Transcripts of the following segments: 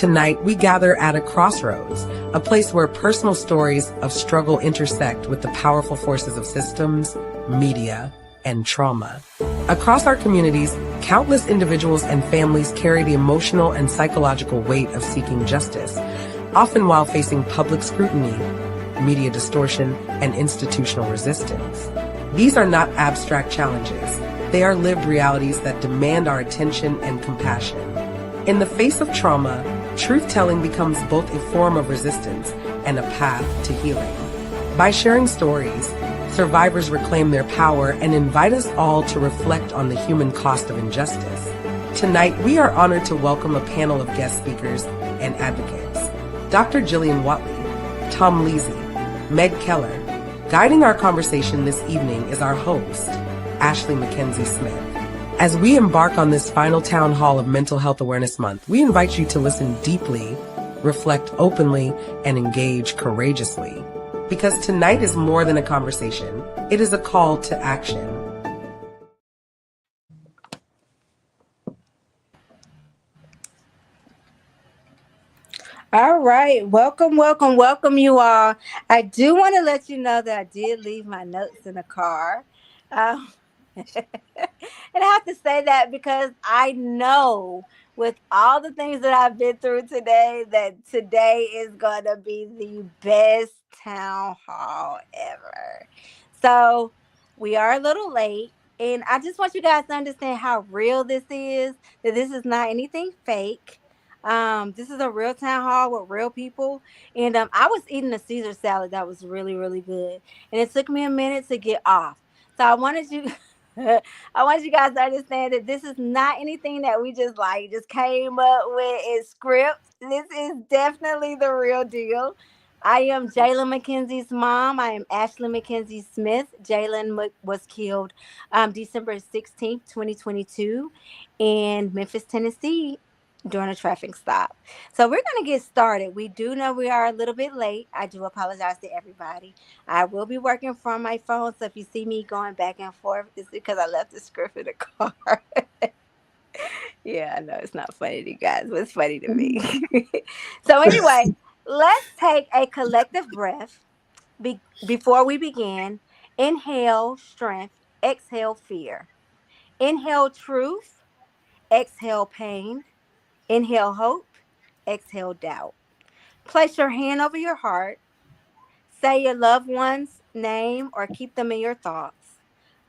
Tonight, we gather at a crossroads, a place where personal stories of struggle intersect with the powerful forces of systems, media, and trauma. Across our communities, countless individuals and families carry the emotional and psychological weight of seeking justice, often while facing public scrutiny, media distortion, and institutional resistance. These are not abstract challenges. They are lived realities that demand our attention and compassion. In the face of trauma, truth-telling becomes both a form of resistance and a path to healing. By sharing stories, survivors reclaim their power and invite us all to reflect on the human cost of injustice. Tonight, we are honored to welcome a panel of guest speakers and advocates. Dr. Jillian Watley, Tom Leasy, Meg Keller. Guiding our conversation this evening is our host, Ashley Mackenzie Smith. As we embark on this final town hall of Mental Health Awareness Month, we invite you to listen deeply, reflect openly, and engage courageously. Because tonight is more than a conversation, it is a call to action. All right. Welcome you all. I do want to let you know that I did leave my notes in the car. And I have to say that because I know with all the things that I've been through today, that today is going to be the best town hall ever. So we are a little late. And I just want you guys to understand how real this is, that this is not anything fake. This is a real town hall with real people. And I was eating a Caesar salad that was really, really good. And it took me a minute to get off. So I wanted you I want you guys to understand that this is not anything that we just came up with in script. This is definitely the real deal. I am Jalen McKenzie's mom. I am Ashley Mackenzie Smith. Jalen was killed December 16th, 2022 in Memphis, Tennessee during a traffic stop. So we're going to get started. We do know we are a little bit late. I do apologize to everybody. I will be working from my phone, so if you see me going back and forth, it's because I left the script in the car. Yeah, I know it's not funny to you guys, but it's funny to me. So anyway, let's take a collective breath before we begin. Inhale strength, exhale fear. Inhale truth, exhale pain. Inhale hope, exhale doubt. Place your hand over your heart. Say your loved one's name or keep them in your thoughts.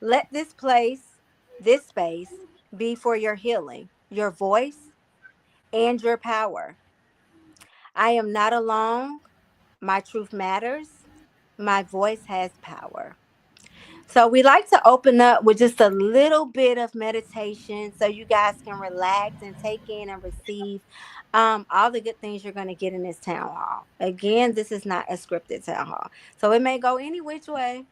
Let this space be for your healing, your voice, and your power. I am not alone. My truth matters. My voice has power. So we like to open up with just a little bit of meditation so you guys can relax and take in and receive all the good things you're going to get in this town hall. Again, this is not a scripted town hall. So it may go any which way.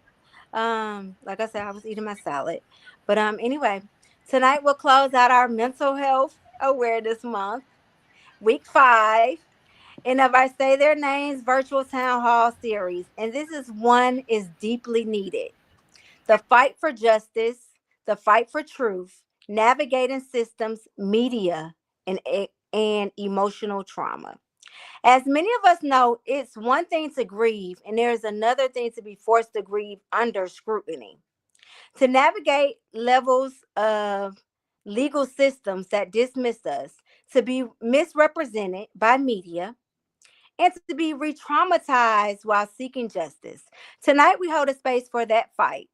Like I said, I was eating my salad. But anyway, tonight we'll close out our Mental Health Awareness Month, week 5. And of our Say Their Names virtual town hall series. And this is deeply needed. The fight for justice, the fight for truth, navigating systems, media, and emotional trauma. As many of us know, it's one thing to grieve, and there's another thing to be forced to grieve under scrutiny. To navigate levels of legal systems that dismiss us, to be misrepresented by media, and to be re-traumatized while seeking justice. Tonight, we hold a space for that fight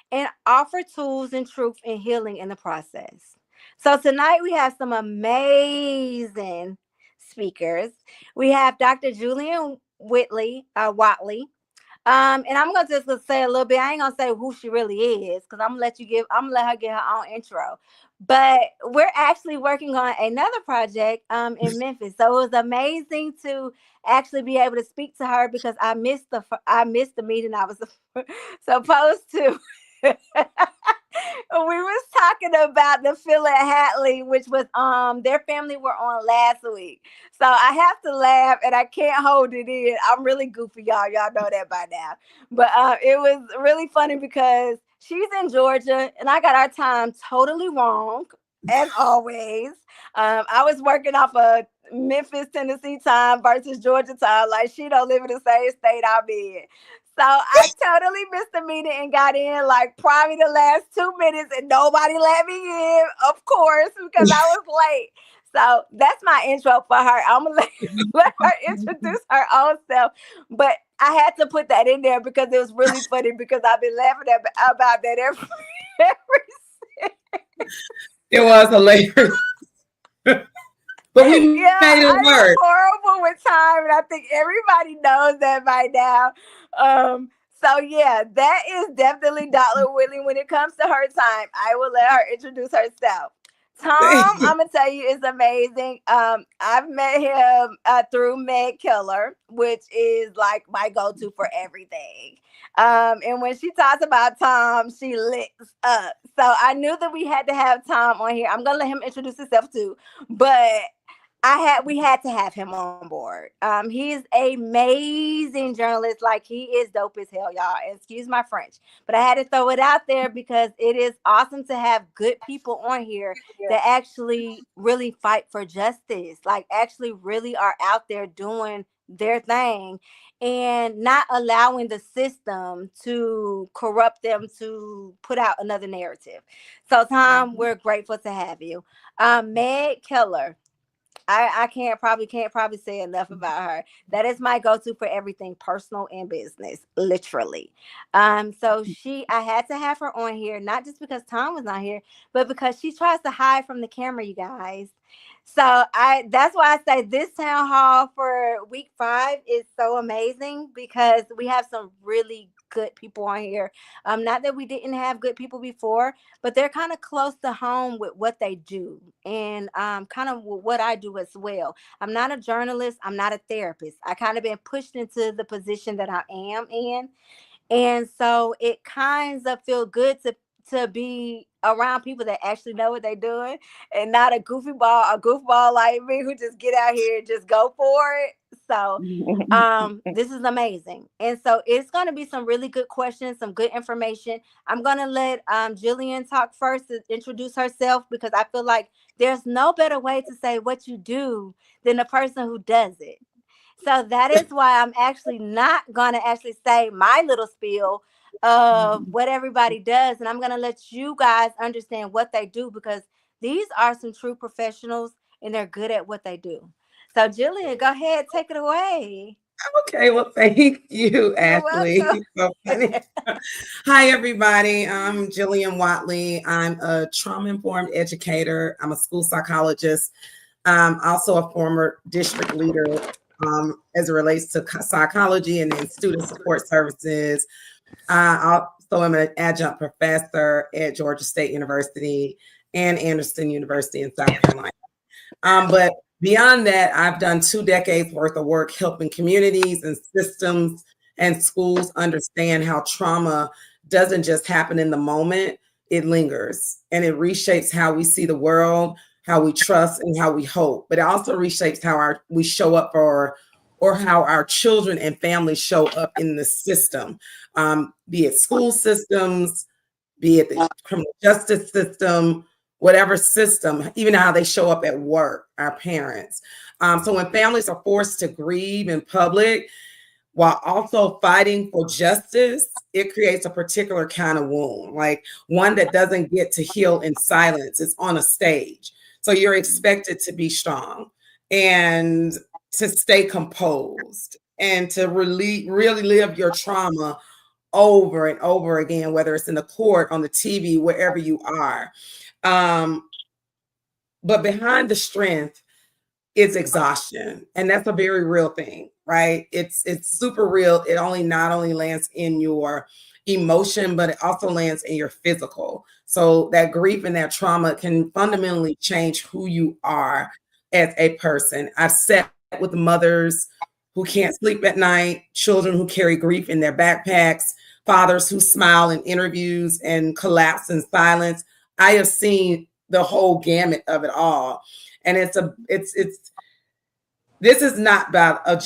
and offer tools and truth and healing in the process. So tonight we have some amazing speakers. We have Dr. Julian Watley. And I'm gonna just say a little bit. I ain't gonna say who she really is because I'm gonna let her get her own intro. But we're actually working on another project in Memphis. So it was amazing to actually be able to speak to her because I missed the meeting I was supposed to. We was talking about the Phil at Hatley, which was their family were on last week. So I have to laugh and I can't hold it in. I'm really goofy, y'all. Y'all know that by now. But it was really funny because she's in Georgia and I got our time totally wrong, as always. I was working off a Memphis, Tennessee time versus Georgia time. Like, she don't live in the same state I'm in. So I totally missed the meeting and got in like probably the last 2 minutes, and nobody let me in, of course, because I was late. So that's my intro for her. I'm gonna let her introduce her own self. But I had to put that in there because it was really funny, because I've been laughing about that every It was hilarious. But we made it work. I'm horrible with time, and I think everybody knows that by now. So yeah, that is definitely Dollar Willie when it comes to her time. I will let her introduce herself. Tom, I'm gonna tell you, is amazing. I've met him through Meg Killer, which is like my go-to for everything. And when she talks about Tom, she licks up. So I knew that we had to have Tom on here. I'm gonna let him introduce himself too, but we had to have him on board. He's an amazing journalist. Like, he is dope as hell, y'all. Excuse my French, but I had to throw it out there because it is awesome to have good people on here that actually really fight for justice. Like, actually really are out there doing their thing and not allowing the system to corrupt them to put out another narrative. So Tom, we're grateful to have you. Meg Keller. I can't probably say enough about her. That is my go-to for everything personal and business, literally. So I had to have her on here, not just because Tom was not here, but because she tries to hide from the camera, you guys. So that's why I say this town hall for week 5 is so amazing, because we have some really good people on here. Not that we didn't have good people before, but they're kind of close to home with what they do, and kind of what I do as well. I'm not a journalist. I'm not a therapist. I kind of been pushed into the position that I am in. And so it kind of feel good to be around people that actually know what they're doing, and not a goofball like me who just get out here and just go for it. So this is amazing. And so it's going to be some really good questions, some good information. I'm going to let Jillian talk first to introduce herself, because I feel like there's no better way to say what you do than the person who does it. So that is why I'm actually not going to actually say my little spiel of what everybody does. And I'm going to let you guys understand what they do, because these are some true professionals and they're good at what they do. So Jillian, go ahead, take it away. Okay, well, thank you, Ashley. So funny. Hi, everybody. I'm Jillian Watley. I'm a trauma-informed educator. I'm a school psychologist. I'm also a former district leader as it relates to psychology and then student support services. I also am an adjunct professor at Georgia State University and Anderson University in South Carolina. But beyond that, I've done 2 decades worth of work helping communities and systems and schools understand how trauma doesn't just happen in the moment, it lingers, and it reshapes how we see the world, how we trust, and how we hope. But it also reshapes how we show up for, or how our children and families show up in the system, be it school systems, be it the criminal justice system, whatever system, even how they show up at work, our parents. So when families are forced to grieve in public while also fighting for justice, it creates a particular kind of wound, like one that doesn't get to heal in silence. It's on a stage. So you're expected to be strong and to stay composed and to really live your trauma over and over again, whether it's in the court, on the TV, wherever you are. But behind the strength is exhaustion. And that's a very real thing, right? It's super real. It not only lands in your emotion, but it also lands in your physical. So that grief and that trauma can fundamentally change who you are as a person. I've sat with mothers who can't sleep at night, children who carry grief in their backpacks, fathers who smile in interviews and collapse in silence. I have seen the whole gamut of it all. And this is not about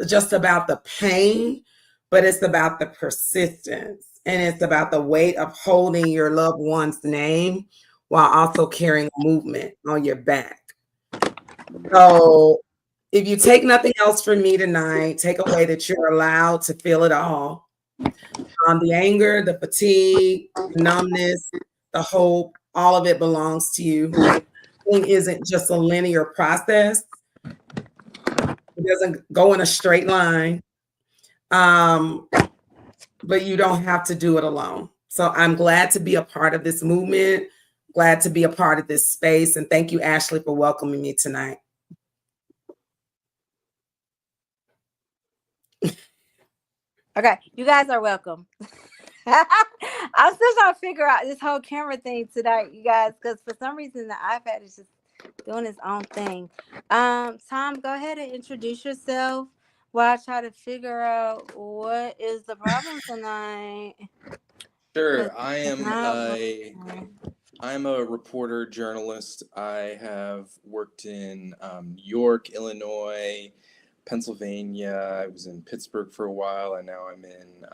just about the pain, but it's about the persistence. And it's about the weight of holding your loved one's name while also carrying movement on your back. So If you take nothing else from me tonight, take away that you're allowed to feel it all. The anger, the fatigue, the numbness, the hope, all of it belongs to you. Healing isn't just a linear process. It doesn't go in a straight line. But you don't have to do it alone. So I'm glad to be a part of this movement, glad to be a part of this space. And thank you, Ashley, for welcoming me tonight. Okay, you guys are welcome. I'm still trying to figure out this whole camera thing tonight, you guys, because for some reason the iPad is just doing its own thing. Tom, go ahead and introduce yourself while I try to figure out what is the problem tonight. Sure, I'm a reporter, journalist. I have worked in New York, Illinois, Pennsylvania. I was in Pittsburgh for a while, and now I'm in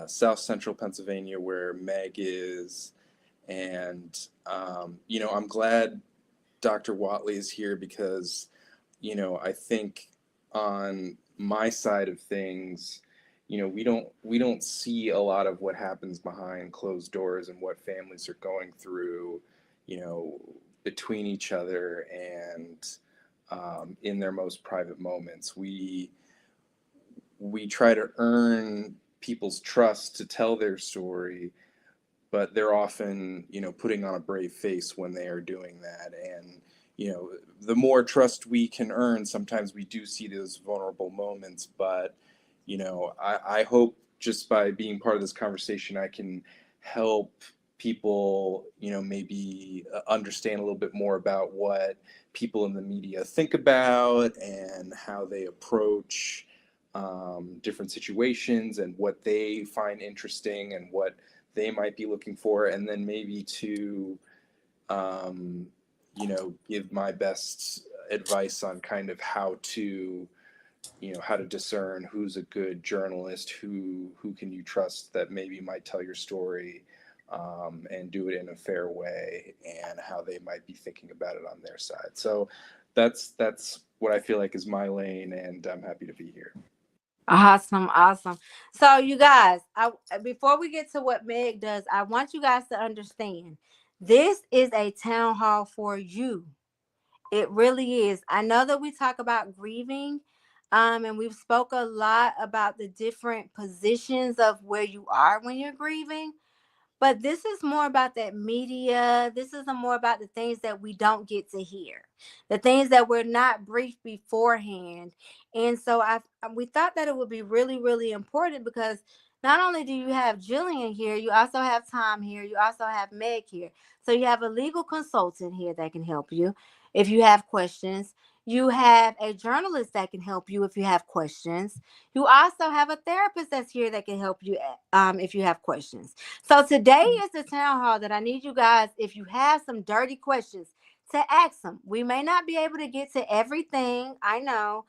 South Central Pennsylvania, where Meg is. And, I'm glad Dr. Whatley is here because, I think on my side of things, we don't see a lot of what happens behind closed doors and what families are going through, between each other and in their most private moments. We try to earn people's trust to tell their story, but they're often, putting on a brave face when they are doing that. And, the more trust we can earn, sometimes we do see those vulnerable moments, but I hope just by being part of this conversation, I can help people, maybe understand a little bit more about what people in the media think about and how they approach different situations and what they find interesting and what they might be looking for, and then maybe to, give my best advice on kind of how to discern who's a good journalist, who can you trust that maybe might tell your story and do it in a fair way, and how they might be thinking about it on their side. So that's what I feel like is my lane, and I'm happy to be here. Awesome. So you guys, before we get to what Meg does, I want you guys to understand this is a town hall for you. It really is. I know that we talk about grieving, and we've spoke a lot about the different positions of where you are when you're grieving. But this is more about that media. This is more about the things that we don't get to hear, the things that we're not briefed beforehand. And so we thought that it would be really, really important because not only do you have Jillian here, you also have Tom here, you also have Meg here. So you have a legal consultant here that can help you if you have questions. You have a journalist that can help you if you have questions. You also have a therapist that's here that can help you if you have questions. So today is the town hall that I need you guys, if you have some dirty questions, to ask them. We may not be able to get to everything. I know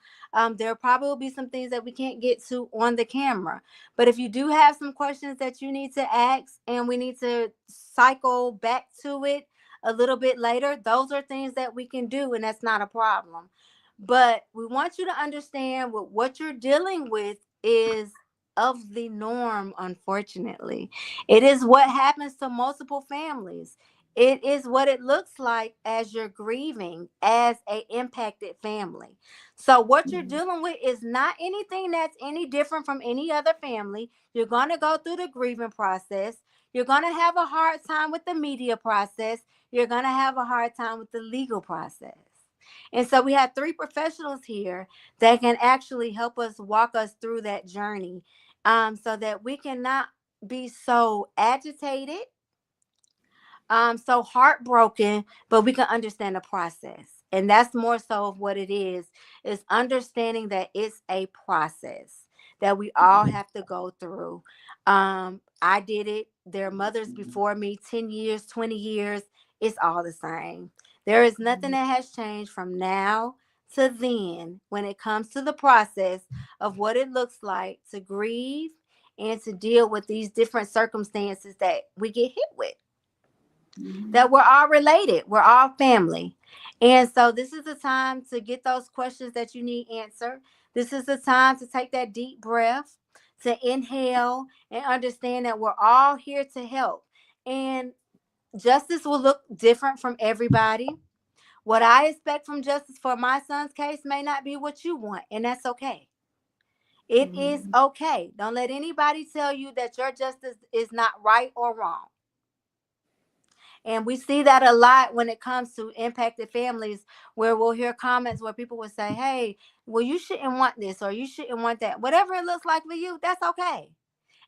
there probably will be some things that we can't get to on the camera. But if you do have some questions that you need to ask and we need to cycle back to it a little bit later, those are things that we can do, and that's not a problem. But we want you to understand what you're dealing with is of the norm, unfortunately. It is what happens to multiple families. It is what it looks like as you're grieving as a impacted family. So what you're dealing with is not anything that's any different from any other family. You're going to go through the grieving process. You're going to have a hard time with the media process. You're going to have a hard time with the legal process. And so we have three professionals here that can actually help us walk us through that journey, so that we cannot be so agitated, so heartbroken, but we can understand the process. And that's more so of what it is understanding that it's a process that we all have to go through. I did it. There are mothers before me, 10 years, 20 years. It's all the same. There is nothing that has changed from now to then when it comes to the process of what it looks like to grieve and to deal with these different circumstances that we get hit with. That we're all related. We're all family. And so this is the time to get those questions that you need answered. This is the time to take that deep breath, to inhale and understand that we're all here to help. And justice will look different from everybody. What I expect from justice for my son's case may not be what you want, and that's okay. It is okay. Don't let anybody tell you that your justice is not right or wrong. And we see that a lot when it comes to impacted families, where we'll hear comments where people will say, hey, well, you shouldn't want this or you shouldn't want that. Whatever it looks like for you, that's okay.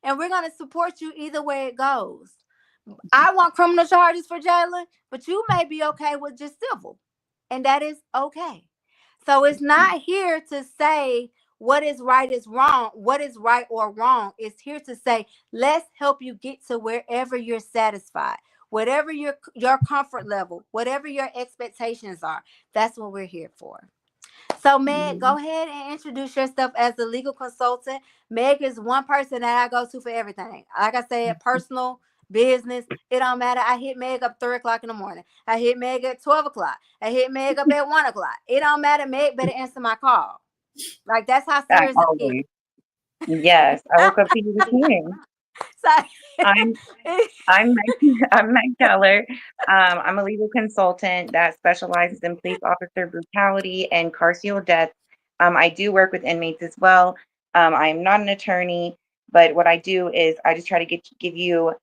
And we're going to support you either way it goes. I want criminal charges for Jalen, but you may be okay with just civil. And that is okay. So it's not here to say what is right is wrong, what is right or wrong. It's here to say, let's help you get to wherever you're satisfied, whatever your comfort level, whatever your expectations are. That's what we're here for. So, Meg, go ahead and introduce yourself as a legal consultant. Meg is one person that I go to for everything. Like I said, personal, business, it don't matter. I hit Meg up 3 o'clock in the morning. I hit Meg at 12 o'clock. I hit Meg up at 1 o'clock. It don't matter. Meg better answer my call. Like, that's how serious it is. Yes, I woke up to you this morning. So, I'm Meg Keller. I'm a legal consultant that specializes in police officer brutality and carceral death. I do work with inmates as well. I am not an attorney, but what I do is I just try to give you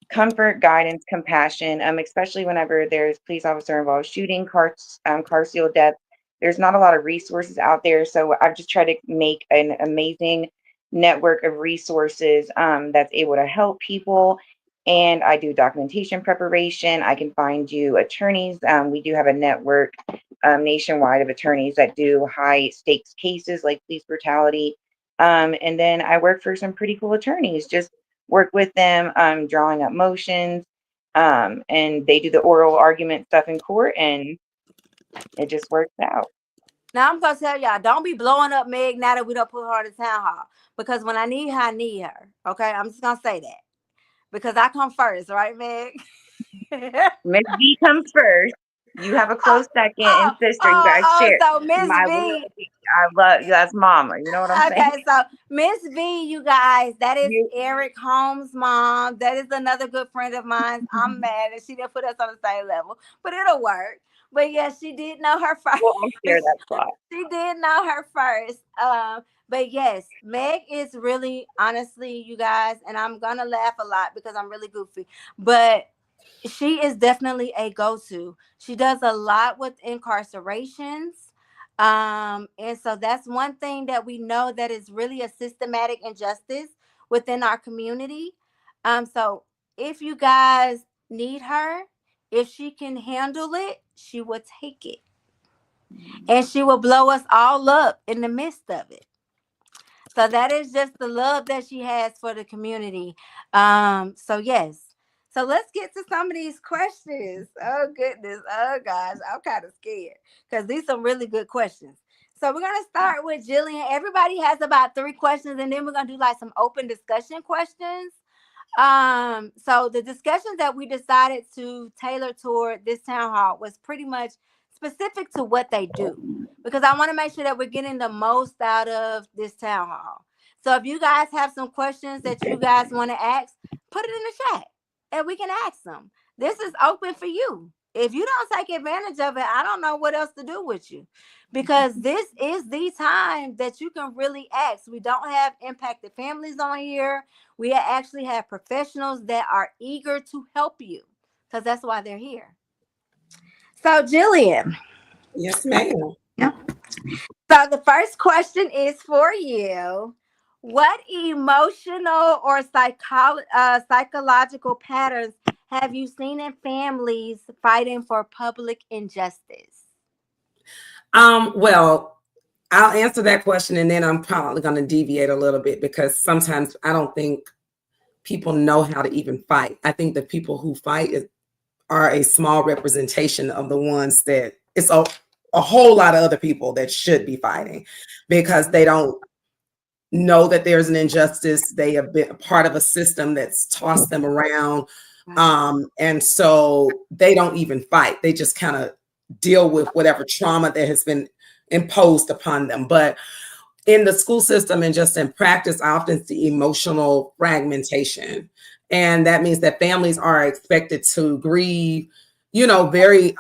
comfort, guidance, compassion, especially whenever there's police officer involved shooting, carceral death. There's not a lot of resources out there, so I've just tried to make an amazing network of resources that's able to help people. And I do documentation preparation. I can find you attorneys. We do have a network nationwide of attorneys that do high stakes cases like police brutality. And then I work for some pretty cool attorneys, just work with them, drawing up motions, and they do the oral argument stuff in court, and it just works out. Now, I'm going to tell y'all, don't be blowing up Meg now that we don't put her in the town hall. Because when I need her, I need her. Okay? I'm just going to say that. Because I come first, right, Meg? Miss B comes first. You have a close second and sister. You guys share. So Miss B. I love you. That's mama. You know what I'm saying? Okay, so Miss B, you guys, that is Eric Holmes' mom. That is another good friend of mine. I'm mad that she didn't put us on the same level, but it'll work. But yes, she did know her first. Well, I'll share that spot. She did know her first. But yes, Meg is really, honestly, you guys, and I'm gonna laugh a lot because I'm really goofy, but she is definitely a go-to. She does a lot with incarcerations. And so that's one thing that we know that is really a systematic injustice within our community. So if you guys need her, if she can handle it, she will take it. And she will blow us all up in the midst of it. So that is just the love that she has for the community. So yes. So let's get to some of these questions. Oh, goodness. Oh, gosh. I'm kind of scared because these are some really good questions. So we're going to start with Jillian. Everybody has about 3 questions, and then we're going to do like some open discussion questions. So the discussions that we decided to tailor toward this town hall was pretty much specific to what they do, because I want to make sure that we're getting the most out of this town hall. So if you guys have some questions that you guys want to ask, put it in the chat and we can ask them. This is open for you. If you don't take advantage of it, I don't know what else to do with you, because this is the time that you can really ask. We don't have impacted families on here. We actually have professionals that are eager to help you, because that's why they're here. So, Jillian. Yes, ma'am. Yeah. So the first question is for you. What emotional or psychological patterns have you seen in families fighting for public injustice? Well, I'll answer that question, and then I'm probably going to deviate a little bit, because sometimes I don't think people know how to even fight. I think the people who fight are a small representation of the ones that it's a whole lot of other people that should be fighting, because they don't know that there's an injustice. They have been a part of a system that's tossed them around. And so they don't even fight. They just kind of deal with whatever trauma that has been imposed upon them. But in the school system and just in practice, I often see emotional fragmentation. And that means that families are expected to grieve, very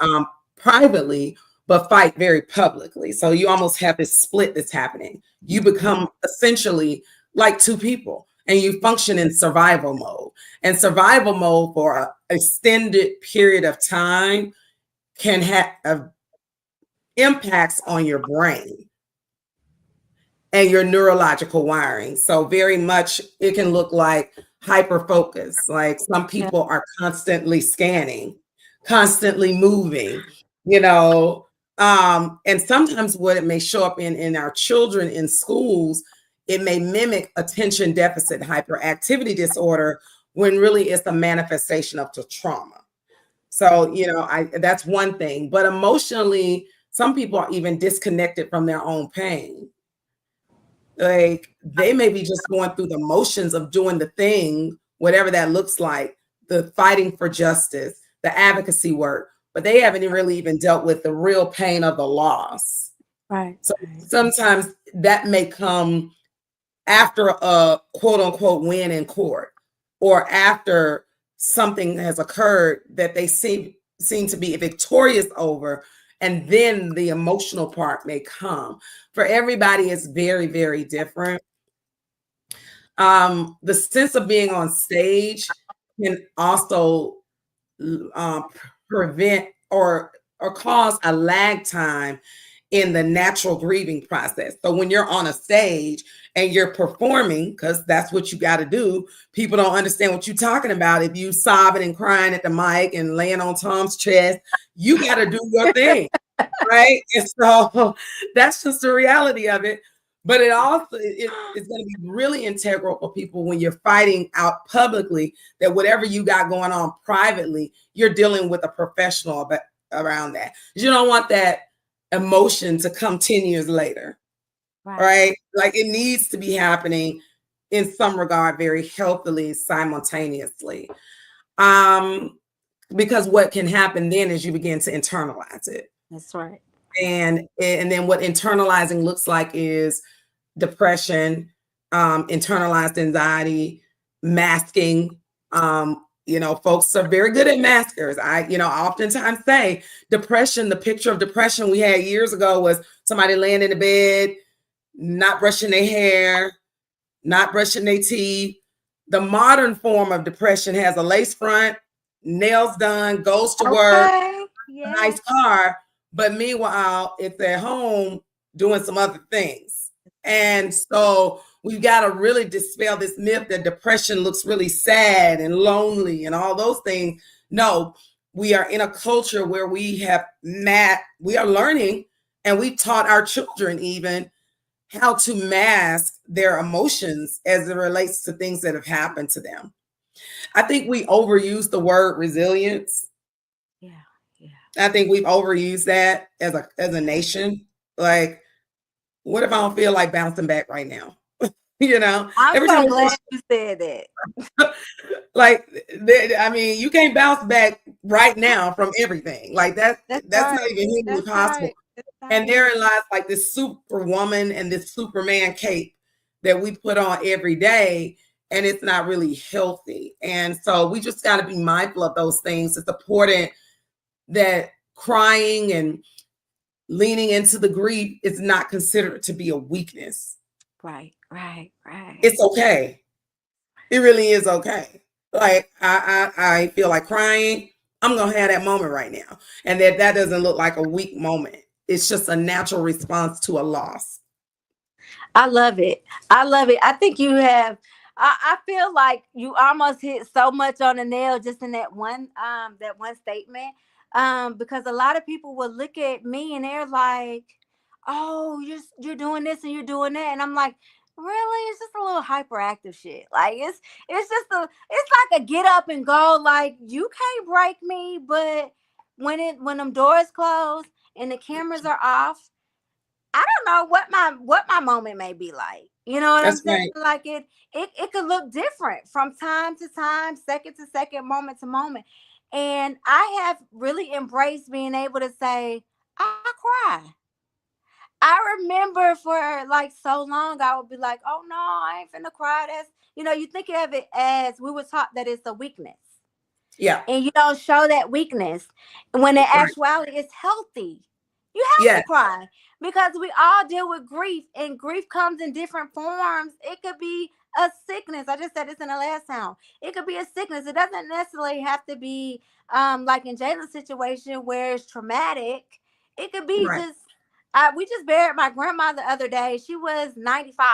privately, but fight very publicly. So you almost have this split that's happening. You become essentially like two people, and you function in survival mode. And survival mode for an extended period of time can have impacts on your brain and your neurological wiring. So very much it can look like hyper focus. Like some people are constantly scanning, constantly moving, and sometimes what it may show up in our children in schools, it may mimic attention deficit hyperactivity disorder when really it's a manifestation of the trauma. So, that's one thing. But emotionally, some people are even disconnected from their own pain. Like they may be just going through the motions of doing the thing, whatever that looks like, the fighting for justice, the advocacy work, but they haven't really even dealt with the real pain of the loss. Right. So sometimes that may come after a quote unquote win in court, or after something has occurred that they seem to be victorious over, and then the emotional part may come. For everybody, it's very, very different. The sense of being on stage can also prevent or cause a lag time in the natural grieving process. So when you're on a stage and you're performing, because that's what you got to do, people don't understand what you're talking about. If you sobbing and crying at the mic and laying on Tom's chest, you got to do your thing, right? And so that's just the reality of it. But it also it's going to be really integral for people when you're fighting out publicly, that whatever you got going on privately, you're dealing with a professional around that. You don't want that emotion to come 10 years later, right? Like it needs to be happening in some regard very healthily simultaneously. Because what can happen then is you begin to internalize it. That's right. And then what internalizing looks like is depression, internalized anxiety, masking. Folks are very good at maskers. I oftentimes say depression, the picture of depression we had years ago was somebody laying in the bed, not brushing their hair, not brushing their teeth. The modern form of depression has a lace front, nails done, goes to work, a nice car, but meanwhile, it's at home doing some other things. And so we've got to really dispel this myth that depression looks really sad and lonely and all those things. No, we are in a culture where we are learning, and we taught our children even how to mask their emotions as it relates to things that have happened to them. I think we overuse the word resilience. Yeah. I think we've overused that as a nation. Like, what if I don't feel like bouncing back right now? I'm so glad you said that. Like, you can't bounce back right now from everything. Like that's not even humanly possible. Right. And therein lies like this superwoman and this Superman cape that we put on every day, and it's not really healthy. And so we just got to be mindful of those things. It's important that crying and leaning into the grief is not considered to be a weakness. Right. It's okay. It really is okay. Like I feel like crying. I'm gonna have that moment right now, and that doesn't look like a weak moment. It's just a natural response to a loss. I love it. I think you have. I feel like you almost hit so much on the nail just in that one statement. Because a lot of people will look at me and they're like, "Oh, you're doing this and you're doing that," and I'm like, "Really? It's just a little hyperactive shit. Like it's like a get up and go. Like you can't break me." But when them doors close and the cameras are off, I don't know what my moment may be like. You know what I'm saying? Right. Like it could look different from time to time, second to second, moment to moment. And I have really embraced being able to say, I cry. I remember for like so long, I would be like, oh no, I ain't finna cry. That's, you think of it as we were taught that it's a weakness. Yeah. And you don't show that weakness when in Right. actuality it's healthy. You have Yeah. to cry because we all deal with grief, and grief comes in different forms. It could be a sickness. I just said this in the last sound. It could be a sickness. It doesn't necessarily have to be like in Jalen's situation where it's traumatic. It could be Right. just we just buried my grandma the other day. She was 95.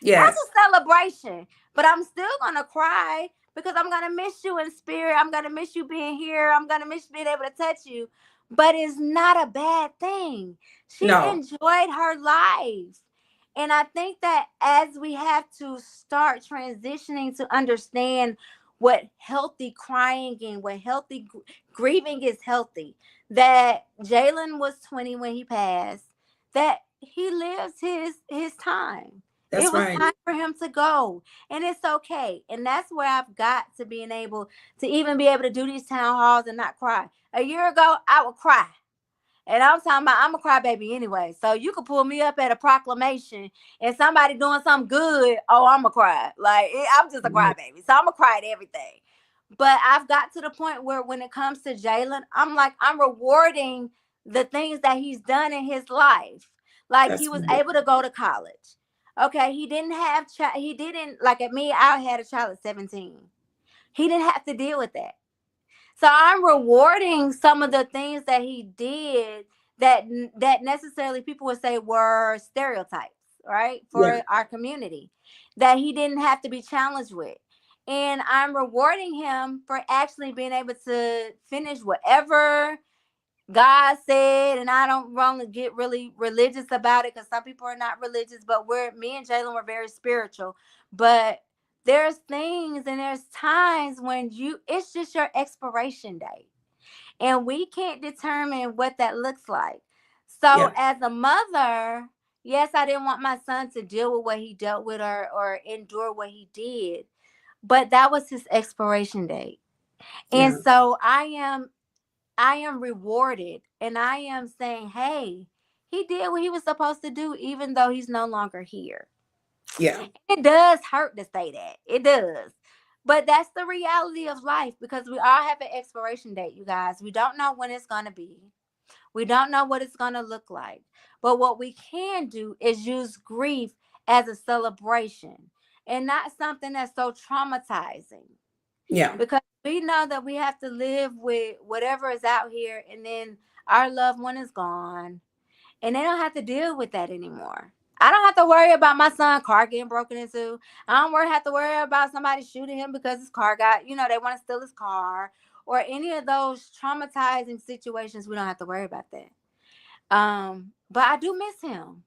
Yes. That's a celebration, but I'm still gonna cry because I'm gonna miss you in spirit. I'm gonna miss you being here. I'm gonna miss being able to touch you. But it's not a bad thing. She No. enjoyed her life. And I think that as we have to start transitioning to understand what healthy crying and what healthy grieving is healthy, that Jalen was 20 when he passed, that he lives his time. That's It was right. time for him to go, and it's okay. And that's where I've got to being able to even be able to do these town halls and not cry. A year ago, I would cry. And I'm talking about I'm a crybaby anyway. So you could pull me up at a proclamation and somebody doing something good. Oh, I'm a cry. I'm just a crybaby. So I'm a cry at everything. But I've got to the point where when it comes to Jalen, I'm rewarding the things that he's done in his life. Like he That's was right. able to go to college. Okay, he didn't have he didn't like at me. I had a child at 17. He didn't have to deal with that. So I'm rewarding some of the things that he did that necessarily people would say were stereotypes, right? Yeah. For our community that he didn't have to be challenged with. And I'm rewarding him for actually being able to finish whatever God said. And I don't want to get really religious about it because some people are not religious, but me and Jalen were very spiritual. But there's things and there's times when it's just your expiration date. And we can't determine what that looks like. So Yeah. as a mother, yes, I didn't want my son to deal with what he dealt with or endure what he did, but that was his expiration date. And Yeah. so I am rewarded, and I am saying, hey, he did what he was supposed to do, even though he's no longer here. Yeah. It does hurt to say that. It does. But that's the reality of life because we all have an expiration date, you guys. We don't know when it's going to be. We don't know what it's going to look like. But what we can do is use grief as a celebration and not something that's so traumatizing. Yeah. Because we know that we have to live with whatever is out here, and then our loved one is gone and they don't have to deal with that anymore. I don't have to worry about my son's car getting broken into. I don't have to worry about somebody shooting him because his car they want to steal his car or any of those traumatizing situations. We don't have to worry about that. But I do miss him.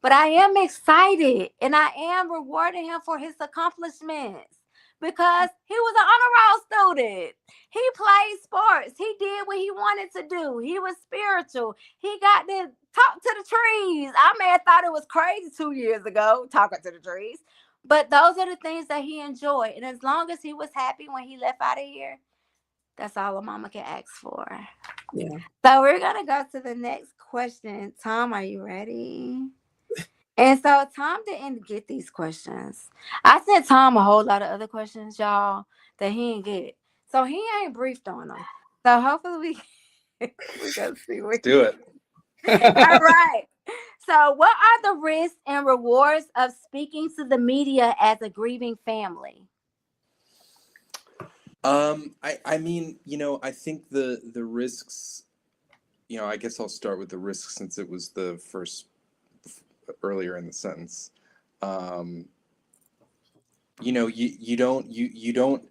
But I am excited and I am rewarding him for his accomplishments because he was an honor roll student. He played sports. He did what he wanted to do. He was spiritual. He got to talk to the trees. I may have thought it was crazy 2 years ago, talking to the trees. But those are the things that he enjoyed. And as long as he was happy when he left out of here, that's all a mama can ask for. Yeah. So we're going to go to the next question. Tom, are you ready? And so Tom didn't get these questions. I sent Tom a whole lot of other questions, y'all, that he didn't get. So he ain't briefed on them. So hopefully we can see what Do it. All right. So what are the risks and rewards of speaking to the media as a grieving family? I mean, I think the risks, I guess I'll start with the risks since it was the first earlier in the sentence. You don't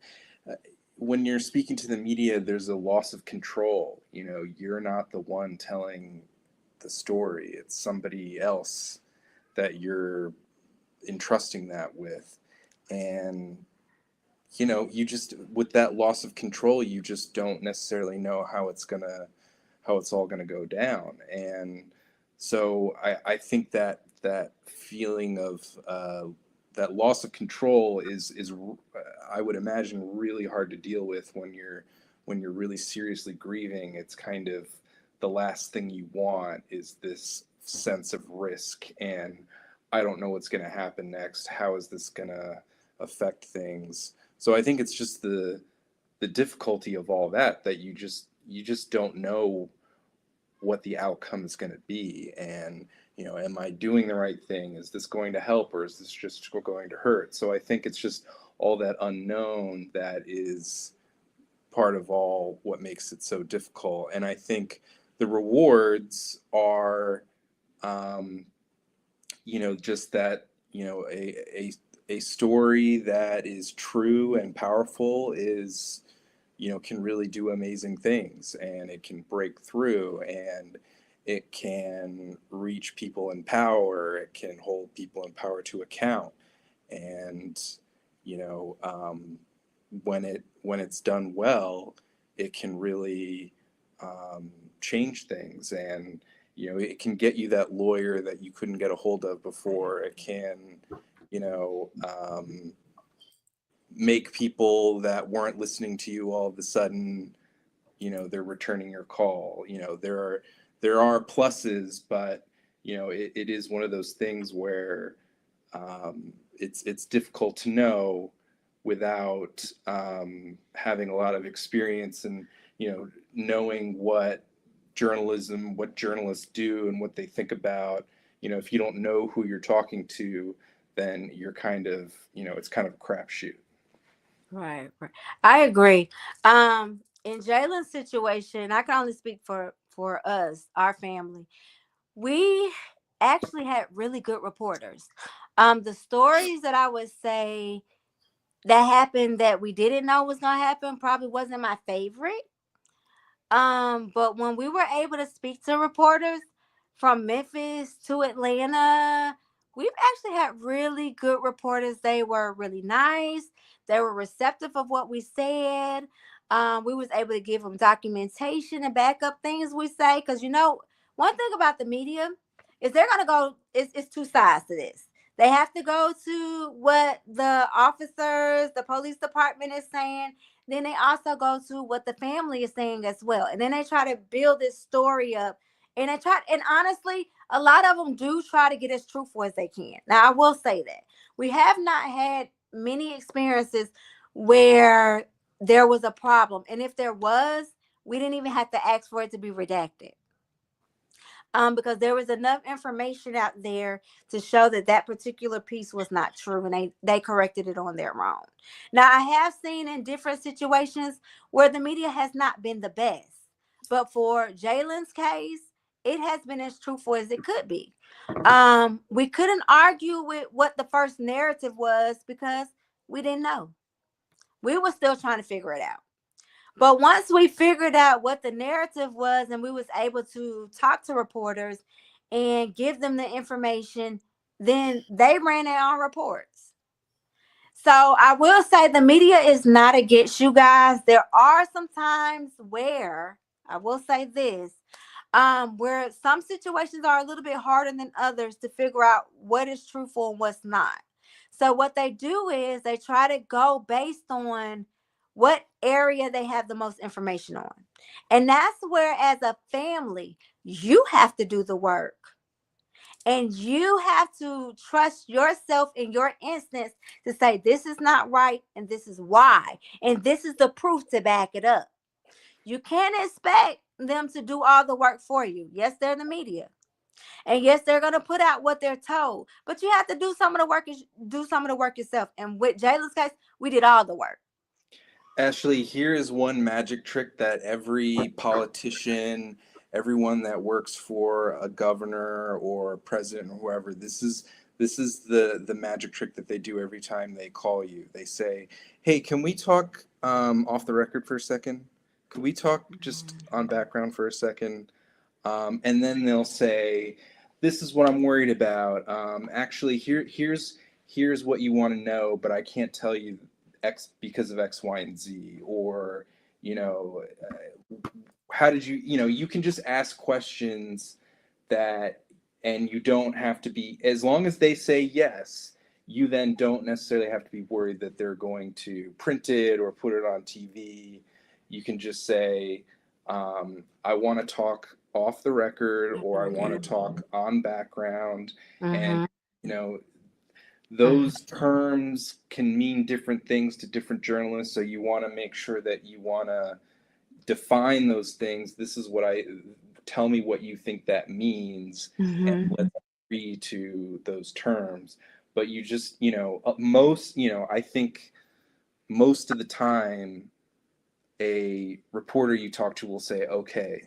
when you're speaking to the media, there's a loss of control. You're not the one telling the story. It's somebody else that you're entrusting that with. And you just, with that loss of control, you just don't necessarily know how it's all gonna go down. And so I think that feeling of that loss of control is I would imagine really hard to deal with when you're when you're really seriously grieving, it's kind of the last thing you want is this sense of risk and I don't know what's going to happen next. How is this going to affect things? So I think it's just the difficulty of all that you just don't know what the outcome is going to be. And, am I doing the right thing? Is this going to help or is this just going to hurt? So I think it's just all that unknown that is part of all what makes it so difficult. And I think the rewards are, just that, a story that is true and powerful is, can really do amazing things, and it can break through, and it can reach people in power. It can hold people in power to account. And, when it's done well, it can really change things. And, it can get you that lawyer that you couldn't get a hold of before. It can, make people that weren't listening to you all of a sudden, they're returning your call. There are pluses, but it is one of those things where it's difficult to know without having a lot of experience and knowing what journalists do and what they think about. If you don't know who you're talking to, then you're kind of it's kind of a crapshoot. Right. I agree. In Jalen's situation, I can only speak for us, our family. We actually had really good reporters. The stories that I would say that happened that we didn't know was gonna happen probably wasn't my favorite. But when we were able to speak to reporters from Memphis to Atlanta, we've actually had really good reporters. They were really nice. They were receptive of what we said. We was able to give them documentation and back up things we say. Because, one thing about the media is they're going to go, it's two sides to this. They have to go to what the officers, the police department is saying. Then they also go to what the family is saying as well. And then they try to build this story up. And honestly, a lot of them do try to get as truthful as they can. Now, I will say that we have not had many experiences where there was a problem. And if there was, we didn't even have to ask for it to be redacted. Because there was enough information out there to show that particular piece was not true, and they corrected it on their own. Now, I have seen in different situations where the media has not been the best, but for Jalen's case, it has been as truthful as it could be. We couldn't argue with what the first narrative was because we didn't know. We were still trying to figure it out. But once we figured out what the narrative was and we was able to talk to reporters and give them the information, then they ran their own reports. So I will say the media is not against you guys. There are some times where, I will say this, where some situations are a little bit harder than others to figure out what is truthful and what's not. So what they do is they try to go based on what area they have the most information on. And that's where, as a family, you have to do the work. And you have to trust yourself in your instance to say, this is not right, and this is why. And this is the proof to back it up. You can't expect them to do all the work for you. Yes, they're the media. And yes, they're going to put out what they're told. But you have to do some of the work yourself. And with Jalen's case, we did all the work. Ashley, here is one magic trick that every politician, everyone that works for a governor or president or whoever, this is the magic trick that they do every time they call you. They say, hey, can we talk off the record for a second? Could we talk just on background for a second? And then they'll say, this is what I'm worried about. Actually, here's what you want to know, but I can't tell you X because of X, Y, and Z. Or, how did you can just ask questions and you don't have to be, as long as they say yes, you then don't necessarily have to be worried that they're going to print it or put it on TV. You can just say, I want to talk off the record, or I want to talk on background. And, you know, those terms can mean different things to different journalists. So you want to make sure that you want to define those things. This is what tell me what you think that means, and let's agree to those terms. But you just, I think most of the time, a reporter you talk to will say, okay,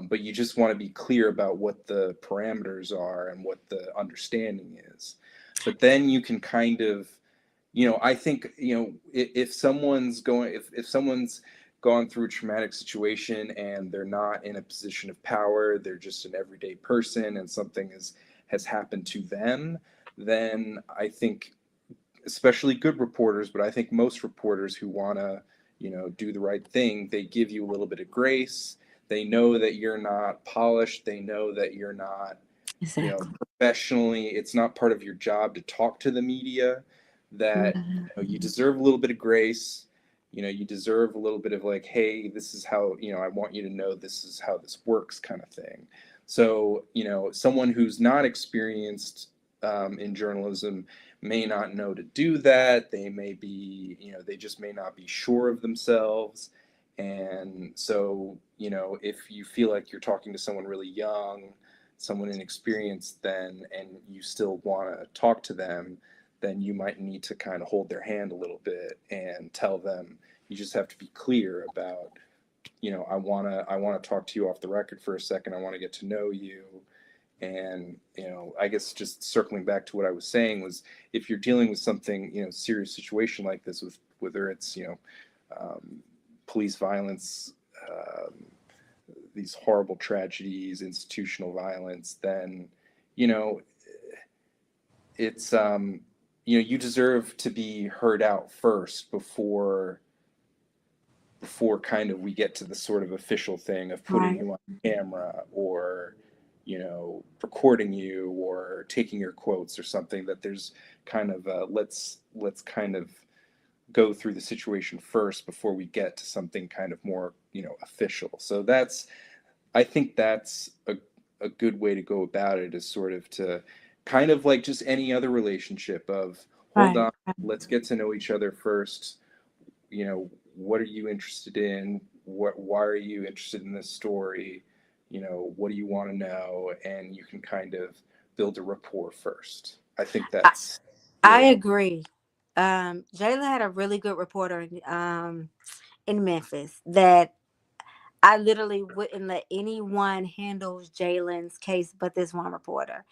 but you just want to be clear about what the parameters are and what the understanding is. But then you can kind of, I think, if someone's gone through a traumatic situation and they're not in a position of power, they're just an everyday person and something has happened to them, then I think, especially good reporters, but I think most reporters who want to, do the right thing, they give you a little bit of grace. They know that you're not polished. They know that you're not, professionally, it's not part of your job to talk to the media, that you deserve a little bit of grace. You deserve a little bit of like, hey, this is how, I want you to know this is how this works, kind of thing. So, someone who's not experienced in journalism may not know to do that. They may be, they just may not be sure of themselves. And so, if you feel like you're talking to someone really young, someone inexperienced, and you still want to talk to them, then you might need to kind of hold their hand a little bit and tell them, you just have to be clear about, I want to talk to you off the record for a second. I want to get to know you. And, I guess just circling back to what I was saying was, if you're dealing with something, serious situation like this, with whether it's, police violence, these horrible tragedies, institutional violence, then, it's, you deserve to be heard out first before kind of we get to the sort of official thing of putting you on camera, or, recording you, or taking your quotes or something. That there's kind of let's kind of go through the situation first before we get to something kind of more, official. So I think that's a good way to go about it, is sort of to kind of like just any other relationship of, hold on, let's get to know each other first. What are you interested in? Why are you interested in this story? What do you want to know? And you can kind of build a rapport first. I think that's. I agree. Jayla had a really good reporter in Memphis that I literally wouldn't let anyone handle Jalen's case but this one reporter,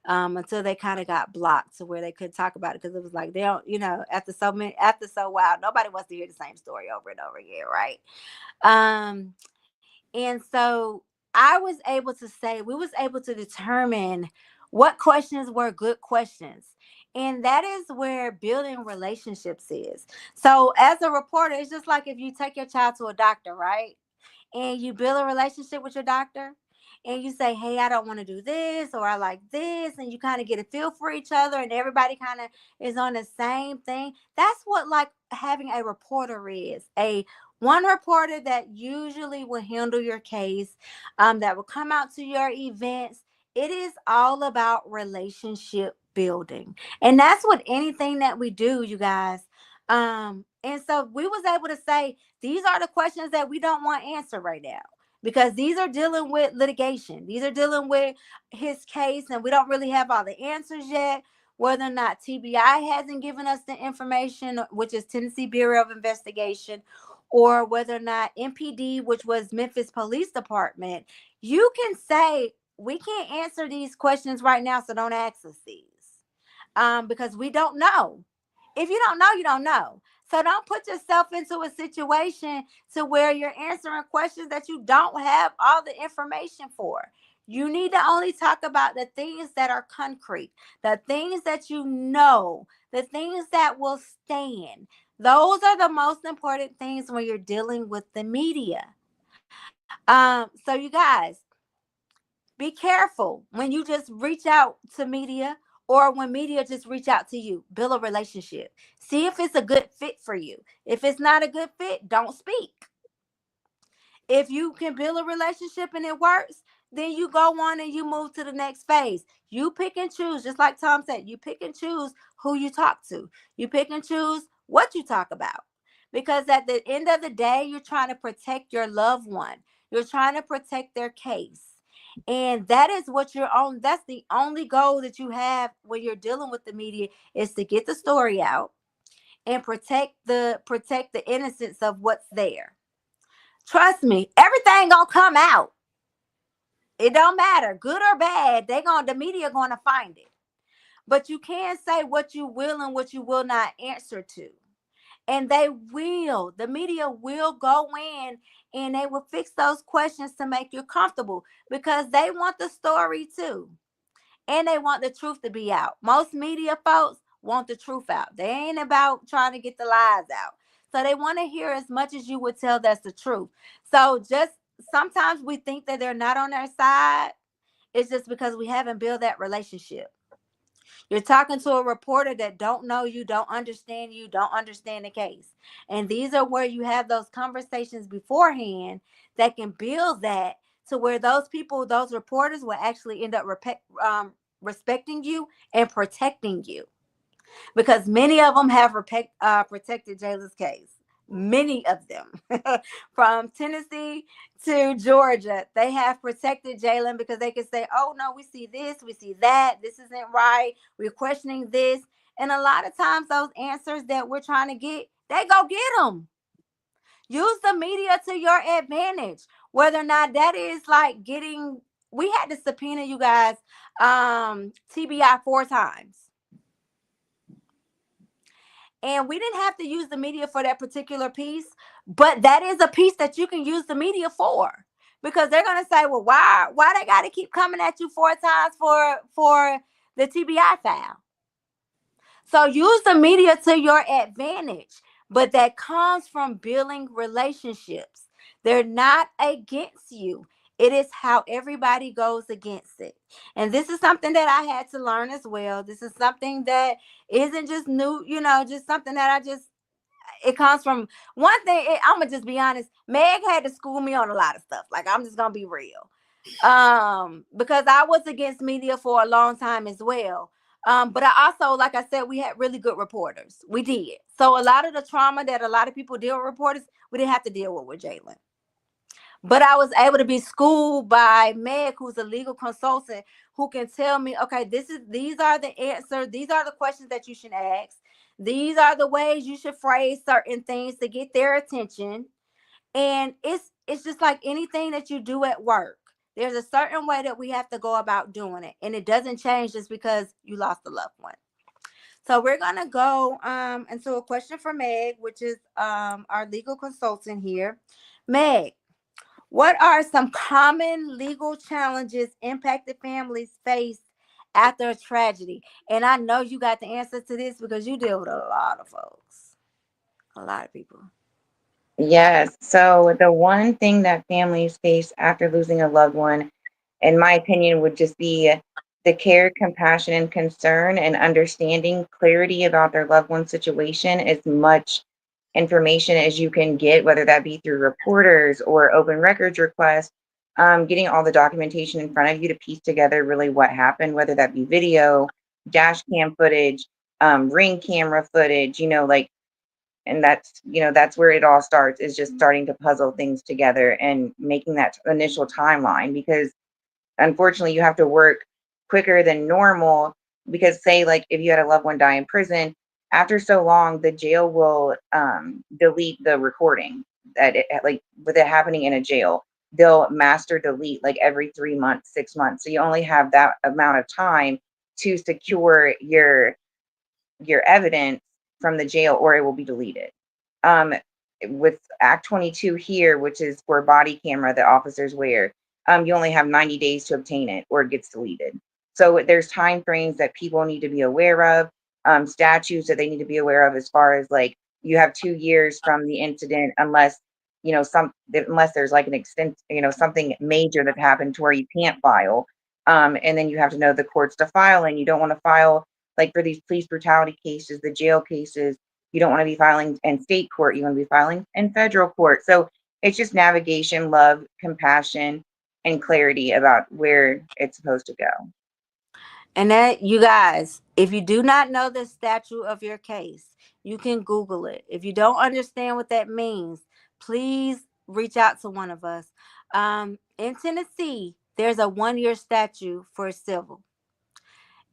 until they kind of got blocked to where they could talk about it, because it was like, they don't, after so while, nobody wants to hear the same story over and over again, right? And so we was able to determine what questions were good questions. And that is where building relationships is. So as a reporter, it's just like if you take your child to a doctor, right? And you build a relationship with your doctor, and you say, hey, I don't want to do this, or I like this, and you kind of get a feel for each other, and everybody kind of is on the same thing. That's what like having a reporter is. One reporter that usually will handle your case, that will come out to your events. It is all about relationship building. And that's what anything that we do, you guys. And so we was able to say, these are the questions that we don't want answered right now, because these are dealing with litigation. These are dealing with his case, and we don't really have all the answers yet. Whether or not TBI hasn't given us the information, which is Tennessee Bureau of Investigation, or whether or not MPD, which was Memphis Police Department, you can say, we can't answer these questions right now, so don't ask us these, because we don't know. If you don't know, you don't know. So don't put yourself into a situation to where you're answering questions that you don't have all the information for. You need to only talk about the things that are concrete, the things that you know, the things that will stand. Those are the most important things when you're dealing with the media. So you guys, be careful when you just reach out to media or when media just reach out to you, build a relationship. See if it's a good fit for you. If it's not a good fit, don't speak. If you can build a relationship and it works, then you go on and you move to the next phase. You pick and choose, just like Tom said, you pick and choose who you talk to. You pick and choose what you talk about. Because at the end of the day, you're trying to protect your loved one. You're trying to protect their case. And that is what you're on. That's the only goal that you have when you're dealing with the media, is to get the story out and protect the innocence of what's there. Trust me, everything gonna come out. It don't matter, good or bad. The media gonna find it. But you can say what you will and what you will not answer to. And they will. The media will go in and they will fix those questions to make you comfortable, because they want the story too. And they want the truth to be out. Most media folks want the truth out. They ain't about trying to get the lies out. So they want to hear as much as you would tell that's the truth. So just sometimes we think that they're not on their side. It's just because we haven't built that relationship. You're talking to a reporter that don't know you, don't understand the case. And these are where you have those conversations beforehand that can build that, to where those people, those reporters will actually end up respecting you and protecting you. Because many of them have protected Jayla's case. Many of them, from Tennessee to Georgia, they have protected Jalen, because they can say, oh no, we see this, we see that, this isn't right, we're questioning this. And a lot of times those answers that we're trying to get, they go get them. Use the media to your advantage. Whether or not that is like getting, we had to subpoena, you guys, TBI 4 times. And we didn't have to use the media for that particular piece, but that is a piece that you can use the media for, because they're going to say, well, why they got to keep coming at you 4 times for the TBI file? So use the media to your advantage, but that comes from building relationships. They're not against you. It is how everybody goes against it. And this is something that I had to learn as well. This is something that isn't just new, just something that it comes from one thing. I'm going to just be honest. Meg had to school me on a lot of stuff. Like, I'm just going to be real. Because I was against media for a long time as well. But I also, like I said, we had really good reporters. We did. So a lot of the trauma that a lot of people deal with reporters, we didn't have to deal with Jalen. But I was able to be schooled by Meg, who's a legal consultant, who can tell me, okay, these are the answers. These are the questions that you should ask. These are the ways you should phrase certain things to get their attention. And it's just like anything that you do at work. There's a certain way that we have to go about doing it. And it doesn't change just because you lost a loved one. So we're going to go into a question for Meg, which is our legal consultant here. Meg, what are some common legal challenges impacted families face after a tragedy? And I know you got the answer to this because you deal with a lot of folks, a lot of people. Yes. So the one thing that families face after losing a loved one, in my opinion, would just be the care, compassion, and concern, and understanding clarity about their loved one's situation, as much information as you can get, whether that be through reporters or open records requests, getting all the documentation in front of you to piece together really what happened, whether that be video, dash cam footage, ring camera footage, and that's where it all starts, is just starting to puzzle things together and making that initial timeline, because unfortunately you have to work quicker than normal, because say like if you had a loved one die in prison, after so long the jail will delete the recording, like with it happening in a jail, they'll master delete like every 3 months, 6 months, so you only have that amount of time to secure your evidence from the jail, or it will be deleted. With Act 22 here, which is for body camera that officers wear, you only have 90 days to obtain it, or it gets deleted. So there's time frames that people need to be aware of, statutes that they need to be aware of, as far as like you have 2 years from the incident, unless unless there's like an extent, something major that happened to where you can't file. And then you have to know the courts to file, and you don't want to file like for these police brutality cases, the jail cases, you don't want to be filing in state court, you want to be filing in federal court. So it's just navigation, love, compassion, and clarity about where it's supposed to go. And that, you guys, if you do not know the statute of your case, you can Google it. If you don't understand what that means, please reach out to one of us. In Tennessee, there's a 1-year statute for civil.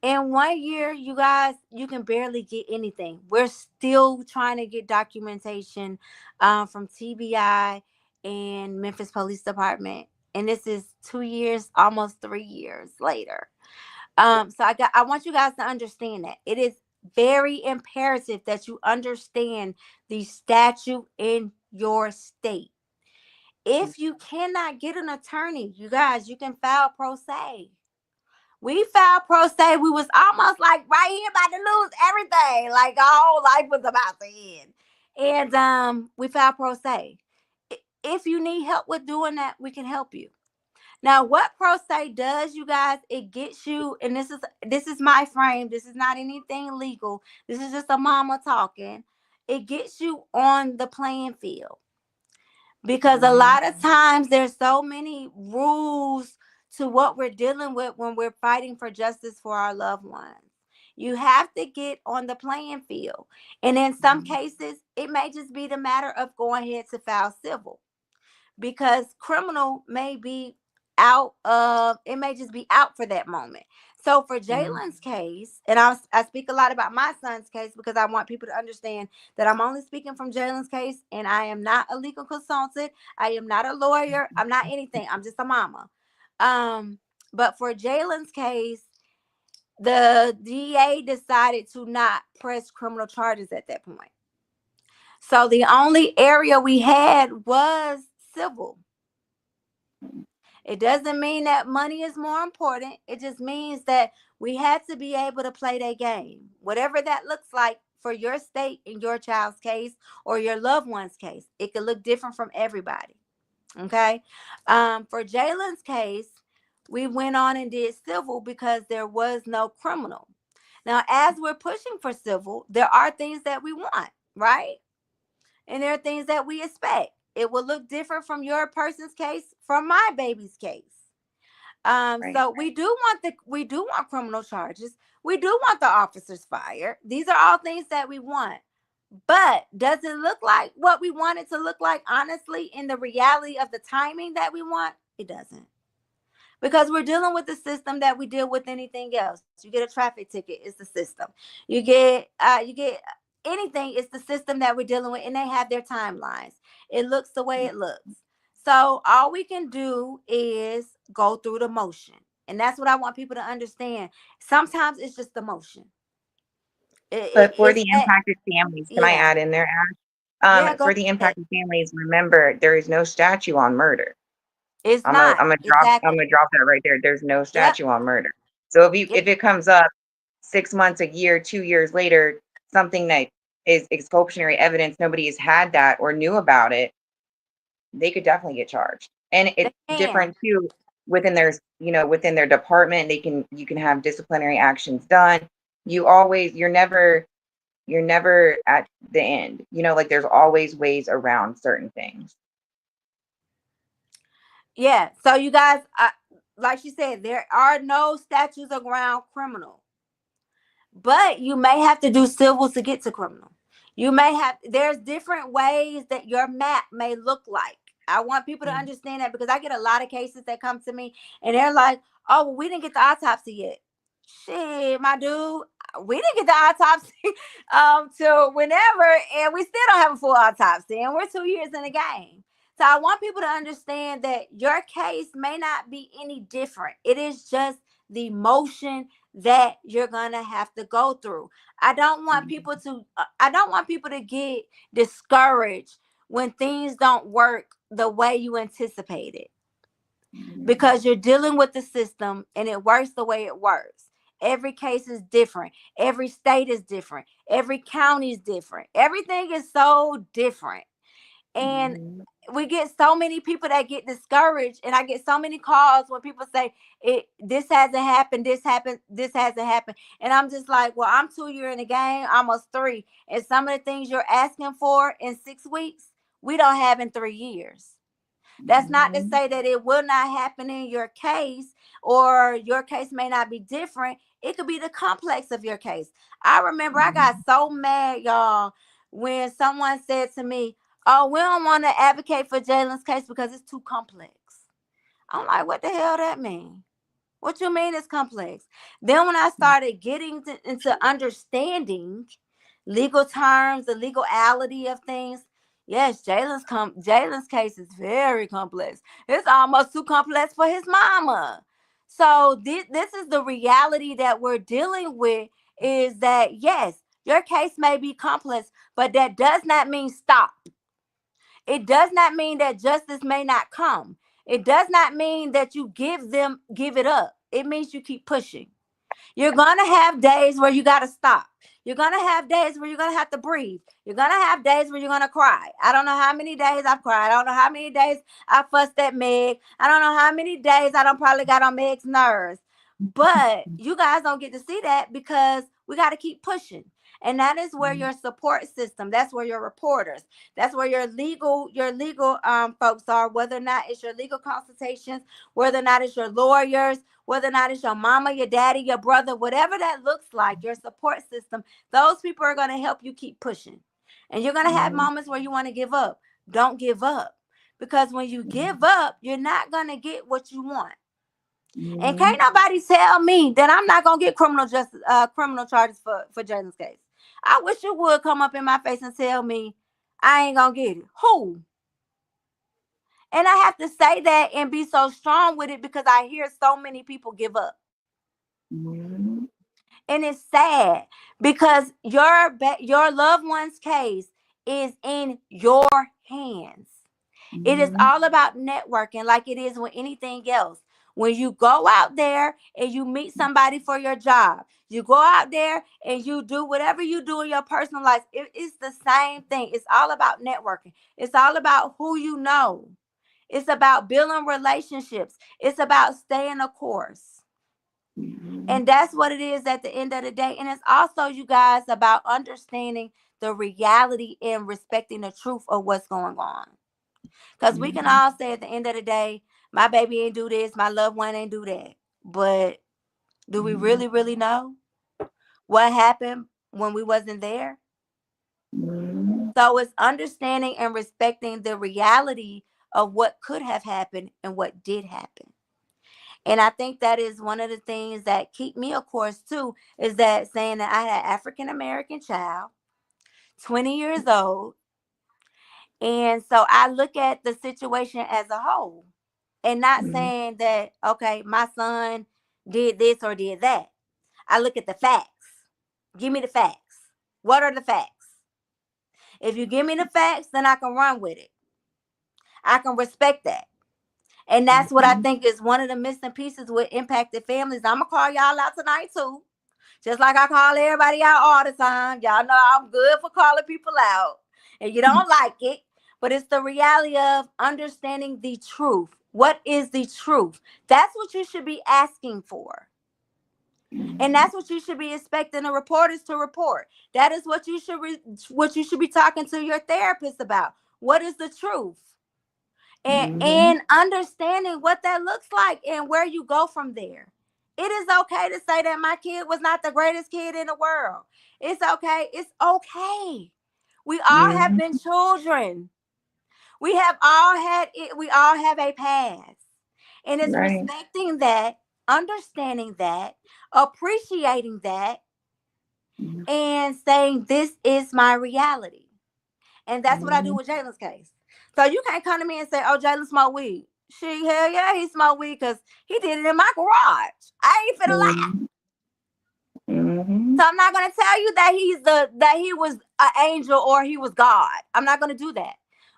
In 1 year, you guys, you can barely get anything. We're still trying to get documentation from TBI and Memphis Police Department. And this is 2 years, almost 3 years later. So I want you guys to understand that it is very imperative that you understand the statute in your state. If you cannot get an attorney, you guys, you can file pro se. We filed pro se. We was almost like right here about to lose everything. Like our whole life was about to end. And we filed pro se. If you need help with doing that, we can help you. Now, what pro se does, you guys, it gets you, and this is my frame. This is not anything legal. This is just a mama talking. It gets you on the playing field. Because a lot of times there's so many rules to what we're dealing with when we're fighting for justice for our loved ones. You have to get on the playing field. And in some cases, it may just be the matter of going ahead to file civil. Because criminal may be out of, it may just be out for that moment. So for Jalen's case, and I speak a lot about my son's case because I want people to understand that I'm only speaking from Jalen's case, and I am not a legal consultant. I am not a lawyer. I'm not anything. I'm just a mama. But for Jalen's case, the DA decided to not press criminal charges at that point. So the only area we had was civil. It doesn't mean that money is more important. It just means that we had to be able to play their game, whatever that looks like for your state in your child's case or your loved one's case. It could look different from everybody. Okay. For Jalen's case, we went on and did civil because there was no criminal. Now, as we're pushing for civil, there are things that we want, right? And there are things that we expect. It will look different from your person's case, from my baby's case. Right. So we do want criminal charges. We do want the officers fired. These are all things that we want. But does it look like what we want it to look like, honestly, in the reality of the timing that we want? It doesn't. Because we're dealing with the system that we deal with anything else. You get a traffic ticket, it's the system. You get anything, it's the system that we're dealing with, and they have their timelines. It looks the way it looks. So all we can do is go through the motion. And that's what I want people to understand. Sometimes it's just the motion. But for the impacted families, can I add in there, Ash? For the impacted families, remember, there is no statute on murder. It's I'm not. gonna drop that right there. There's no statute on murder. So if it comes up 6 months, a year, 2 years later, something that is exculpatory evidence, nobody has had that or knew about it, they could definitely get charged. And it's different too within their department. You can have disciplinary actions done. You're never at the end. Like there's always ways around certain things. Yeah. So you guys, like she said, there are no statutes around criminal, but you may have to do civil to get to criminal. There's different ways that your map may look like. I want people to understand that because I get a lot of cases that come to me and they're like, oh, well, we didn't get the autopsy yet. Shit, my dude, we didn't get the autopsy till whenever, and we still don't have a full autopsy, and we're 2 years in the game. So I want people to understand that your case may not be any different. It is just the motion that you're gonna have to go through. I don't want people to get discouraged when things don't work the way you anticipated, because you're dealing with the system and it works the way it works. Every case is different. Every state is different. Every county is different. Everything is so different. And we get so many people that get discouraged, and I get so many calls when people say this hasn't happened, this happened, this hasn't happened, and I'm just like, well, I'm 2 years in the game, almost 3, and some of the things you're asking for in 6 weeks, we don't have in 3 years. That's not to say that it will not happen in your case, or your case may not be different. It could be the complex of your case. I remember I got so mad, y'all, when someone said to me, oh, we don't want to advocate for Jalen's case because it's too complex. I'm like, what the hell that mean? What you mean it's complex? Then when I started getting into understanding legal terms, the legality of things, yes, Jalen's case is very complex. It's almost too complex for his mama. So this is the reality that we're dealing with, is that, yes, your case may be complex, but that does not mean stop. It does not mean that justice may not come. It does not mean that you give it up. It means you keep pushing. You're going to have days where you got to stop. You're going to have days where you're going to have to breathe. You're going to have days where you're going to cry. I don't know how many days I've cried. I don't know how many days I fussed at Meg. I don't know how many days I don't probably got on Meg's nerves. But you guys don't get to see that because we got to keep pushing. And that is where your support system, that's where your reporters, that's where your legal folks are, whether or not it's your legal consultations, whether or not it's your lawyers, whether or not it's your mama, your daddy, your brother, whatever that looks like, your support system, those people are going to help you keep pushing. And you're going to have moments where you want to give up. Don't give up. Because when you give up, you're not going to get what you want. And can't nobody tell me that I'm not going to get criminal charges for Jalen's case. I wish you would come up in my face and tell me I ain't going to get it. Who? And I have to say that and be so strong with it because I hear so many people give up. And it's sad because your loved one's case is in your hands. It is all about networking, like it is with anything else. When you go out there and you meet somebody for your job, you go out there and you do whatever you do in your personal life, it's the same thing. It's all about networking. It's all about who you know. It's about building relationships. It's about staying a course. And that's what it is at the end of the day. And it's also, you guys, about understanding the reality and respecting the truth of what's going on. Because we can all say at the end of the day, my baby ain't do this, my loved one ain't do that. But do we really, really know what happened when we wasn't there? So it's understanding and respecting the reality of what could have happened and what did happen. And I think that is one of the things that keep me, of course, too, is that saying that I had an African-American child, 20 years old. And so I look at the situation as a whole and not saying that, okay, my son did this or did that. I look at the facts. Give me the facts. What are the facts? If you give me the facts, then I can run with it. I can respect that. And that's what I think is one of the missing pieces with impacted families. I'm going to call y'all out tonight too. Just like I call everybody out all the time. Y'all know I'm good for calling people out. And you don't like it. But it's the reality of understanding the truth. What is the truth? That's what you should be asking for. And that's what you should be expecting the reporters to report. That is what you should be talking to your therapist about. What is the truth? And understanding what that looks like and where you go from there. It is okay to say that my kid was not the greatest kid in the world. It's okay. It's okay. We all have been children. We all have a past. And it's respecting that, understanding that, appreciating that, and saying this is my reality. And that's what I do with Jalen's case. So you can't come to me and say, oh, Jalen smoked weed. Hell yeah, he smoked weed because he did it in my garage. I ain't finna lie. So I'm not gonna tell you that he was an angel or he was God. I'm not gonna do that.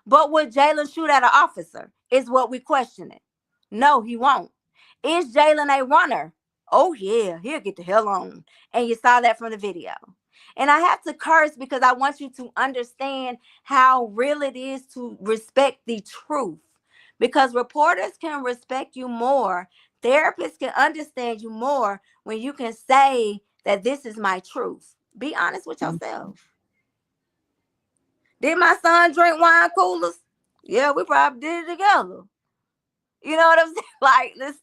But would Jalen shoot at an officer? Is what we questioning. No, he won't. Is Jalen a runner? Oh yeah, he'll get the hell on. And you saw that from the video. And I have to curse because I want you to understand how real it is to respect the truth. Because reporters can respect you more, therapists can understand you more when you can say that this is my truth. Be honest with yourself. Did my son drink wine coolers? Yeah, we probably did it together. You know what I'm saying? Like this,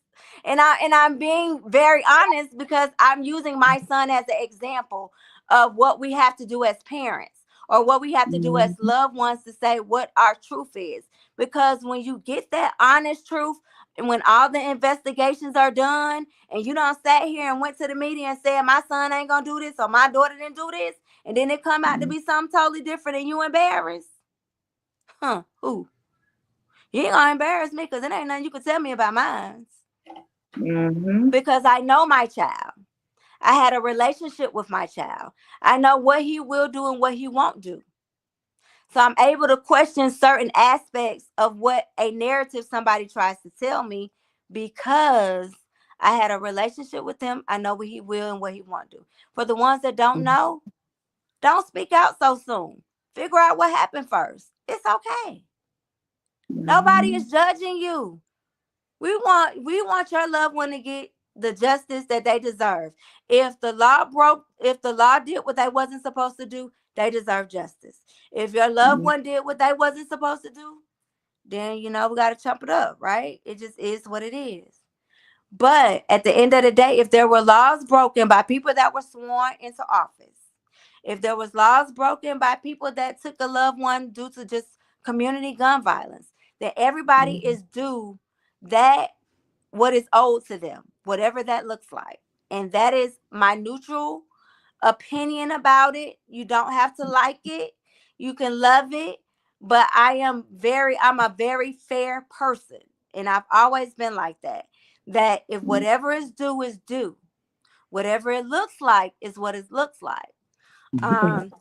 and I'm being very honest because I'm using my son as an example of what we have to do as parents or what we have to do as loved ones to say what our truth is. Because when you get that honest truth, and when all the investigations are done, and you don't sat here and went to the media and said my son ain't gonna do this or my daughter didn't do this, and then it come out to be something totally different and you embarrassed, who? You ain't gonna embarrass me because it ain't nothing you can tell me about mine. Because I know my child. I had a relationship with my child. I know what he will do and what he won't do. So I'm able to question certain aspects of what a narrative somebody tries to tell me because I had a relationship with him. I know what he will and what he won't do. For the ones that don't know, don't speak out so soon. Figure out what happened first. It's okay. Nobody is judging you. We want your loved one to get the justice that they deserve. If the law did what they wasn't supposed to do, they deserve justice. If your loved one did what they wasn't supposed to do, then we got to chop it up, right? It just is what it is. But at the end of the day, if there were laws broken by people that were sworn into office, if there was laws broken by people that took a loved one due to just community gun violence, then everybody is due that what is owed to them, whatever that looks like. And that is my neutral opinion about it. You don't have to like it. You can love it. But I'm a very fair person. And I've always been like that. That if whatever is due is due, whatever it looks like is what it looks like. And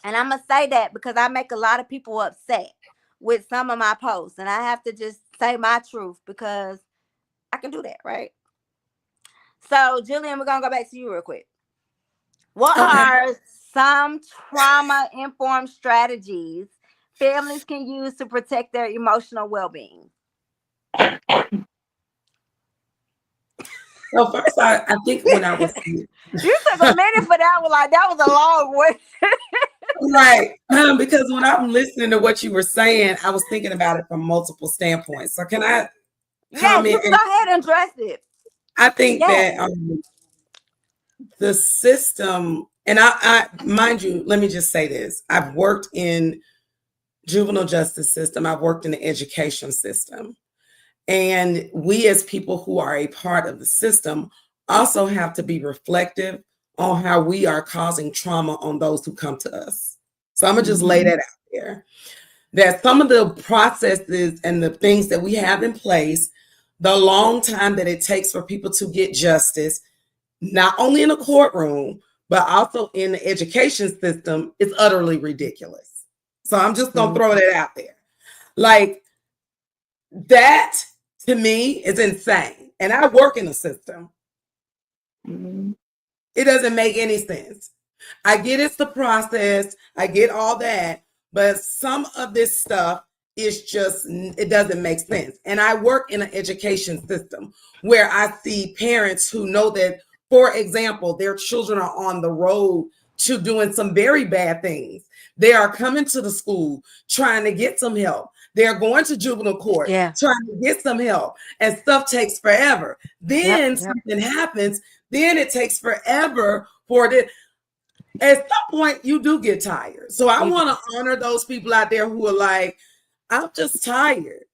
I'm going to say that because I make a lot of people upset with some of my posts. And I have to just say my truth because I can do that, right? So, Jillian, we're going to go back to you real quick. What are some trauma-informed strategies families can use to protect their emotional well-being? So first, I think when I was... You took a minute for that one. Like, that was a long one. Right. Because when I'm listening to what you were saying, I was thinking about it from multiple standpoints. So can I comment? Yeah, go ahead and address it. I think that the system, and I mind you, let me just say this. I've worked in juvenile justice system. I've worked in the education system. And we as people who are a part of the system also have to be reflective on how we are causing trauma on those who come to us. So I'm going to just lay that out there. That some of the processes and the things that we have in place, the long time that it takes for people to get justice, not only in a courtroom, but also in the education system, is utterly ridiculous. So I'm just going to throw that out there. Like, that to me is insane. And I work in a system. It doesn't make any sense. I get it's the process. I get all that. But some of this stuff is just, it doesn't make sense. And I work in an education system where I see parents who know that, for example, their children are on the road to doing some very bad things. They are coming to the school trying to get some help. They're going to juvenile court trying to get some help, and stuff takes forever. Then something happens. Then it takes forever for it. At some point, you do get tired. So I want to honor those people out there who are like, I'm just tired.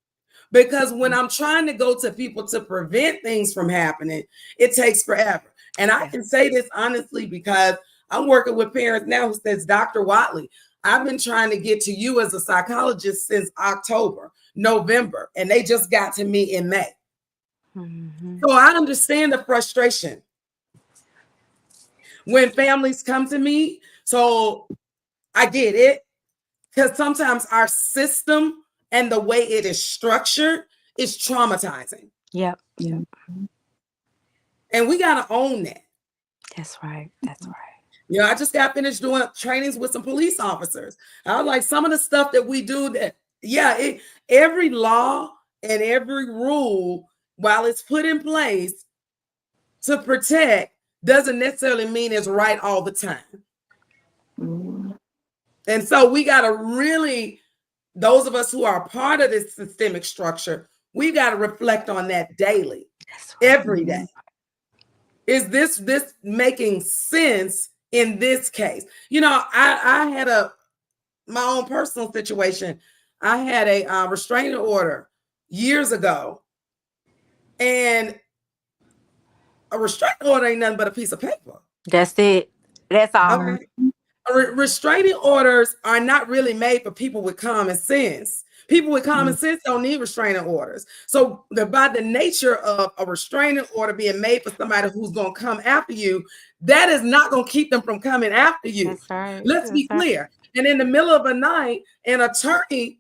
Because when I'm trying to go to people to prevent things from happening, it takes forever. And I can say this honestly because I'm working with parents now who says, Dr. Watley, I've been trying to get to you as a psychologist since October, November, and they just got to me in May. So I understand the frustration when families come to me. So I get it, because sometimes our system and the way it is structured is traumatizing. Yep. And we got to own that. That's right. That's right. You know, I just got finished doing trainings with some police officers. I was like, some of the stuff that we do that, every law and every rule, while it's put in place to protect, doesn't necessarily mean it's right all the time. And so we got to really, those of us who are part of this systemic structure, we got to reflect on that daily, every day. Is this making sense in this case? You know, I had my own personal situation. I had a restraining order years ago, and a restraining order ain't nothing but a piece of paper. That's it. That's all. Okay. Restraining orders are not really made for people with common sense. People with common sense don't need restraining orders. So by the nature of a restraining order being made for somebody who's going to come after you, that is not going to keep them from coming after you. That's right. Let's be clear. And in the middle of the night, an attorney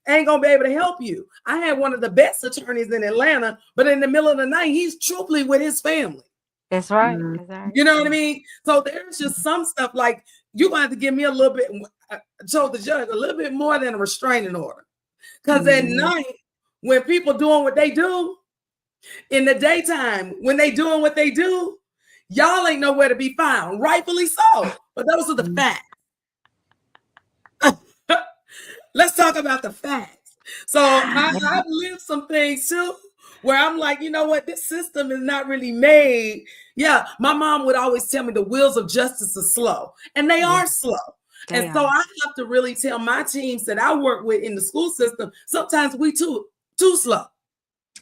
ain't going to be able to help you. I had one of the best attorneys in Atlanta, but in the middle of the night, he's truthfully with his family. That's right. That's right. You know what I mean? So there's just some stuff like you're going to have to give me a little bit, told the judge, a little bit more than a restraining order. Because at night, when people doing what they do, in the daytime, when they doing what they do, y'all ain't nowhere to be found. Rightfully so. But those are the facts. Let's talk about the facts. So I've lived some things too, where I'm like, you know what? This system is not really made. Yeah, my mom would always tell me the wheels of justice are slow, and they are slow. And so I have to really tell my teams that I work with in the school system, sometimes we too slow.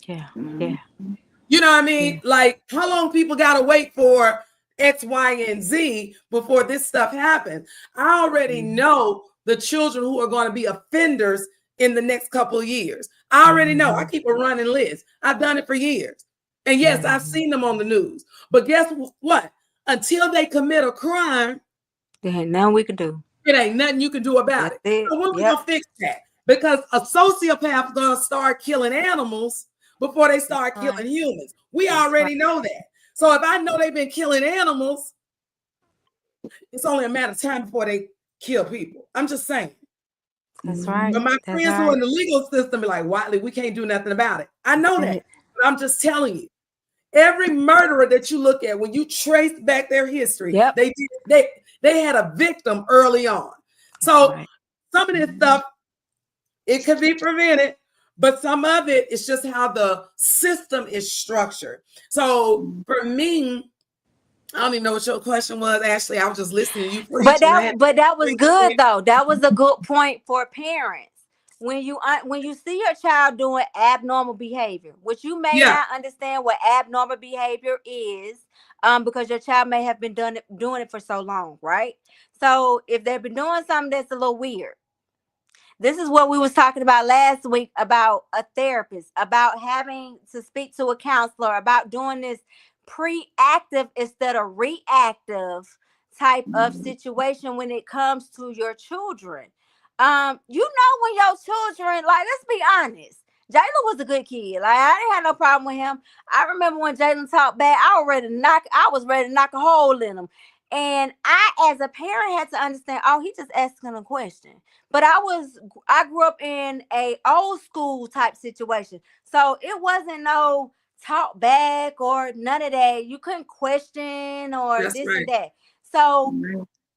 Yeah. You know what I mean? Like, how long people got to wait for X, Y, and Z before this stuff happens? I already know the children who are going to be offenders in the next couple of years. I already know. I keep a running list. I've done it for years. And yes, I've seen them on the news. But guess what? Until they commit a crime, there ain't nothing we can do. It ain't nothing you can do about it. So when we gonna fix that? Because a sociopath is gonna start killing animals before they start killing humans. We already know that. So if I know they've been killing animals, it's only a matter of time before they kill people. I'm just saying. That's right. But my friends who are in the legal system be like, Watley, we can't do nothing about it. I know that. But I'm just telling you. Every murderer that you look at, when you trace back their history, they had a victim early on. So some of this stuff, it could be prevented, but some of it is just how the system is structured. So for me, I don't even know what your question was, Ashley. I was just listening to you. But that was good though. That was a good point for parents. When you see your child doing abnormal behavior, which you may not understand what abnormal behavior is, because your child may have been doing it for so long, right? So if they've been doing something that's a little weird, this is what we was talking about last week about a therapist, about having to speak to a counselor, about doing this preactive instead of reactive type of situation when it comes to your children. You know, when your children, like, let's be honest, Jalen was a good kid. Like, I didn't have no problem with him. I remember when Jalen talked back, I was ready to knock a hole in him. And I, as a parent, had to understand, he just asking a question. But I grew up in a old school type situation. So it wasn't no talk back or none of that. You couldn't question or and that. So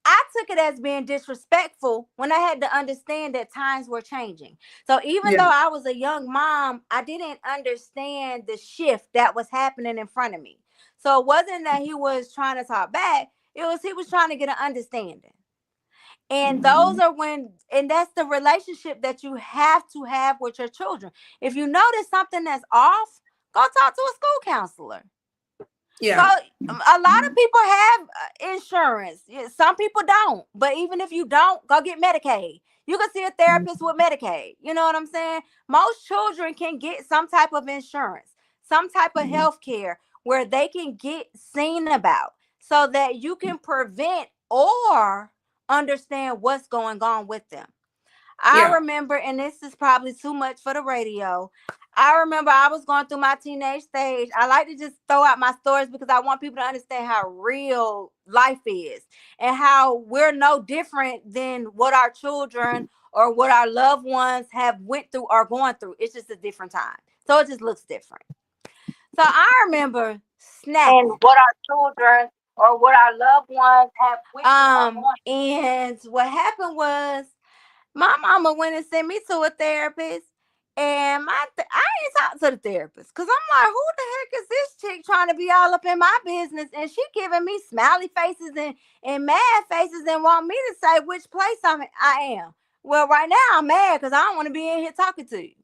I took it as being disrespectful when I had to understand that times were changing. So even though I was a young mom, I didn't understand the shift that was happening in front of me. So it wasn't that he was trying to talk back. He was trying to get an understanding. And and that's the relationship that you have to have with your children. If you notice something that's off, go talk to a school counselor. Yeah. So a lot of people have insurance. Some people don't. But even if you don't, go get Medicaid. You can see a therapist with Medicaid. You know what I'm saying? Most children can get some type of insurance, some type of health care where they can get seen about so that you can prevent or understand what's going on with them. I remember, and this is probably too much for the radio. I remember I was going through my teenage stage. I like to just throw out my stories because I want people to understand how real life is and how we're no different than what our children or what our loved ones have went through or going through. It's just a different time. So it just looks different. So I remember snapping. And what our children or what our loved ones have went through. And what happened was, my mama went and sent me to a therapist, and I ain't talked to the therapist because I'm like, who the heck is this chick trying to be all up in my business? And she giving me smiley faces and mad faces and want me to say which place I am. Well, right now I'm mad because I don't want to be in here talking to you.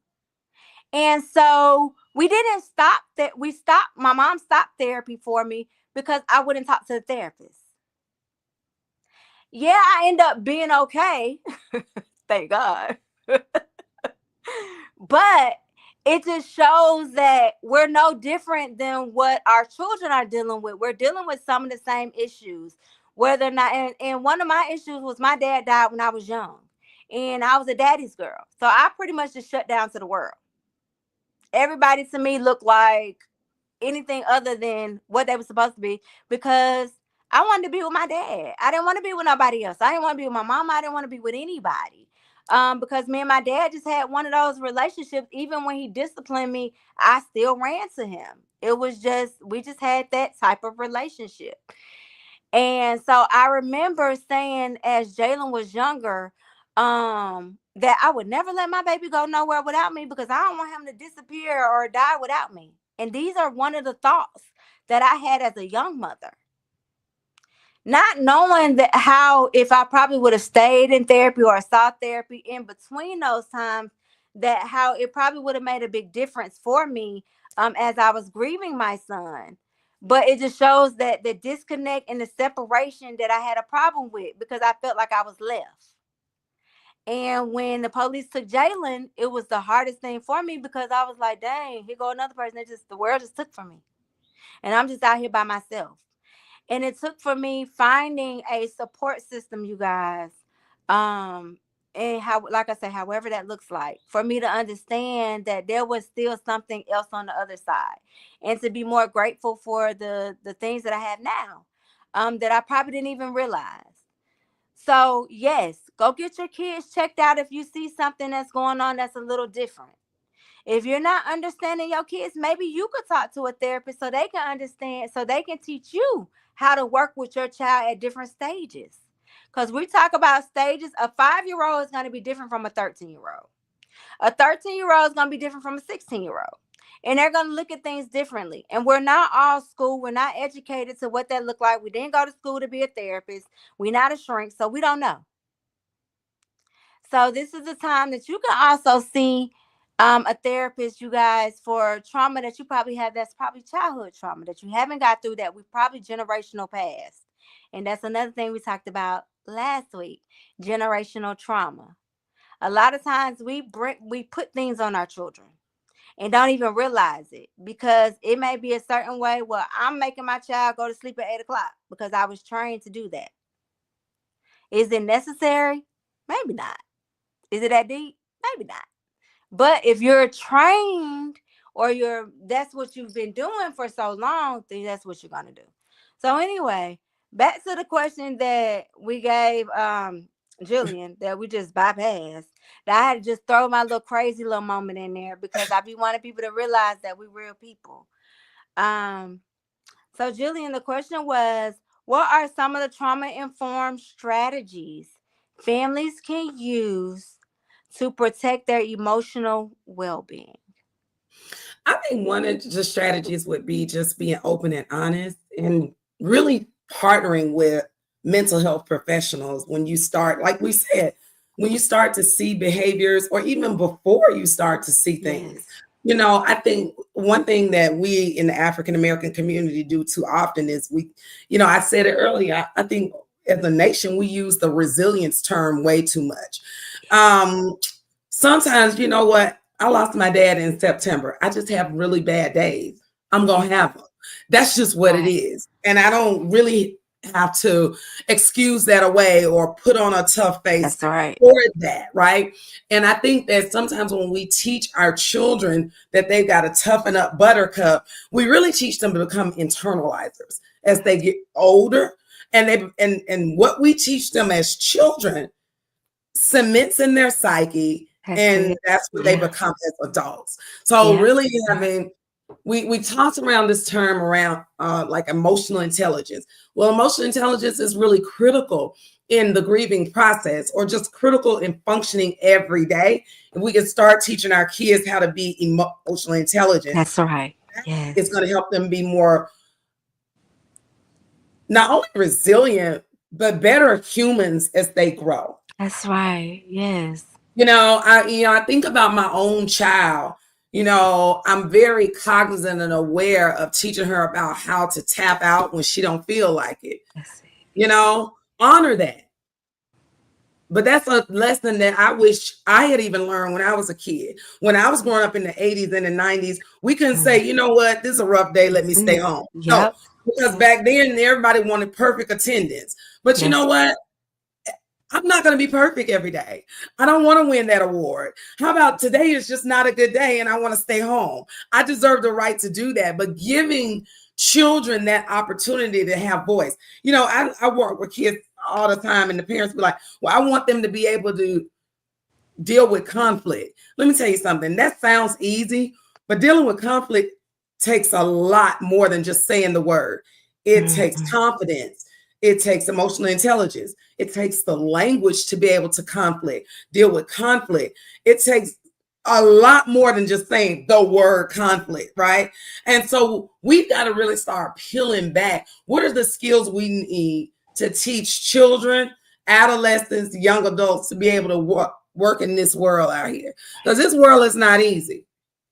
And so we didn't stop that. My mom stopped therapy for me because I wouldn't talk to the therapist. Yeah, I end up being okay. Thank God. But it just shows that we're no different than what our children are dealing with. We're dealing with some of the same issues. Whether or not, and one of my issues was my dad died when I was young. And I was a daddy's girl. So I pretty much just shut down to the world. Everybody to me looked like anything other than what they were supposed to be because I wanted to be with my dad. I didn't want to be with nobody else. I didn't want to be with my mama. I didn't want to be with anybody. Because me and my dad just had one of those relationships. Even when he disciplined me, I still ran to him. It was just, we just had that type of relationship. And so I remember saying as Jalen was younger, that I would never let my baby go nowhere without me because I don't want him to disappear or die without me. And these are one of the thoughts that I had as a young mother. Not knowing that how, if I probably would have stayed in therapy or sought therapy in between those times, that how it probably would have made a big difference for me as I was grieving my son. But it just shows that the disconnect and the separation that I had a problem with because I felt like I was left. And when the police took Jalen, it was the hardest thing for me because I was like, dang, here go another person that the world just took from me. And I'm just out here by myself. And it took for me finding a support system, you guys. And how, like I said, however that looks like, for me to understand that there was still something else on the other side. And to be more grateful for the things that I have now that I probably didn't even realize. So, yes, go get your kids checked out if you see something that's going on that's a little different. If you're not understanding your kids, maybe you could talk to a therapist so they can understand, so they can teach you how to work with your child at different stages. Because we talk about stages. A 5-year-old is going to be different from a 13-year-old. A 13-year-old is going to be different from a 16-year-old. And they're going to look at things differently. And we're not all school. We're not educated to what that look like. We didn't go to school to be a therapist. We're not a shrink, so we don't know. So this is the time that you can also see a therapist, you guys, for trauma that you probably have. That's probably childhood trauma that you haven't got through, that we probably generational past. And that's another thing we talked about last week, generational trauma. A lot of times we put things on our children and don't even realize it because it may be a certain way. Well, I'm making my child go to sleep at 8 o'clock because I was trained to do that. Is it necessary? Maybe not. Is it that deep? Maybe not. But if you're trained or that's what you've been doing for so long, then that's what you're going to do. So anyway, back to the question that we gave Jillian that we just bypassed. That I had to just throw my little crazy little moment in there because I be wanting people to realize that we're real people. So Jillian, the question was, what are some of the trauma-informed strategies families can use to protect their emotional well-being? I think one of the strategies would be just being open and honest and really partnering with mental health professionals when you start, like we said, when you start to see behaviors or even before you start to see things. Yes. You know, I think one thing that we in the African-American community do too often is I said it earlier, I think as a nation, we use the resilience term way too much. Sometimes, you know what? I lost my dad in September. I just have really bad days. I'm going to have them. That's just what it is. And I don't really have to excuse that away or put on a tough face That's right. for that, right? And I think that sometimes when we teach our children that they've got to toughen up buttercup, we really teach them to become internalizers as they get older. And what we teach them as children cements in their psyche, and that's what they become as adults. So really having we toss around this term around like emotional intelligence. Well, emotional intelligence is really critical in the grieving process, or just critical in functioning every day. And we can start teaching our kids how to be emotionally intelligent. That's right. Yes. It's going to help them be more, not only resilient, but better humans as they grow. That's right. Yes. I think about my own child. I'm very cognizant and aware of teaching her about how to tap out when she don't feel like it. Honor that. But that's a lesson that I wish I had even learned when I was a kid. When I was growing up in the 80s and the 90s, we couldn't say, you know what, this is a rough day, let me stay home. No, because back then everybody wanted perfect attendance. But you know what? I'm not going to be perfect every day. I don't want to win that award. How about today is just not a good day and I want to stay home? I deserve the right to do that. But giving children that opportunity to have voice. I work with kids all the time, and the parents be like, well, I want them to be able to deal with conflict. Let me tell you something. That sounds easy, but dealing with conflict takes a lot more than just saying the word. It takes confidence. It takes emotional intelligence. It takes the language to be able to deal with conflict. It takes a lot more than just saying the word conflict, right? And so we've got to really start peeling back. What are the skills we need to teach children, adolescents, young adults to be able to work in this world out here? Because this world is not easy.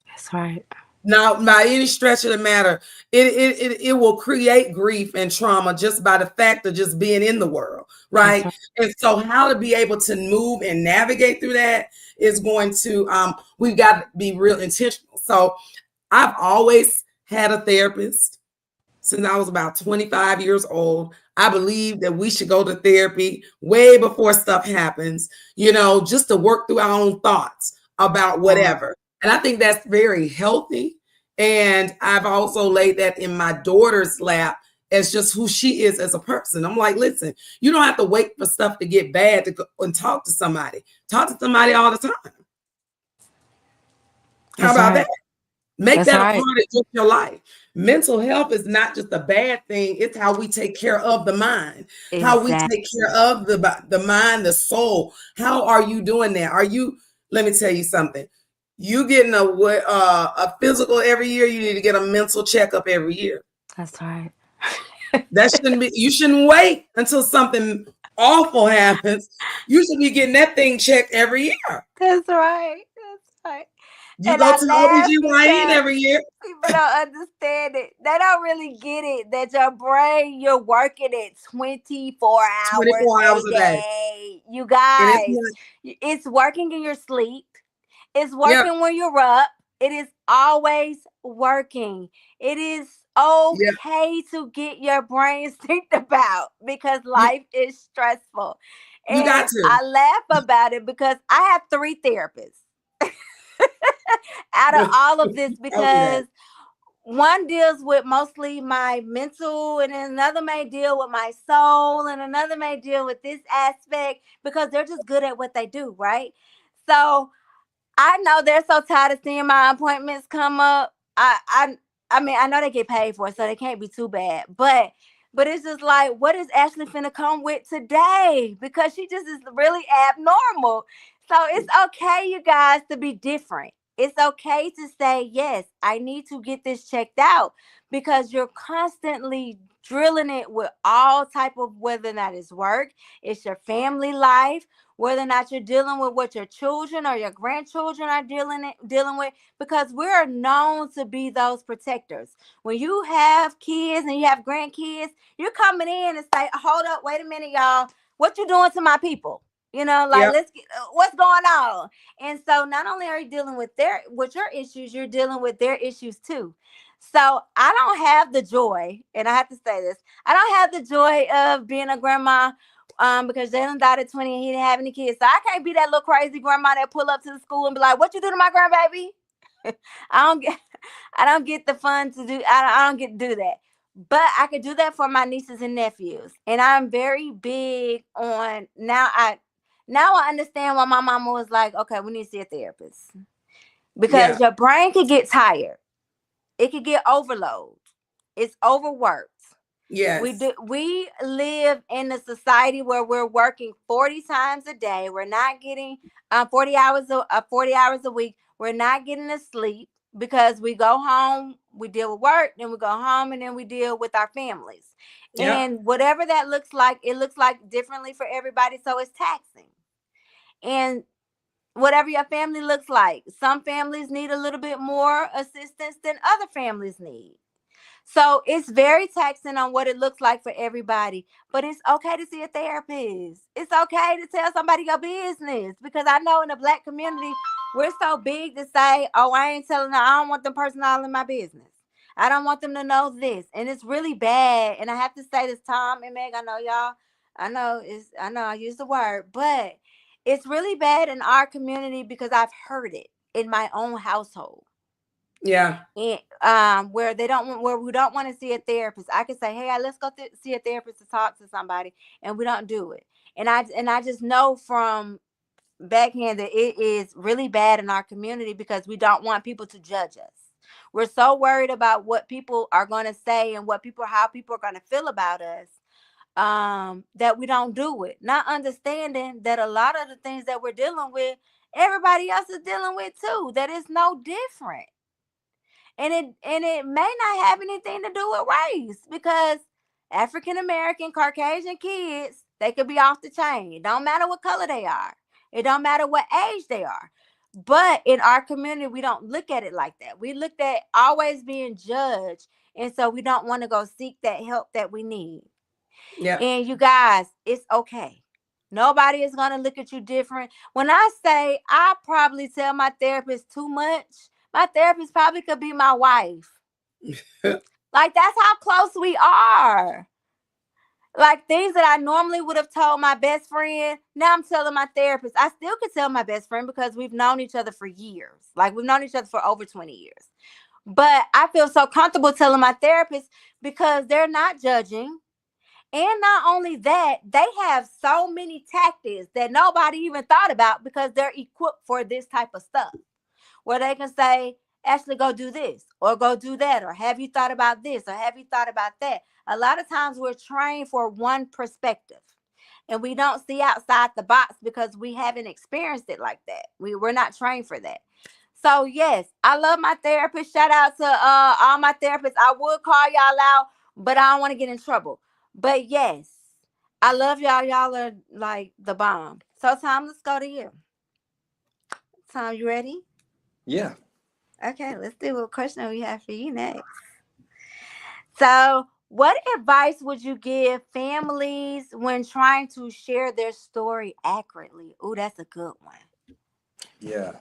That's right. Now, by any stretch of the matter, it will create grief and trauma just by the fact of just being in the world, right? And so how to be able to move and navigate through that is going to, we've got to be real intentional. So I've always had a therapist since I was about 25 years old. I believe that we should go to therapy way before stuff happens, just to work through our own thoughts about whatever. And I think that's very healthy. And I've also laid that in my daughter's lap as just who she is as a person. I'm like, listen, you don't have to wait for stuff to get bad to go and talk to somebody. Talk to somebody all the time. How about that? Make that a part of just your life. Mental health is not just a bad thing. It's how we take care of the mind, how we take care of the mind, the soul. How are you doing that? Let me tell you something. You getting a physical every year, you need to get a mental checkup every year. That's right. You shouldn't wait until something awful happens. You should be getting that thing checked every year. That's right. That's right. You go to the OBGYN every year. People don't understand it. They don't really get it that your brain, you're working it 24 hours a day. You guys, it's working in your sleep. It's working when you're up. It is always working. It is okay to get your brain synced about because life is stressful. And you got to. I laugh about it because I have 3 therapists out of all of this, because one deals with mostly my mental, and another may deal with my soul, and another may deal with this aspect, because they're just good at what they do, right? So I know they're so tired of seeing my appointments come up. I mean, I know they get paid for it, so they can't be too bad. But it's just like, what is Ashley finna come with today? Because she just is really abnormal. So it's okay, you guys, to be different. It's okay to say, yes, I need to get this checked out, because you're constantly drilling it with all type of, whether or not it's work, it's your family life, whether or not you're dealing with what your children or your grandchildren are dealing with, because we're known to be those protectors. When you have kids and you have grandkids, you're coming in and say, hold up, wait a minute, y'all. What you doing to my people? You know, like, Yep. let's get what's going on. And so not only are you dealing with your issues, you're dealing with their issues too. So I don't have the joy, and I have to say this, I don't have the joy of being a grandma, because Jalen died at 20 and he didn't have any kids. So I can't be that little crazy grandma that pull up to the school and be like, "What you do to my grandbaby?" I don't get I don't get the fun to do. I don't get to do that. But I could do that for my nieces and nephews. And I'm very big on now I understand why my mama was like, okay, we need to see a therapist. Because Yeah. your brain could get tired. It could get overload. It's overworked. Yes. We live in a society where we're working 40 times a day. We're not getting 40 hours a week. We're not getting to sleep because we go home, we deal with work, then we go home, and then we deal with our families. Yep. And whatever that looks like, it looks like differently for everybody. So it's taxing. And whatever your family looks like, some families need a little bit more assistance than other families need. So it's very taxing on what it looks like for everybody. But it's okay to see a therapist. It's okay to tell somebody your business. Because I know in the Black community, we're so big to say, oh, I ain't telling her, I don't want them person all in my business. I don't want them to know this. And it's really bad. And I have to say this, Tom and Meg, I know y'all, I know I use the word, but it's really bad in our community because I've heard it in my own household. Yeah. And, where we don't want to see a therapist. I can say, hey, let's go see a therapist to talk to somebody, and we don't do it. And I just know from backhand that it is really bad in our community because we don't want people to judge us. We're so worried about what people are going to say and how people are going to feel about us, that we don't do it. Not understanding that a lot of the things that we're dealing with, everybody else is dealing with too. That is no different. And it may not have anything to do with race because African American Caucasian kids, they could be off the chain. It don't matter what color they are. It don't matter what age they are. But in our community, we don't look at it like that. We looked at always being judged. And so we don't want to go seek that help that we need. Yeah. And you guys, it's okay. Nobody is going to look at you different. When I say I probably tell my therapist too much, my therapist probably could be my wife. Like, that's how close we are. Like, things that I normally would have told my best friend, now I'm telling my therapist. I still could tell my best friend because we've known each other for years. Like, we've known each other for over 20 years. But I feel so comfortable telling my therapist because they're not judging. And not only that, they have so many tactics that nobody even thought about because they're equipped for this type of stuff. Where they can say, Ashley, go do this or go do that, or have you thought about this or have you thought about that? A lot of times we're trained for one perspective and we don't see outside the box because we haven't experienced it like that. We're not trained for that. So yes, I love my therapist. Shout out to all my therapists. I would call y'all out, but I don't want to get in trouble. But yes, I love y'all. Y'all are like the bomb. So Tom, let's go to you. Tom, you ready? Yeah. Okay, let's see what question we have for you next. So, what advice would you give families when trying to share their story accurately? Oh, that's a good one. Yeah.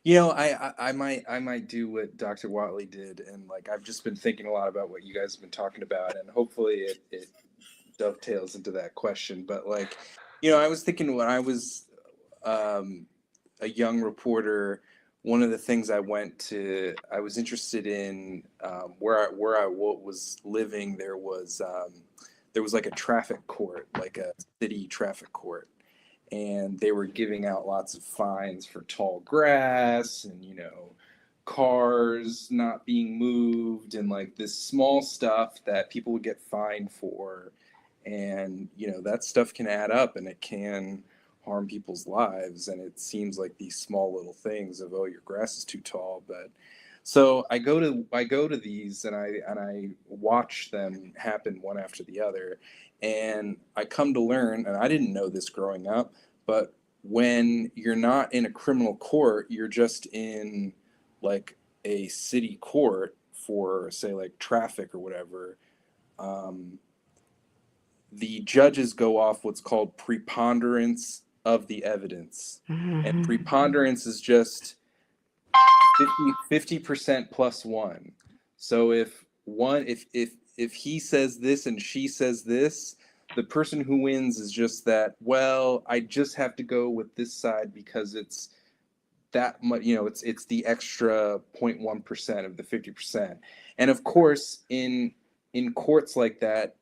You know, I might do what Dr. Watley did, and like I've just been thinking a lot about what you guys have been talking about, and hopefully it dovetails into that question. But like, you know, I was thinking when I was a young reporter, one of the things I was interested in, where I was living. There was like a traffic court, like a city traffic court, and they were giving out lots of fines for tall grass and, you know, cars not being moved and like this small stuff that people would get fined for. And, you know, that stuff can add up and it can harm people's lives. And it seems like these small little things of, oh, your grass is too tall. But so I go to these and I watch them happen one after the other. And I come to learn, and I didn't know this growing up, but when you're not in a criminal court, you're just in like a city court for, say, like traffic or whatever. The judges go off what's called preponderance of the evidence. Mm-hmm. And preponderance is just 50% plus one. So if he says this and she says this, the person who wins is just that, well, I just have to go with this side because it's that much, it's the extra 0.1% of the 50%. And of course, in courts like that,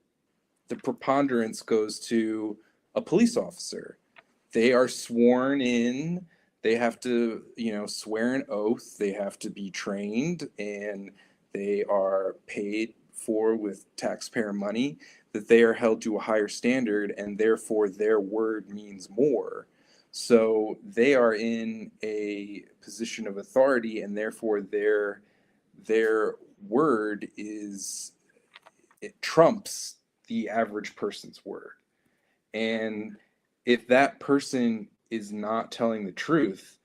the preponderance goes to a police officer. They are sworn in, they have to, swear an oath, they have to be trained, and they are paid for with taxpayer money, that they are held to a higher standard, and therefore their word means more. So they are in a position of authority, and therefore their word it trumps the average person's word. And if that person is not telling the truth,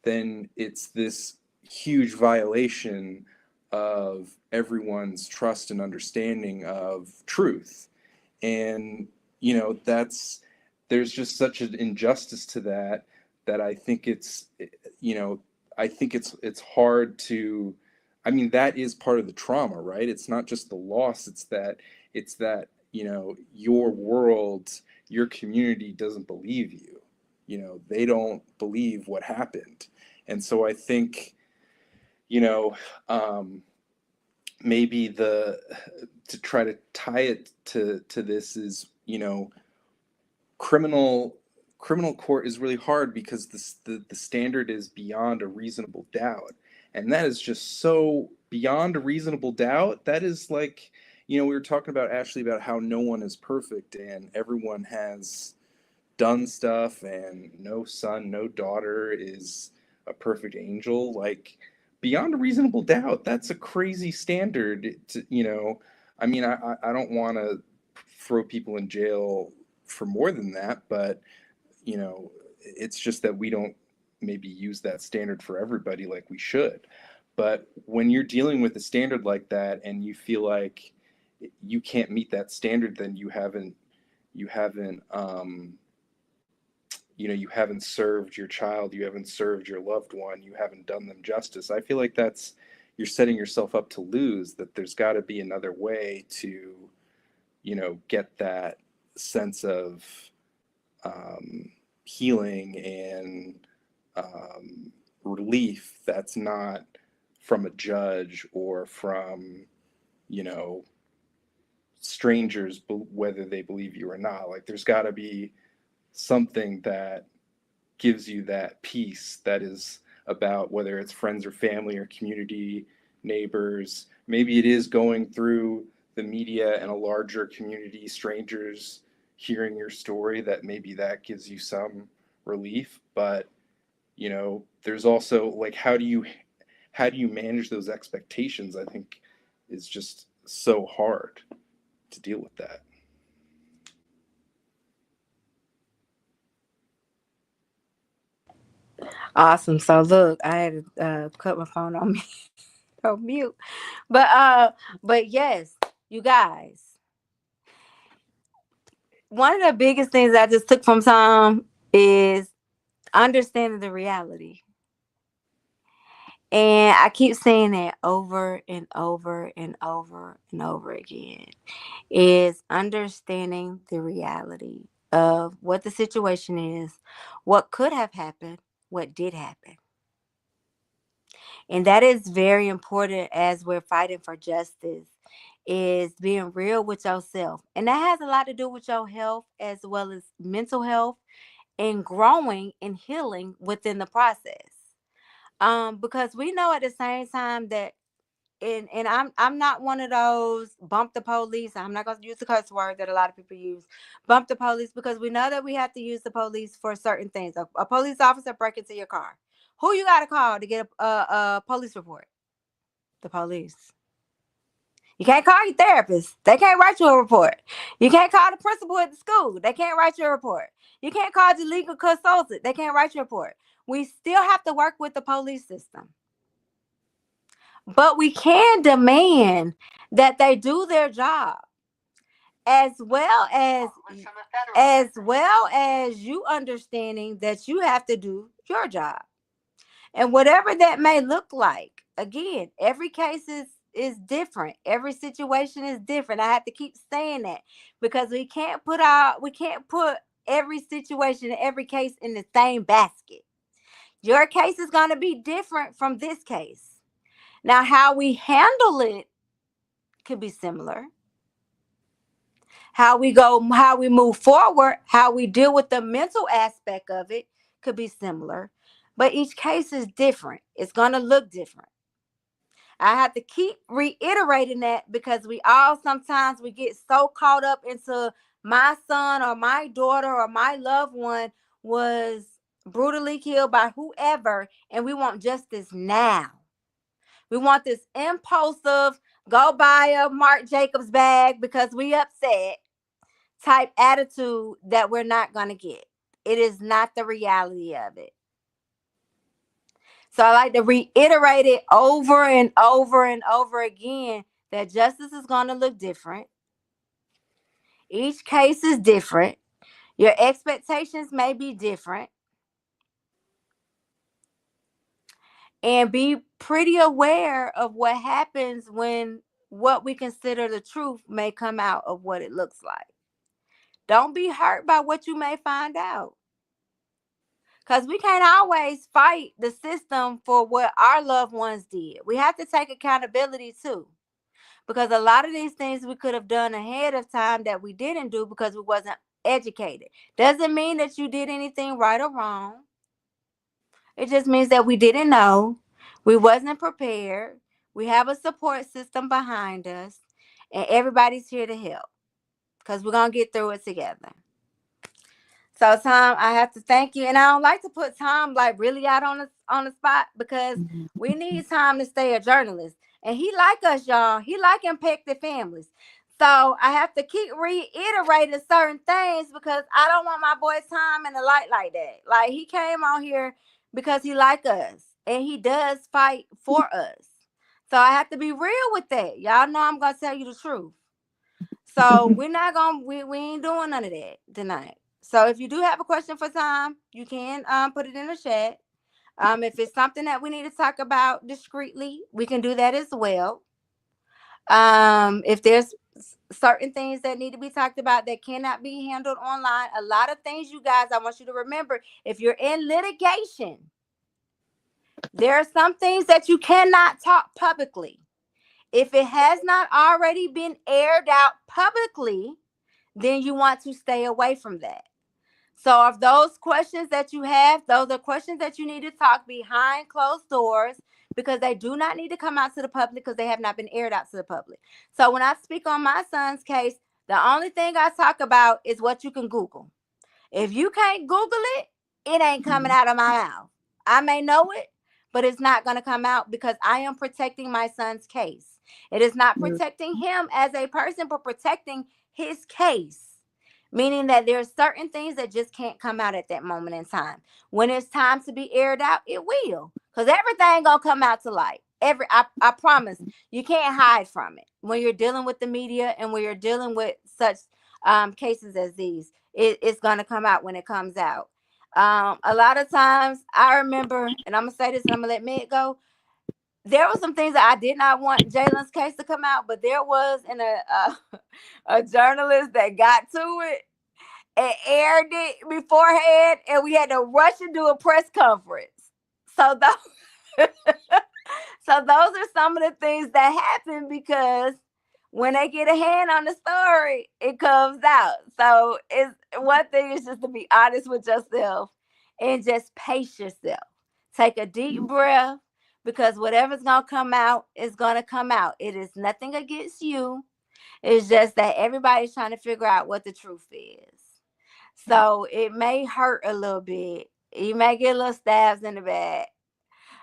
then it's this huge violation of everyone's trust and understanding of truth. And there's just such an injustice to that I think it's hard to, that is part of the trauma, right? It's not just the loss, it's that your world, your community doesn't believe you. They don't believe what happened. And so I think, maybe to try to tie it to this is, criminal court is really hard because the standard is beyond a reasonable doubt. And that is just so beyond a reasonable doubt. That is like, we were talking about, Ashley, about how no one is perfect and everyone has done stuff, and no son, no daughter is a perfect angel. Like, beyond a reasonable doubt, that's a crazy standard to, I don't want to throw people in jail for more than that, but it's just that we don't maybe use that standard for everybody like we should. But when you're dealing with a standard like that and you feel like you can't meet that standard, then you haven't served your child, you haven't served your loved one, you haven't done them justice. I feel like you're setting yourself up to lose. That there's got to be another way to get that sense of healing and relief that's not from a judge or from strangers, whether they believe you or not. Like, there's got to be something that gives you that peace, that is about whether it's friends or family or community, neighbors. Maybe it is going through the media and a larger community, strangers hearing your story, that maybe that gives you some relief. But there's also, like, how do you manage those expectations? I think is just so hard to deal with that. Awesome. So look, I had to cut my phone on mute. But yes, you guys, one of the biggest things I just took from Tom is understanding the reality. And I keep saying that over and over and over and over again, is understanding the reality of what the situation is, what could have happened, what did happen. And that is very important as we're fighting for justice, is being real with yourself. And that has a lot to do with your health as well as mental health and growing and healing within the process. Because we know at the same time that and I'm not one of those bump the police. I'm not going to use the cuss word that a lot of people use, bump the police, because we know that we have to use the police for certain things. A police officer break into your car. Who you got to call to get a police report? The police. You can't call your therapist. They can't write you a report. You can't call the principal at the school. They can't write you a report. You can't call the legal consultant. They can't write you a report. We still have to work with the police system. But we can demand that they do their job. as well as you understanding that you have to do your job. And whatever that may look like, again, every case is different. Every situation is different. I have to keep saying that because we can't put every situation and every case in the same basket. Your case is going to be different from this case. Now, how we handle it could be similar. How we move forward, how we deal with the mental aspect of it could be similar. But each case is different. It's going to look different. I have to keep reiterating that because sometimes we get so caught up into my son or my daughter or my loved one was brutally killed by whoever, and we want justice now. We want this impulsive, go buy a Marc Jacobs bag because we upset type attitude that we're not going to get. It is not the reality of it. So I like to reiterate it over and over and over again that justice is going to look different. Each case is different. Your expectations may be different. And be pretty aware of what happens when what we consider the truth may come out of what it looks like. Don't be hurt by what you may find out. Because we can't always fight the system for what our loved ones did. We have to take accountability too. Because a lot of these things we could have done ahead of time that we didn't do because we wasn't educated. Doesn't mean that you did anything right or wrong. It just means that we didn't know. We wasn't prepared. We have a support system behind us. And everybody's here to help. Because we're going to get through it together. So, Tom, I have to thank you. And I don't like to put Tom like really out on the spot because we need Tom to stay a journalist. And he like us, y'all. He like impacted families. So I have to keep reiterating certain things because I don't want my boy Tom in the light like that. Like, he came on here because he like us. And he does fight for us. So I have to be real with that. Y'all know I'm going to tell you the truth. So we ain't doing none of that tonight. So if you do have a question for Tom, you can put it in the chat. If it's something that we need to talk about discreetly, we can do that as well. If there's certain things that need to be talked about that cannot be handled online, a lot of things, you guys, I want you to remember, if you're in litigation, there are some things that you cannot talk publicly. If it has not already been aired out publicly, then you want to stay away from that. So if those questions that you have, those are questions that you need to talk behind closed doors because they do not need to come out to the public because they have not been aired out to the public. So when I speak on my son's case, the only thing I talk about is what you can Google. If you can't Google it, it ain't coming out of my mouth. I may know it, but it's not going to come out because I am protecting my son's case. It is not protecting him as a person, but protecting his case. Meaning that there's certain things that just can't come out at that moment in time. When it's time to be aired out, it will. Because everything gonna come out to light. I promise. You can't hide from it. When you're dealing with the media and when you're dealing with such cases as these, it's gonna come out when it comes out. A lot of times I remember, and I'm gonna say this and I'm gonna let Meg go. There were some things that I did not want Jalen's case to come out, but there was a journalist that got to it and aired it beforehand, and we had to rush and do a press conference. So those are some of the things that happen because when they get a hand on the story, it comes out. So it's one thing is just to be honest with yourself and just pace yourself. Take a deep breath. Because whatever's going to come out is going to come out. It is nothing against you. It's just that everybody's trying to figure out what the truth is. So it may hurt a little bit. You may get little stabs in the back.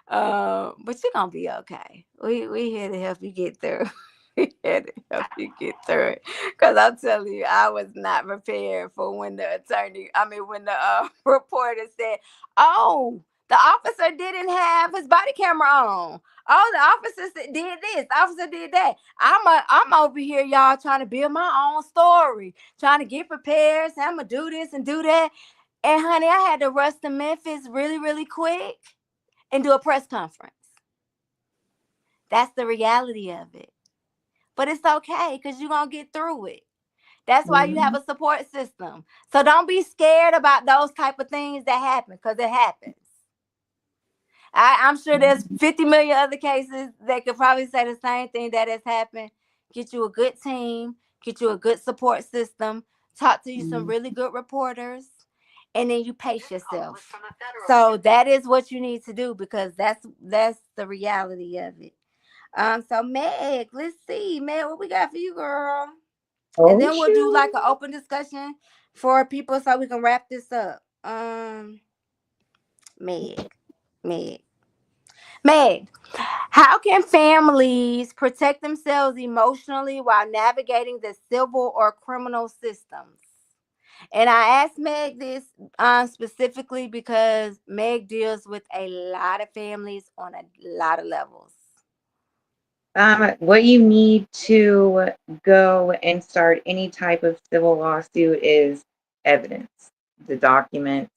But you're going to be okay. We here to help you get through. We here to help you get through it. Because I'm telling you, I was not prepared for when the reporter said, oh, The officer didn't have his body camera on. Oh, the officer did this. The officer did that. I'm over here, y'all, trying to build my own story, trying to get prepared. So I'm gonna do this and do that. And honey, I had to rush to Memphis really, really quick and do a press conference. That's the reality of it. But it's okay because you're gonna get through it. That's why you have a support system. So don't be scared about those type of things that happen, because it happens. I'm sure there's 50 million other cases that could probably say the same thing that has happened. Get you a good team, get you a good support system, talk to you some really good reporters, and then you pace yourself. So that is what you need to do, because that's the reality of it. So Meg, let's see, Meg, what we got for you, girl? And then we'll do like an open discussion for people so we can wrap this up. Meg, how can families protect themselves emotionally while navigating the civil or criminal systems? And I asked Meg this specifically because Meg deals with a lot of families on a lot of levels. What you need to go and start any type of civil lawsuit is evidence, the documents.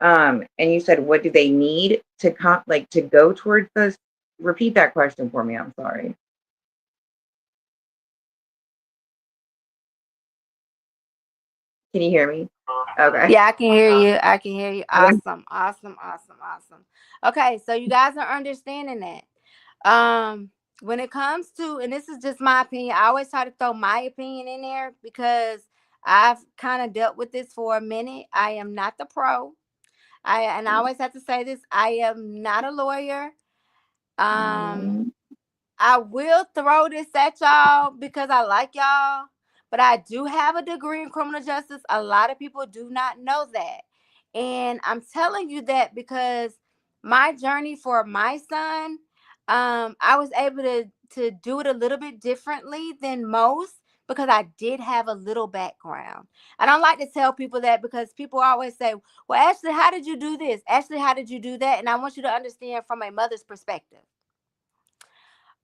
And you said, what do they need to to go towards those? Repeat that question for me. I'm sorry. Can you hear me? Okay. Yeah, I can hear you. I can hear you. Awesome. Okay, so you guys are understanding that. When it comes to, and this is just my opinion, I always try to throw my opinion in there because I've kind of dealt with this for a minute. I am not the pro. I always have to say this. I am not a lawyer. I will throw this at y'all because I like y'all, but I do have a degree in criminal justice. A lot of people do not know that. And I'm telling you that because my journey for my son, I was able to do it a little bit differently than most because I did have a little background. I don't like to tell people that because people always say, well, Ashley, how did you do this? Ashley, how did you do that? And I want you to understand from a mother's perspective.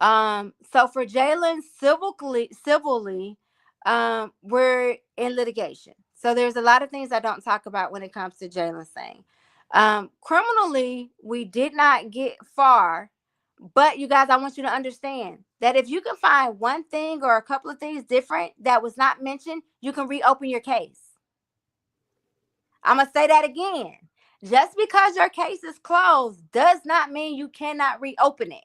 So for Jalen, civilly, we're in litigation. So there's a lot of things I don't talk about when it comes to Jalen saying. Criminally, we did not get far, but you guys, I want you to understand that if you can find one thing or a couple of things different that was not mentioned, you can reopen your case. I'm going to say that again. Just because your case is closed does not mean you cannot reopen it.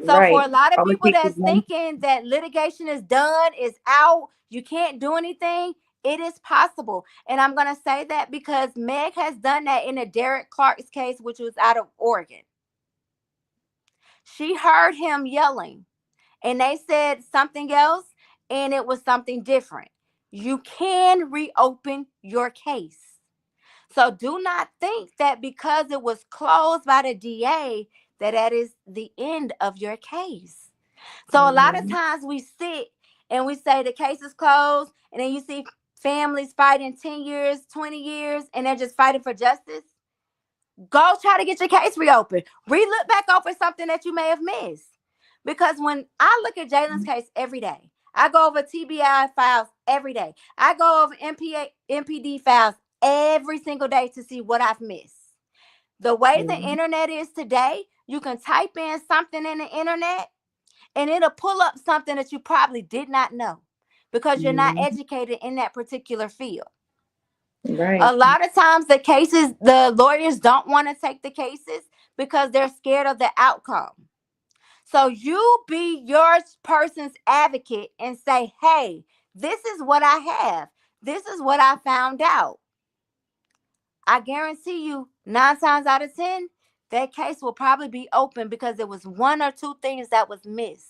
So for a lot of people that's thinking that litigation is done, is out, you can't do anything, it is possible. And I'm going to say that because Meg has done that in a Derek Clark's case, which was out of Oregon. She heard him yelling and they said something else and it was something different. You can reopen your case. So do not think that because it was closed by the DA, that is the end of your case. So a lot of times we sit and we say the case is closed, and then you see families fighting 10 years, 20 years, and they're just fighting for justice. Go try to get your case reopened. Re-look back over something that you may have missed. Because when I look at Jalen's case every day, I go over TBI files every day. I go over MPD files every single day to see what I've missed. The way the internet is today, you can type in something in the internet and it'll pull up something that you probably did not know because you're not educated in that particular field. Right. A lot of times the lawyers don't want to take the cases because they're scared of the outcome. So you be your person's advocate and say, hey, this is what I have. This is what I found out. I guarantee you 9 times out of 10, that case will probably be open because there was 1 or 2 things that was missed.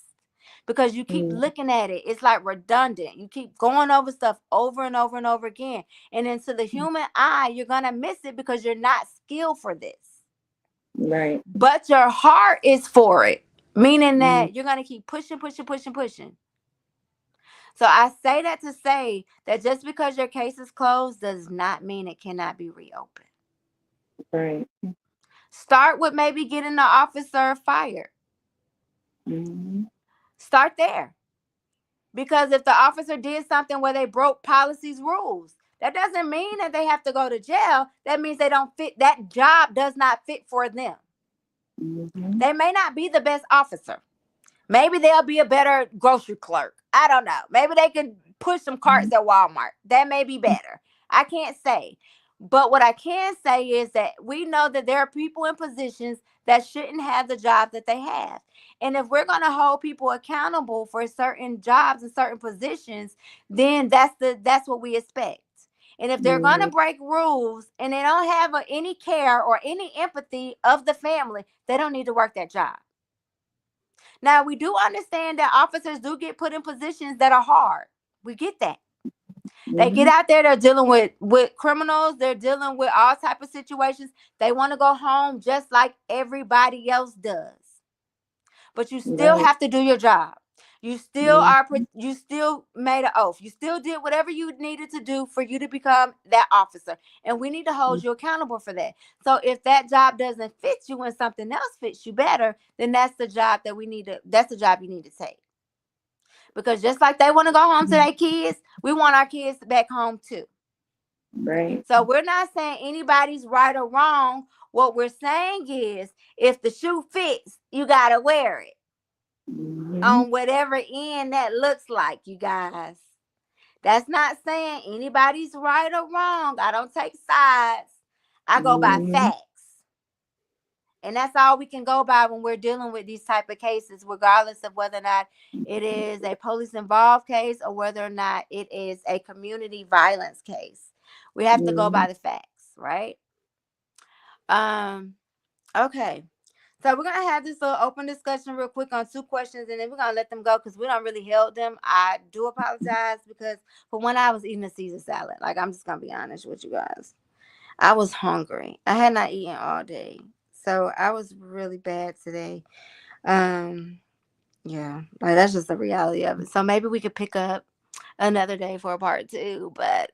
Because you keep looking at it. It's like redundant. You keep going over stuff over and over and over again. And then to the human eye, you're going to miss it because you're not skilled for this. Right. But your heart is for it. Meaning that you're going to keep pushing. So I say that to say that just because your case is closed does not mean it cannot be reopened. Right. Start with maybe getting the officer fired. Mm-hmm. Start there. Because if the officer did something where they broke policies, rules, that doesn't mean that they have to go to jail. That means they don't fit. That job does not fit for them. Mm-hmm. They may not be the best officer. Maybe they'll be a better grocery clerk. I don't know. Maybe they could push some carts at Walmart. That may be better. I can't say. But what I can say is that we know that there are people in positions that shouldn't have the job that they have. And if we're going to hold people accountable for certain jobs and certain positions, then that's what we expect. And if they're going to break rules and they don't have any care or any empathy of the family, they don't need to work that job. Now, we do understand that officers do get put in positions that are hard. We get that. They get out there, they're dealing with criminals, they're dealing with all type of situations. They want to go home just like everybody else does. But you still have to do your job. You still you still made an oath. You still did whatever you needed to do for you to become that officer. And we need to hold you accountable for that. So if that job doesn't fit you and something else fits you better, then that's the job that's the job you need to take. Because just like they want to go home to their kids, we want our kids back home too. Right. So we're not saying anybody's right or wrong. What we're saying is if the shoe fits, you got to wear it. On whatever end that looks like, you guys. That's not saying anybody's right or wrong. I don't take sides. I go by facts. And that's all we can go by when we're dealing with these type of cases, regardless of whether or not it is a police involved case or whether or not it is a community violence case. We have to go by the facts, right? Okay. So we're going to have this little open discussion real quick on 2 questions, and then we're going to let them go because we don't really held them. I do apologize because for one, I was eating a Caesar salad. Like, I'm just going to be honest with you guys. I was hungry. I had not eaten all day. So I was really bad today. Yeah, like that's just the reality of it. So maybe we could pick up another day for a part 2, but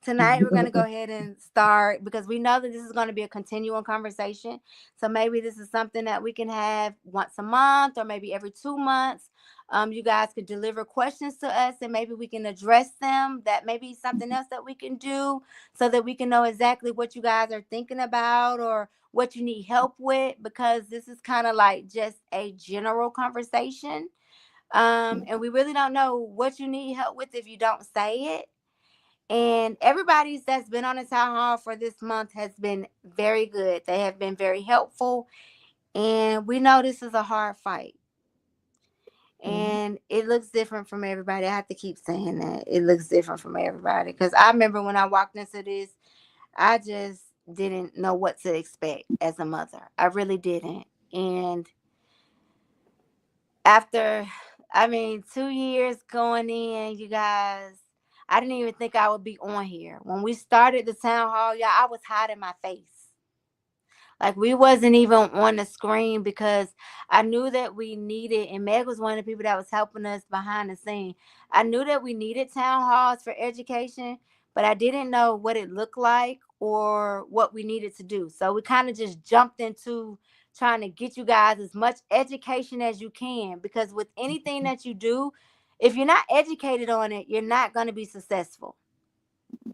tonight we're going to go ahead and start because we know that this is going to be a continuing conversation. So maybe this is something that we can have once a month or maybe every 2 months. You guys could deliver questions to us and maybe we can address them. That may be something else that we can do so that we can know exactly what you guys are thinking about or what you need help with, because this is kind of like just a general conversation. And we really don't know what you need help with if you don't say it. And everybody's that's been on the town hall for this month has been very good. They have been very helpful. And we know this is a hard fight. And it looks different from everybody. I have to keep saying that. It looks different from everybody. Because I remember when I walked into this, I just didn't know what to expect as a mother. I really didn't. And after, 2 years going in, you guys, I didn't even think I would be on here. When we started the town hall, y'all, I was hiding my face. Like, we wasn't even on the screen because I knew that we needed, and Meg was one of the people that was helping us behind the scene. I knew that we needed town halls for education, but I didn't know what it looked like or what we needed to do. So we kind of just jumped into trying to get you guys as much education as you can, because with anything that you do, if you're not educated on it, you're not going to be successful.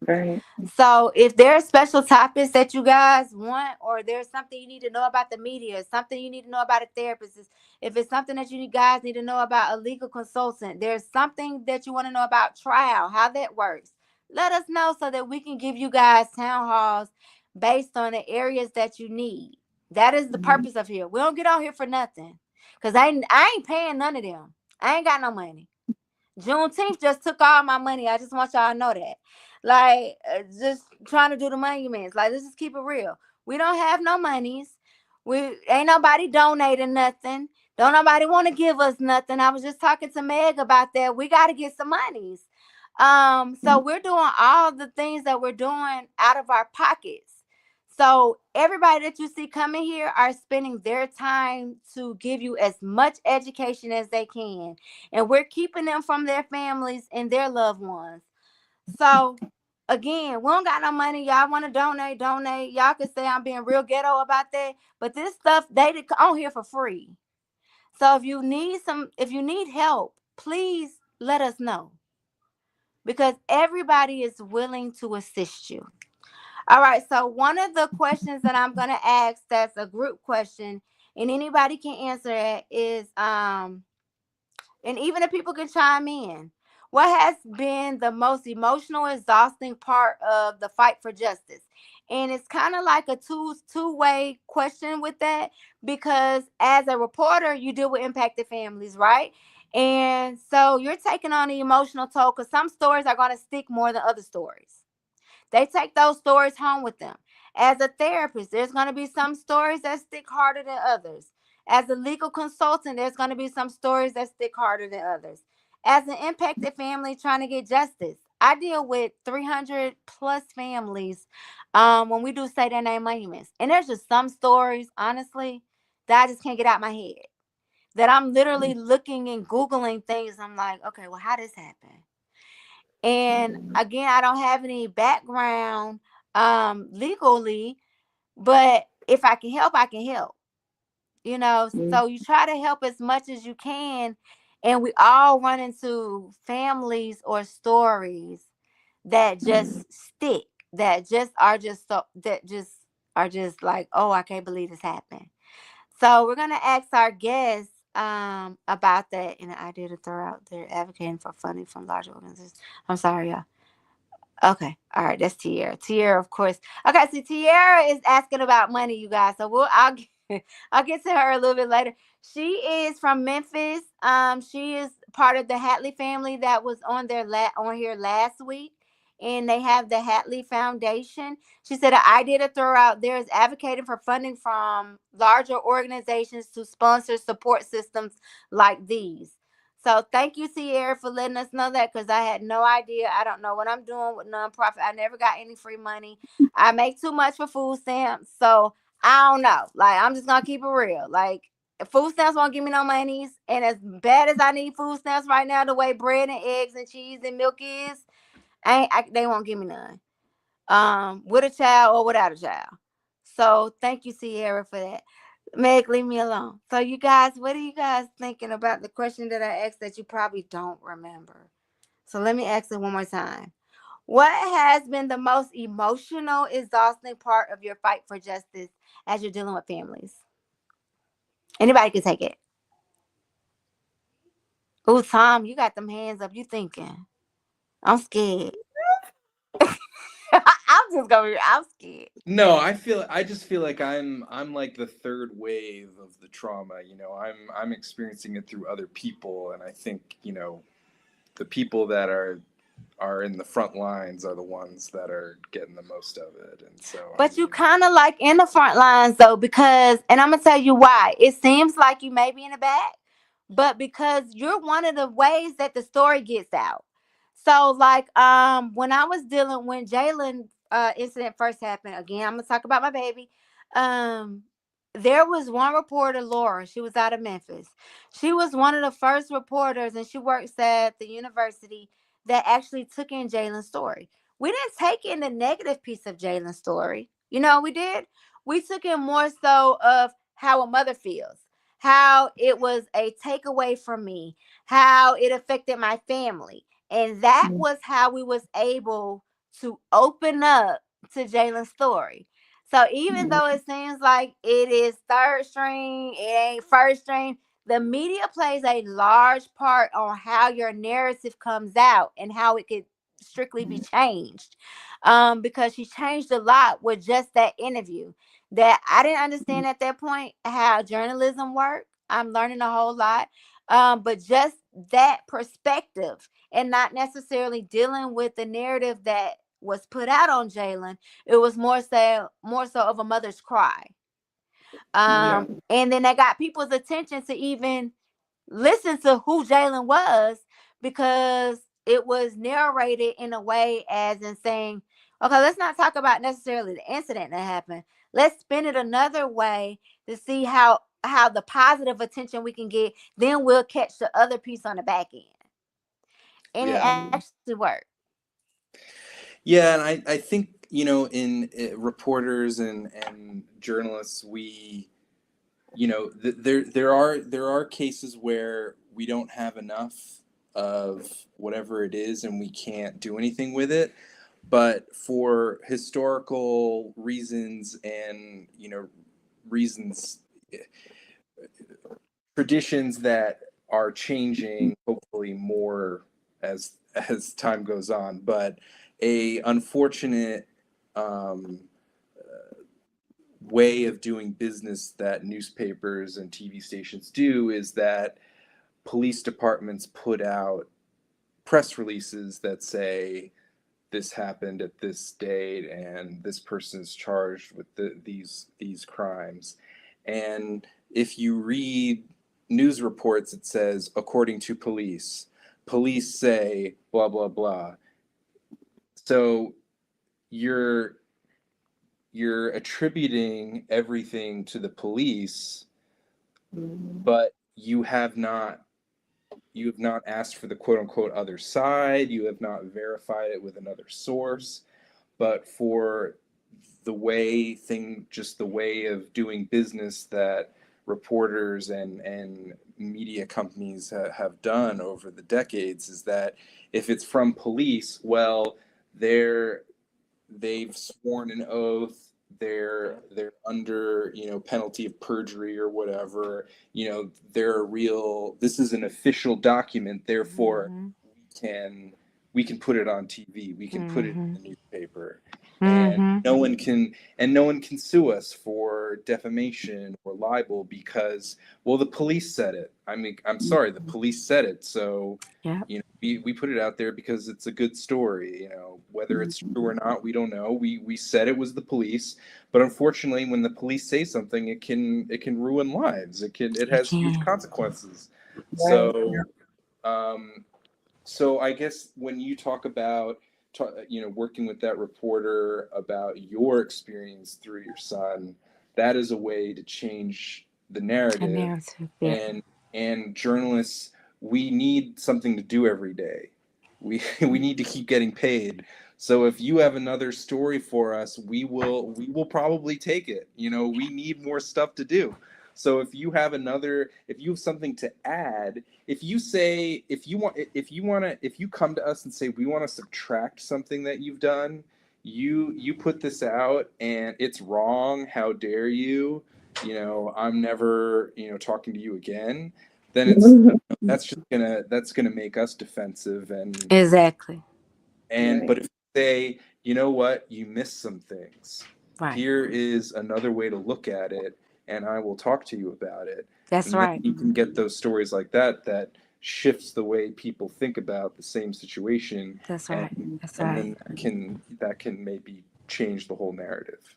Right. So if there are special topics that you guys want, or there's something you need to know about the media, something you need to know about a therapist, if it's something that you guys need to know about a legal consultant, there's something that you want to know about trial, how that works, let us know so that we can give you guys town halls based on the areas that you need. That is the purpose of here. We don't get on here for nothing, because I ain't paying none of them. I ain't got no money. Juneteenth just took all my money. I just want y'all to know that. Like, just trying to do the monuments. Like, let's just keep it real. We don't have no monies. We ain't nobody donating nothing. Don't nobody want to give us nothing. I was just talking to Meg about that. We got to get some monies. So we're doing all the things that we're doing out of our pockets. So everybody that you see coming here are spending their time to give you as much education as they can. And we're keeping them from their families and their loved ones. So again, we don't got no money. Y'all want to donate, donate. Y'all can say I'm being real ghetto about that. But this stuff, they on here for free. So if you need help, please let us know. Because everybody is willing to assist you. All right. So one of the questions that I'm going to ask, that's a group question, and anybody can answer it, is and even if people can chime in, what has been the most emotional, exhausting part of the fight for justice? And it's kind of like a two-way question with that, because as a reporter, you deal with impacted families, right? And so you're taking on the emotional toll, because some stories are going to stick more than other stories. They take those stories home with them. As a therapist, there's going to be some stories that stick harder than others. As a legal consultant, there's going to be some stories that stick harder than others. As an impacted family trying to get justice, I deal with 300 plus families when we do Say Their Name Monuments. And there's just some stories, honestly, that I just can't get out my head. That I'm literally looking and Googling things. I'm like, okay, well, how this happen? And again, I don't have any background legally, but if I can help, I can help. So you try to help as much as you can, and we all run into families or stories that just stick, that just are just like, oh, I can't believe this happened. So we're gonna ask our guests about that, and I did a throw out there advocating for funding from larger organizations. I'm sorry, y'all. Okay. All right. That's Tierra. Tierra, of course. Okay. So Tierra is asking about money, you guys. So I'll get to her a little bit later. She is from Memphis. She is part of the Hatley family that was on here last week, and they have the Hatley Foundation. She said an idea to throw out there is advocating for funding from larger organizations to sponsor support systems like these. So thank you, Sierra, for letting us know that, because I had no idea. I don't know what I'm doing with nonprofit. I never got any free money. I make too much for food stamps. So I don't know. Like, I'm just going to keep it real. Like, food stamps won't give me no monies. And as bad as I need food stamps right now, the way bread and eggs and cheese and milk is, they won't give me none. With a child or without a child. So thank you, Sierra, for that. Meg, leave me alone. So you guys, what are you guys thinking about the question that I asked that you probably don't remember? So let me ask it one more time. What has been the most emotional, exhausting part of your fight for justice as you're dealing with families? Anybody can take it. Oh, Tom, you got them hands up. You thinking? I'm scared. I'm scared. No, I just feel like I'm like the third wave of the trauma. I'm experiencing it through other people, and I think, the people that are in the front lines are the ones that are getting the most of it. And so But you kind of like in the front lines though, because, and I'm gonna tell you why. It seems like you may be in the back, but because you're one of the ways that the story gets out. So like when Jalen incident first happened, again, I'm gonna talk about my baby. There was one reporter, Laura. She was out of Memphis. She was one of the first reporters, and she works at the university that actually took in Jalen's story. We didn't take in the negative piece of Jalen's story. You know what we did? We took in more so of how a mother feels, how it was a takeaway from me, how it affected my family. And that was how we was able to open up to Jalen's story. So even though it seems like it is third string, it ain't first string, the media plays a large part on how your narrative comes out and how it could strictly be changed. Because she changed a lot with just that interview that I didn't understand at that point how journalism worked. I'm learning a whole lot. But just that perspective and not necessarily dealing with the narrative that was put out on Jalen. It was more so of a mother's cry. And then they got people's attention to even listen to who Jalen was, because it was narrated in a way as in saying, okay, let's not talk about necessarily the incident that happened. Let's spin it another way to see how the positive attention we can get. Then we'll catch the other piece on the back end. And it actually worked. Yeah, and I think, in reporters and journalists, we, there are cases where we don't have enough of whatever it is and we can't do anything with it. But for historical reasons and, reasons, traditions that are changing, hopefully more as time goes on, but a unfortunate um, way of doing business that newspapers and TV stations do is that police departments put out press releases that say this happened at this date and this person is charged with these crimes. And if you read news reports, it says according to police say blah blah blah. So you're attributing everything to the police, but you have not asked for the quote unquote other side. You have not verified it with another source. But for the way of doing business that reporters and media companies have done over the decades is that if it's from police, well, they've sworn an oath, they're under penalty of perjury or whatever, this is an official document, therefore we can put it on TV, we can put it in the newspaper, and no one can sue us for defamation or libel because, well, the police said it. I mean, I'm sorry, the police said it, so we put it out there because it's a good story. Whether it's true or not, we don't know. We said it was the police, but unfortunately, when the police say something, it can ruin lives. It has huge consequences. So, so I guess when you talk about working with that reporter about your experience through your son, that is a way to change the narrative. And journalists, we need something to do every day. We need to keep getting paid. So if you have another story for us, we will probably take it. We need more stuff to do. So if you have something to add, if you come to us and say we want to subtract something that you've done, you put this out and it's wrong, how dare you? I'm never talking to you again. Then that's gonna make us defensive and Exactly. but if you say, you know what, you missed some things. Right. Here is another way to look at it, and I will talk to you about it. That's right. You can get those stories like that shifts the way people think about the same situation. That's right. And then that can maybe change the whole narrative.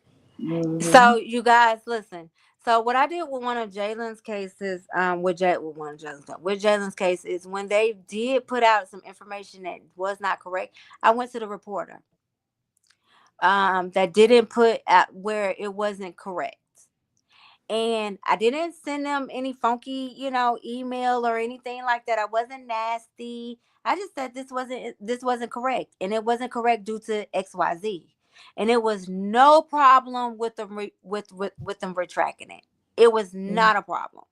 So you guys listen. So what I did with one of Jalen's cases, with Jalen's case is when they did put out some information that was not correct, I went to the reporter. That didn't put out where it wasn't correct. And I didn't send them any funky, email or anything like that. I wasn't nasty. I just said this wasn't correct, and it wasn't correct due to XYZ. And it was no problem with them with them retracting it. It was not a problem.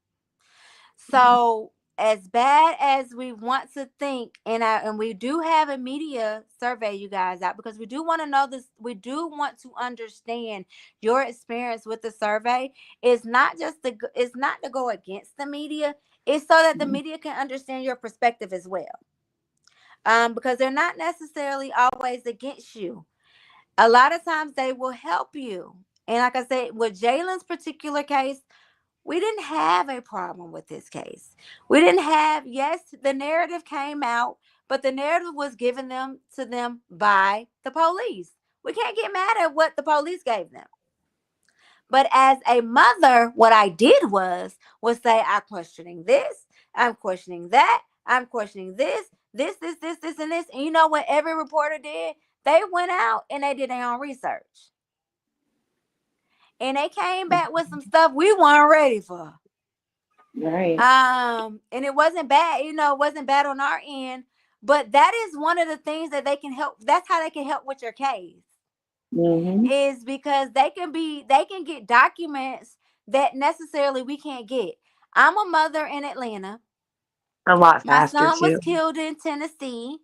So as bad as we want to think, and we do have a media survey, you guys, out because we do want to know this. We do want to understand your experience with the survey. It's not to go against the media. It's so that the media can understand your perspective as well. Because they're not necessarily always against you. A lot of times they will help you. And like I said, with Jalen's particular case, we didn't have a problem with this case. We didn't have, yes, the narrative came out, but the narrative was given to them by the police. We can't get mad at what the police gave them. But as a mother, what I did was say, I'm questioning this, I'm questioning that, I'm questioning this, and this. And you know what every reporter did? They went out and they did their own research. And they came back with some stuff we weren't ready for. Right. And it wasn't bad, it wasn't bad on our end, But that is one of the things that they can help. That's how they can help with your case. Is because they can get documents that necessarily we can't get. I'm a mother in Atlanta. A lot My faster son was too. killed in Tennessee.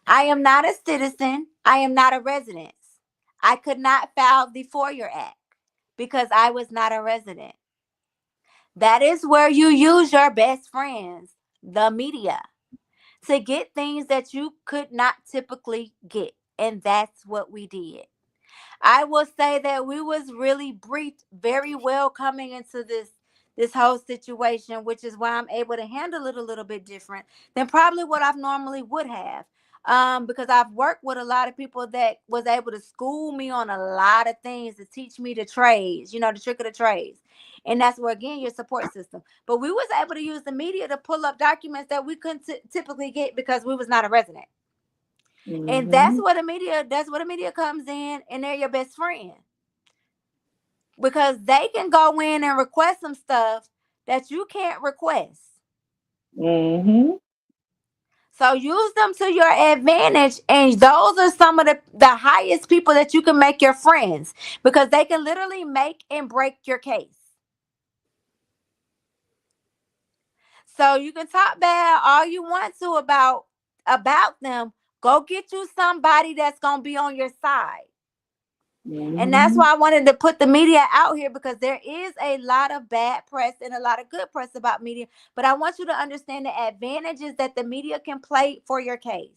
I am not a citizen. I am not a resident. I could not file the FOIA Act because I was not a resident. That is where you use your best friends, the media, to get things that you could not typically get. And that's what we did. I will say that we was really briefed very well coming into this whole situation, which is why I'm able to handle it a little bit different than probably what I normally would have. Because I've worked with a lot of people that was able to school me on a lot of things to teach me the trades, the trick of the trades. And that's where, again, your support system. But we was able to use the media to pull up documents that we couldn't typically get because we was not a resident. And that's where the media comes in, and they're your best friend. Because they can go in and request some stuff that you can't request. So use them to your advantage. And those are some of the highest people that you can make your friends, because they can literally make and break your case. So you can talk bad all you want to about them. Go get you somebody that's going to be on your side. And that's why I wanted to put the media out here, because there is a lot of bad press and a lot of good press about media. But I want you to understand the advantages that the media can play for your case.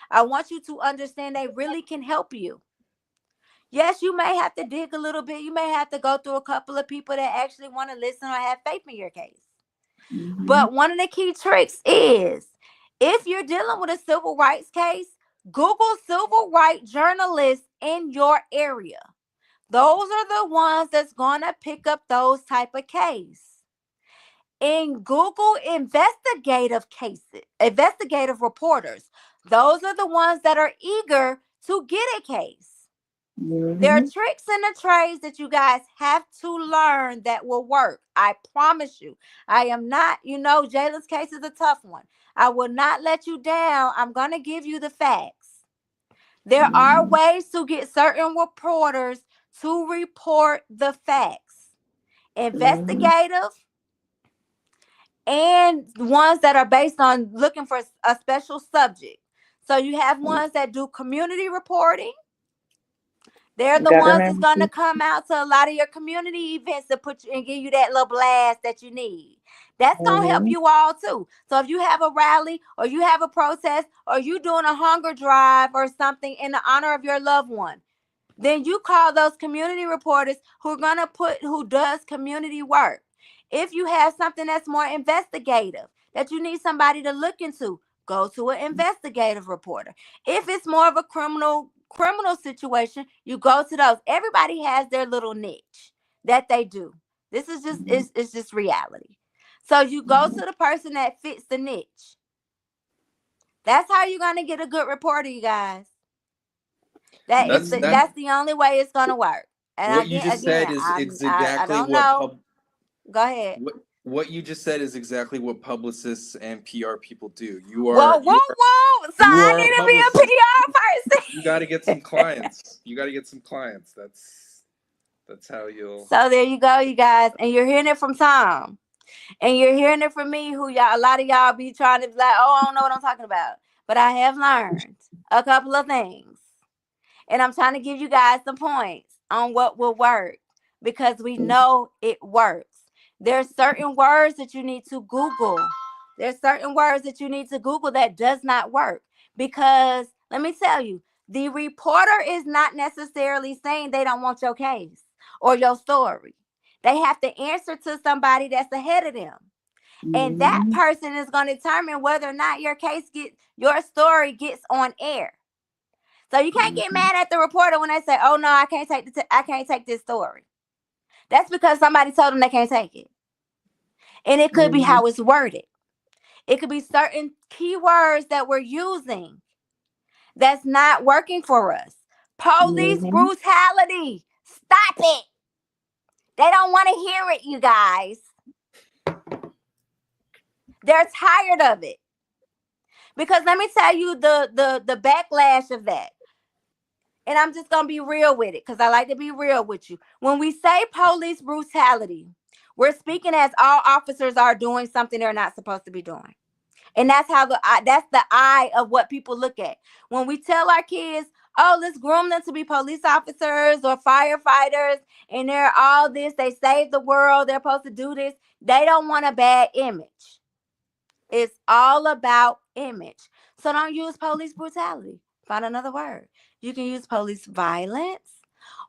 I want you to understand they really can help you. Yes, you may have to dig a little bit. You may have to go through a couple of people that actually want to listen or have faith in your case. But one of the key tricks is, if you're dealing with a civil rights case, Google civil rights journalists in your area. Those are the ones that's going to pick up those type of case. In Google investigative cases, investigative reporters, those are the ones that are eager to get a case. There are tricks in the trades that you guys have to learn that will work. I promise you. I am not, Jalen's case is a tough one. I will not let you down. I'm going to give you the facts. There are ways to get certain reporters to report the facts. Investigative and ones that are based on looking for a special subject. So you have ones that do community reporting. They're the ones that's going to come out to a lot of your community events to put you and give you that little blast that you need. That's going to help you all too. So if you have a rally or you have a protest or you doing a hunger drive or something in the honor of your loved one, then you call those community reporters who does community work. If you have something that's more investigative, that you need somebody to look into, go to an investigative reporter. If it's more of a criminal situation, you go to those. Everybody has their little niche that they do. This is just it's just reality. So you go to the person that fits the niche. That's how you're gonna get a good reporter, you guys. That's the only way it's gonna work. And what you just said is exactly I don't what know. Go ahead. What you just said is exactly what publicists and PR people do. Whoa. So I need to be a PR person. You got to get some clients. That's how you'll. So there you go, you guys. And you're hearing it from Tom. And you're hearing it from me, who a lot of y'all be trying to be like, oh, I don't know what I'm talking about. But I have learned a couple of things. And I'm trying to give you guys some points on what will work, because we know it works. There's certain words that you need to Google. That does not work, because let me tell you, the reporter is not necessarily saying they don't want your case or your story. They have to answer to somebody that's ahead of them. And that person is going to determine whether or not your story gets on air. So you can't get mad at the reporter when they say, "Oh no, I can't take this story." That's because somebody told them they can't take it. And it could be how it's worded. It could be certain keywords that we're using that's not working for us. Police brutality. Stop it. They don't want to hear it, you guys. They're tired of it. Because let me tell you the backlash of that. And I'm just going to be real with it because I like to be real with you. When we say police brutality, we're speaking as all officers are doing something they're not supposed to be doing. And that's how that's the eye of what people look at. When we tell our kids, oh, let's groom them to be police officers or firefighters, and they're all this, they save the world, they're supposed to do this. They don't want a bad image. It's all about image. So don't use police brutality. Find another word. You can use police violence,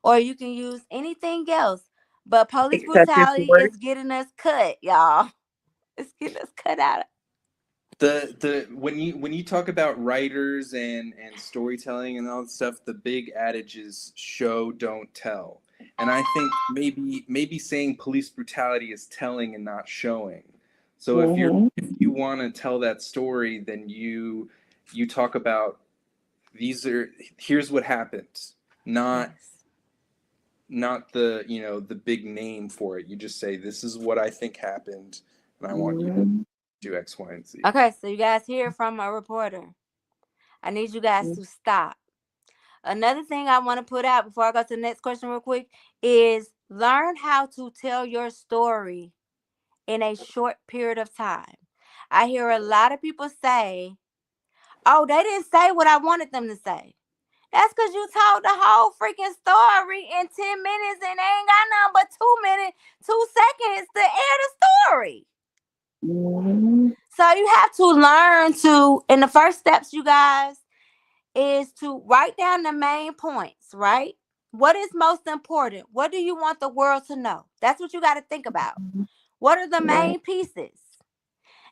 or you can use anything else. But police brutality is getting us cut, y'all. It's getting us cut out. When you talk about writers and storytelling and all that stuff, the big adage is show, don't tell. And I think maybe saying police brutality is telling and not showing. So if you want to tell that story, then you talk about here's what happened, not the the big name for it. You just say, this is what I think happened, and I want you to do X, Y, and Z. Okay, so you guys hear from a reporter. I need you guys to stop. Another thing I want to put out before I go to the next question real quick is learn how to tell your story in a short period of time. I hear a lot of people say, oh, they didn't say what I wanted them to say. That's because you told the whole freaking story in 10 minutes and they ain't got nothing but 2 minutes, 2 seconds to air the story. So you have to learn to, and the first steps, you guys, is to write down the main points, right? What is most important? What do you want the world to know? That's what you got to think about. What are the main pieces?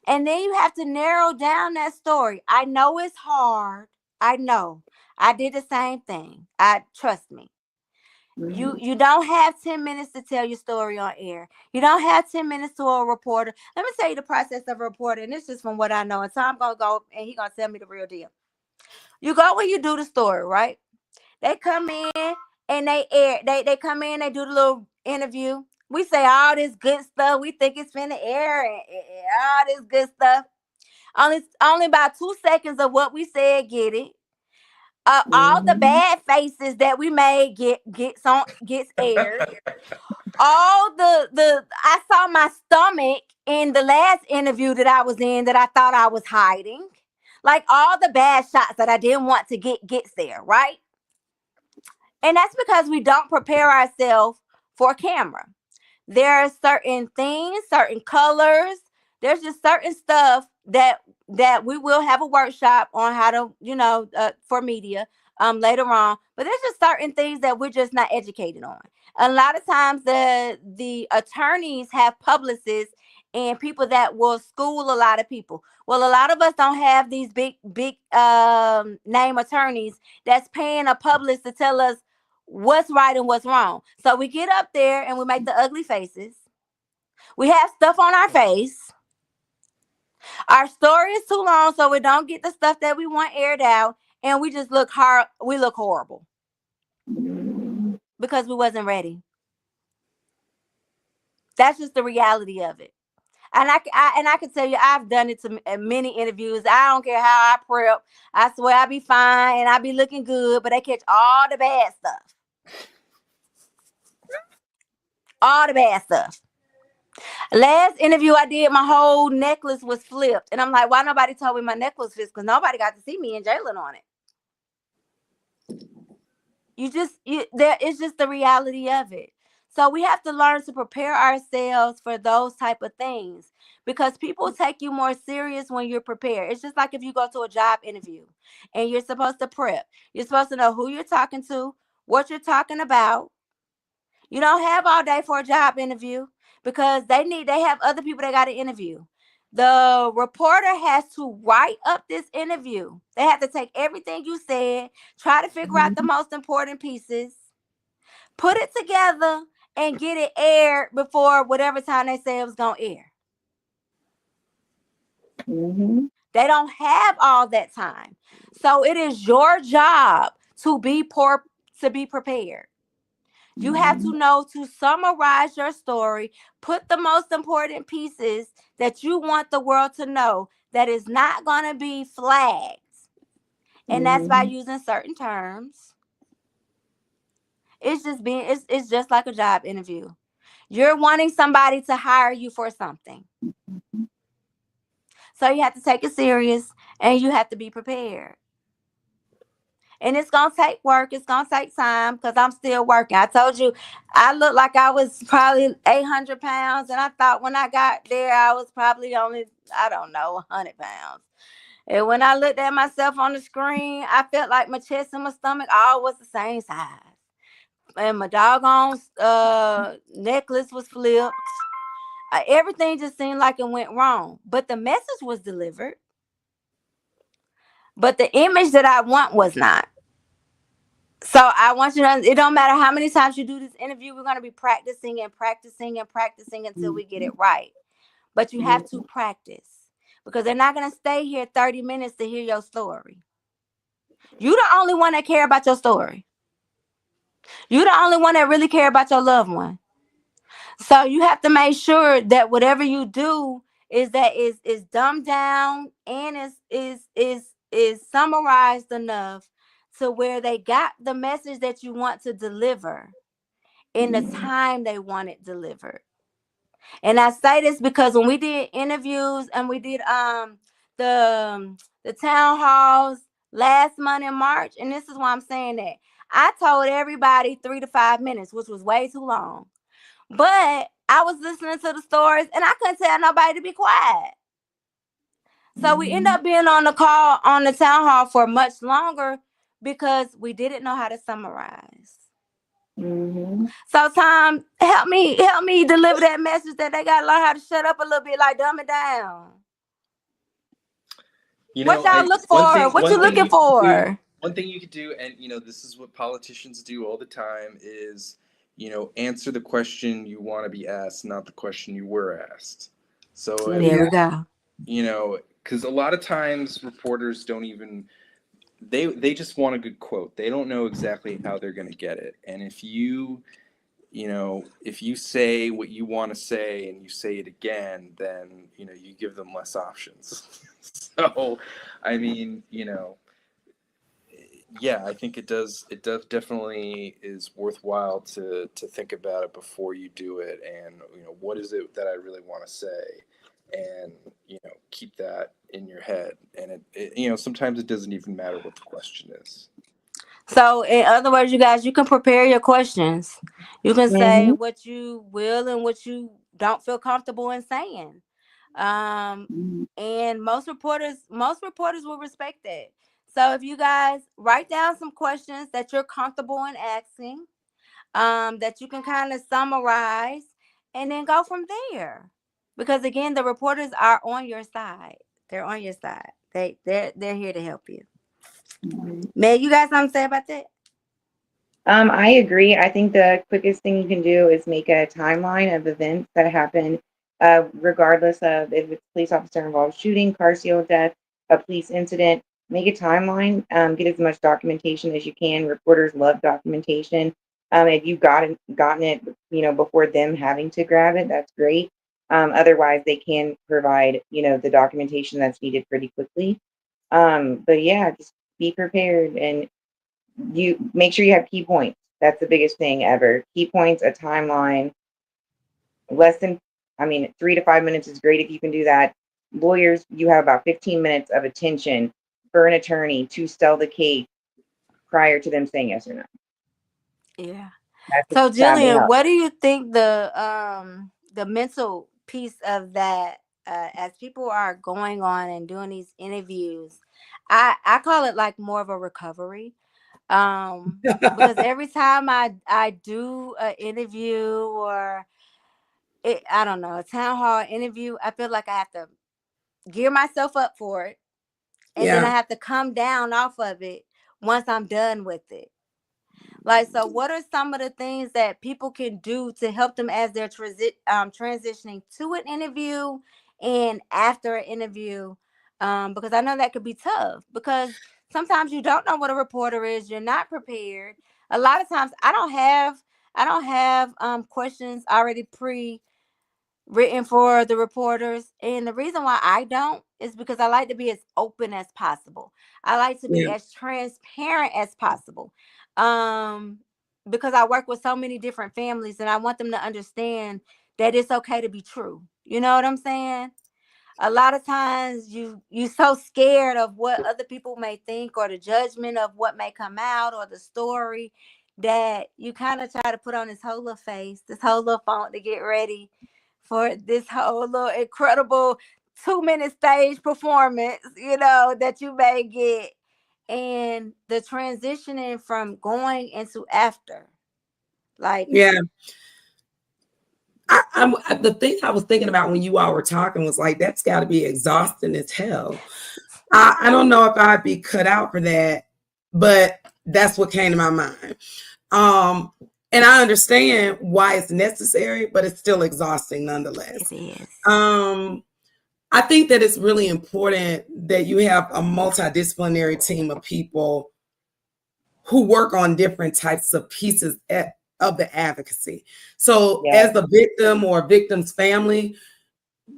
And then you have to narrow down that story. I know it's hard. I know. I did the same thing. Trust me. You don't have 10 minutes to tell your story on air. You don't have 10 minutes to a reporter. Let me tell you the process of a reporter, and this is from what I know. And so I'm going to go, and he's going to tell me the real deal. You go when you do the story, right? They come in, and they come in, they do the little interview. We say all this good stuff. We think it's finna air and all this good stuff. Only about 2 seconds of what we said get it. All the bad faces that we made gets aired. All I saw my stomach in the last interview that I was in that I thought I was hiding. Like all the bad shots that I didn't want to gets there, right? And that's because we don't prepare ourselves for camera. There are certain things, certain colors. There's just certain stuff that we will have a workshop on how to, for media later on. But there's just certain things that we're just not educated on. A lot of times the attorneys have publicists and people that will school a lot of people. Well, a lot of us don't have these big name attorneys that's paying a publicist to tell us what's right and what's wrong. So we get up there and we make the ugly faces. We have stuff on our face. Our story is too long, so we don't get the stuff that we want aired out, and we just look hard. We look horrible because we wasn't ready. That's just the reality of it. And I can tell you, I've done it to many interviews. I don't care how I prep. I swear I be fine and I be looking good, but they catch all the bad stuff. All the bad stuff. Last interview I did, my whole necklace was flipped. And I'm like, why nobody told me my necklace flipped? Because nobody got to see me and Jalen on it. It's just the reality of it. So we have to learn to prepare ourselves for those type of things because people take you more serious when you're prepared. It's just like if you go to a job interview and you're supposed to prep. You're supposed to know who you're talking to, what you're talking about. You don't have all day for a job interview because they have other people they got to interview. The reporter has to write up this interview. They have to take everything you said, try to figure out the most important pieces, put it together, and get it aired before whatever time they say it was going to air. They don't have all that time. So it is your job to be prepared. You have to know to summarize your story, put the most important pieces that you want the world to know that is not going to be flagged. And that's by using certain terms. It's just like a job interview. You're wanting somebody to hire you for something. So you have to take it serious and you have to be prepared. And it's going to take work. It's going to take time because I'm still working. I told you I looked like I was probably 800 pounds. And I thought when I got there, I was probably only, 100 pounds. And when I looked at myself on the screen, I felt like my chest and my stomach all was the same size. And my doggone necklace was flipped. Everything just seemed like it went wrong. But the message was delivered. But the image that I want was not. So I want you to, it don't matter how many times you do this interview, we're going to be practicing and practicing and practicing until we get it right. But you have to practice because they're not going to stay here 30 minutes to hear your story. You're the only one that care about your story. You're the only one that really care about your loved one. So you have to make sure that whatever you do is dumbed down and is summarized enough to where they got the message that you want to deliver in the time they want it delivered. And I say this because when we did interviews and we did the town halls last month in March, and this is why I'm saying that, I told everybody 3 to 5 minutes, which was way too long. But I was listening to the stories and I couldn't tell nobody to be quiet. So we end up being on the call on the town hall for much longer because we didn't know how to summarize. So Tom, help me deliver that message that they got to learn how to shut up a little bit, like dumb it down. What y'all look for? What you looking for? One thing you could do, and this is what politicians do all the time, is answer the question you want to be asked, not the question you were asked. So there we go. Because a lot of times reporters don't even, they just want a good quote. They don't know exactly how they're going to get it. And if you say what you want to say and you say it again, then you give them less options. So I mean, yeah, I think it does definitely is worthwhile to think about it before you do it, and what is it that I really want to say, and keep that in your head. And it sometimes it doesn't even matter what the question is. So in other words, you guys, you can prepare your questions. You can say what you will and what you don't feel comfortable in saying. And most reporters will respect that. So if you guys write down some questions that you're comfortable in asking, that you can kind of summarize and then go from there. Because again, the reporters are on your side. They're on your side. They're here to help you. Meg, you guys something to say about that? I agree. I think the quickest thing you can do is make a timeline of events that happen, regardless of if it's a police officer involved shooting, car seal death, a police incident. Make a timeline. Get as much documentation as you can. Reporters love documentation. If you've gotten it, before them having to grab it, that's great. Otherwise, they can provide, the documentation that's needed pretty quickly. But yeah, just be prepared and you make sure you have key points. That's the biggest thing ever. Key points, a timeline. 3 to 5 minutes is great if you can do that. Lawyers, you have about 15 minutes of attention for an attorney to sell the case prior to them saying yes or no. Yeah. So Jillian, what do you think the mental piece of that, as people are going on and doing these interviews, I call it like more of a recovery. Because every time I do an interview or a town hall interview, I feel like I have to gear myself up for it. And then I have to come down off of it once I'm done with it. Like, so what are some of the things that people can do to help them as they're transitioning to an interview and after an interview? Because I know that could be tough because sometimes you don't know what a reporter is. You're not prepared. A lot of times I don't have questions already written for the reporters. And the reason why I don't is because I like to be as open as possible. I like to be Yeah. as transparent as possible. Because I work with so many different families and I want them to understand that it's okay to be true. You know what I'm saying? A lot of times you so scared of what other people may think or the judgment of what may come out or the story that you kind of try to put on this whole little face, this whole little font to get ready for this whole little incredible 2-minute stage performance, that you may get. And the transitioning from going into after, like, Yeah. The thing I was thinking about when you all were talking was like, that's got to be exhausting as hell. I don't know if I'd be cut out for that, but that's what came to my mind. And I understand why it's necessary, but it's still exhausting nonetheless. it is. I think that it's really important that you have a multidisciplinary team of people who work on different types of pieces of the advocacy. So as the victim or victim's family,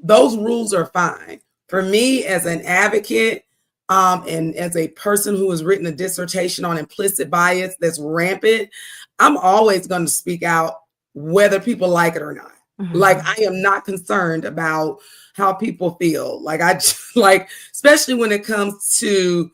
those rules are fine. For me as an advocate, and as a person who has written a dissertation on implicit bias that's rampant, I'm always going to speak out whether people like it or not. Mm-hmm. Like, I am not concerned about how people feel. Like, especially when it comes to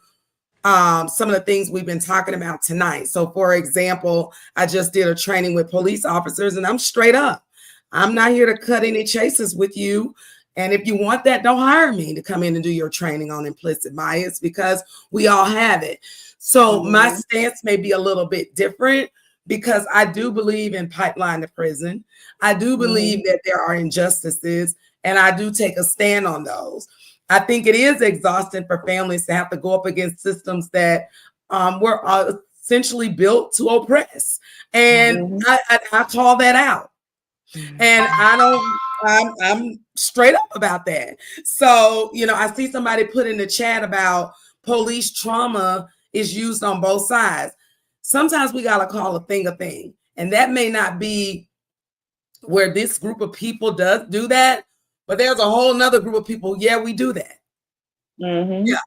some of the things we've been talking about tonight. So, for example, I just did a training with police officers, and I'm straight up. I'm not here to cut any chases with you. And if you want that, don't hire me to come in and do your training on implicit bias, because we all have it. So my stance may be a little bit different, because I do believe in pipeline to prison. I do believe that there are injustices, and I do take a stand on those. I think it is exhausting for families to have to go up against systems that were essentially built to oppress. And I call that out. And I'm straight up about that. So, I see somebody put in the chat about police trauma is used on both sides. Sometimes we got to call a thing. And that may not be where this group of people does do that, but there's a whole nother group of people. Yeah, we do that. Yeah,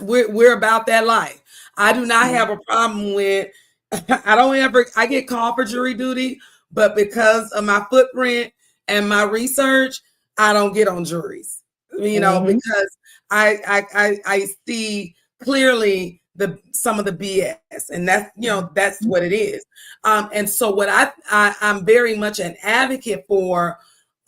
we're about that life. I do not have a problem with, I get called for jury duty, but because of my footprint and my research, I don't get on juries, because I see clearly some of the BS, and that's what it is. And so what I'm very much an advocate for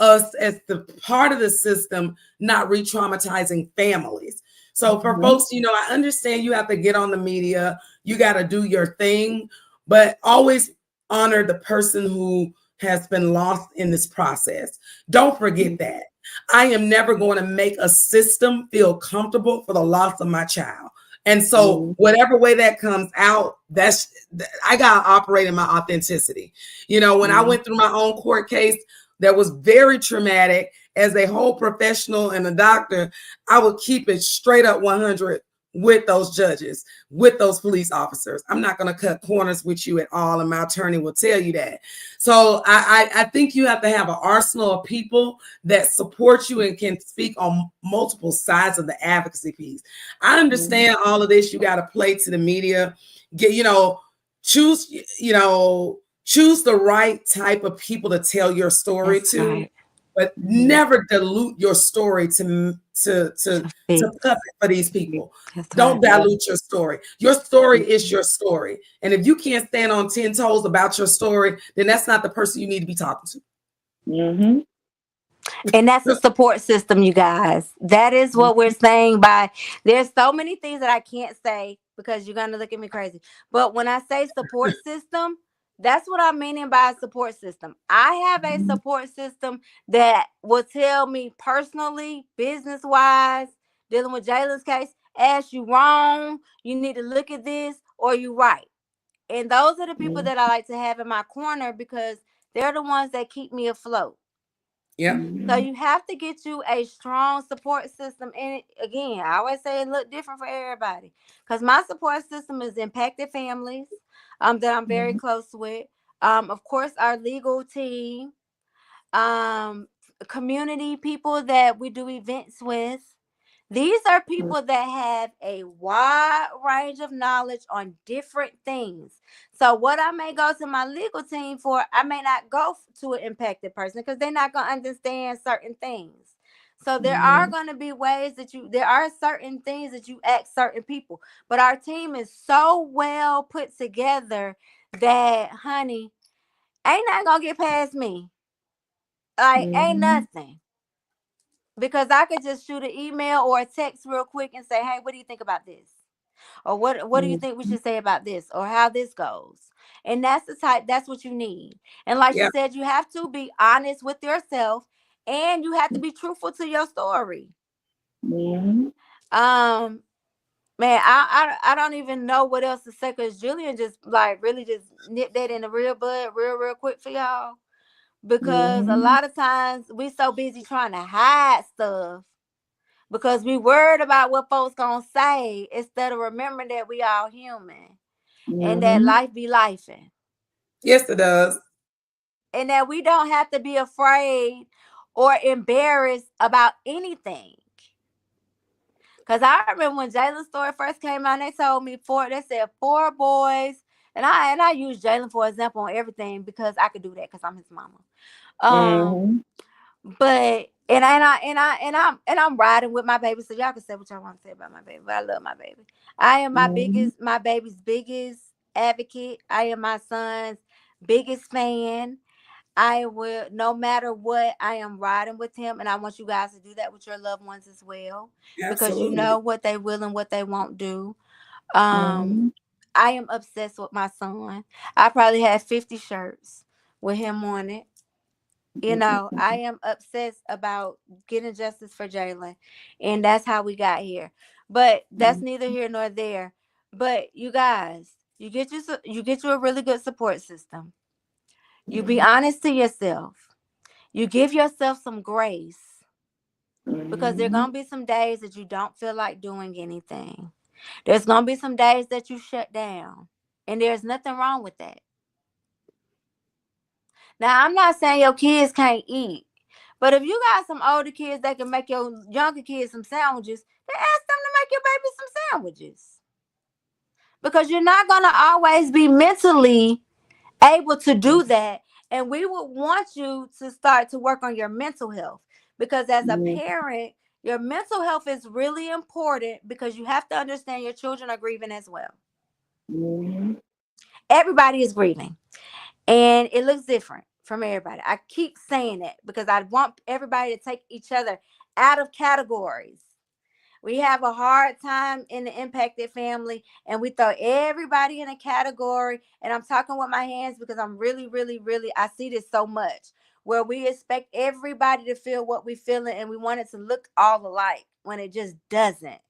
us as the part of the system, not re-traumatizing families. So for folks, I understand you have to get on the media, you got to do your thing, but always honor the person who has been lost in this process. Don't forget that. I am never going to make a system feel comfortable for the loss of my child. And so whatever way that comes out, I got to operate in my authenticity. When I went through my own court case that was very traumatic, as a whole professional and a doctor, I would keep it straight up 100 with those judges, with those police officers. I'm not going to cut corners with you at all, and my attorney will tell you that. So I think you have to have an arsenal of people that support you and can speak on multiple sides of the advocacy piece. I understand all of this. You got to play to the media, choose the right type of people to tell your story to. Right. But never dilute your story to puppet for these people. Don't dilute your story. Your story is your story. And if you can't stand on 10 toes about your story, then that's not the person you need to be talking to. And that's a support system, you guys. That is what we're saying there's so many things that I can't say because you're going to look at me crazy. But when I say support system, that's what I'm meaning by a support system. I have a support system that will tell me personally, business-wise, dealing with Jalen's case, Ash, you wrong, you need to look at this, or you right. And those are the people that I like to have in my corner because they're the ones that keep me afloat. Yeah. So you have to get you a strong support system. And again, I always say it look different for everybody. Because my support system is impacted families that I'm very close with. Of course, our legal team, community people that we do events with. These are people that have a wide range of knowledge on different things. So what I may go to my legal team for, I may not go to an impacted person because they're not going to understand certain things. So there are going to be ways that there are certain things that you ask certain people. But our team is so well put together that, honey, ain't not going to get past me. Like, ain't nothing. Because I could just shoot an email or a text real quick and say, hey, what do you think about this? Or what do you think we should say about this? Or how this goes? And that's what you need. And like you said, you have to be honest with yourself and you have to be truthful to your story. Man, I don't even know what else to say because Julian just like really just nipped that in the real bud real quick for y'all. Because a lot of times we so busy trying to hide stuff because we worried about what folks gonna say instead of remembering that we all human and that life be lifing. Yes, it does. And that we don't have to be afraid or embarrassed about anything. Because I remember when Jalen's story first came out, they told me they said 4 boys. And I use Jalen for example on everything because I could do that because I'm his mama. But I'm riding with my baby, so y'all can say what y'all want to say about my baby. But I love my baby. I am my baby's biggest advocate. I am my son's biggest fan. I will, no matter what, I am riding with him, and I want you guys to do that with your loved ones as well. Absolutely. Because you know what they will and what they won't do. I am obsessed with my son. I probably had 50 shirts with him on it. You know, I am obsessed about getting justice for Jalen, and that's how we got here. But that's neither here nor there. But you guys, you get you a really good support system. You be honest to yourself. You give yourself some grace because there are gonna be some days that you don't feel like doing anything. There's gonna be some days that you shut down, and there's nothing wrong with that. Now, I'm not saying your kids can't eat. But if you got some older kids that can make your younger kids some sandwiches, then ask them to make your baby some sandwiches. Because you're not going to always be mentally able to do that. And we would want you to start to work on your mental health. Because as a parent, your mental health is really important because you have to understand your children are grieving as well. Everybody is grieving. And it looks different from everybody. I keep saying that because I want everybody to take each other out of categories. We have a hard time in the impacted family and we throw everybody in a category. And I'm talking with my hands because I'm really, I see this so much where we expect everybody to feel what we're feeling and we want it to look all alike when it just doesn't.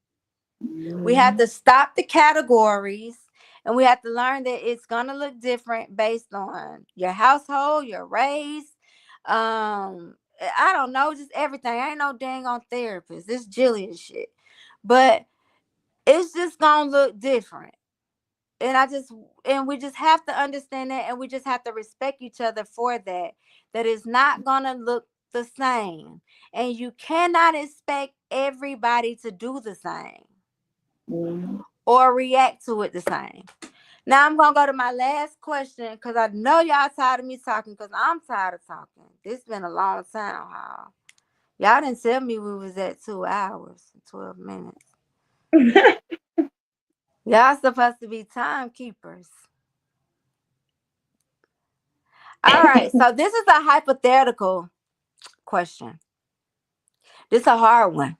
We have to stop the categories. And we have to learn that it's going to look different based on your household, your race. I don't know, just everything. I ain't no dang on therapist. This Jillian shit. But it's just going to look different. And we just have to understand that. And we just have to respect each other for that. That it's not going to look the same. And you cannot expect everybody to do the same. Or react to it the same. Now I'm gonna go to my last question because I know y'all tired of me talking because I'm tired of talking. This been a long time, huh? Y'all didn't tell me we was at 2 hours and 12 minutes. Y'all supposed to be timekeepers. All right, so this is a hypothetical question. This is a hard one.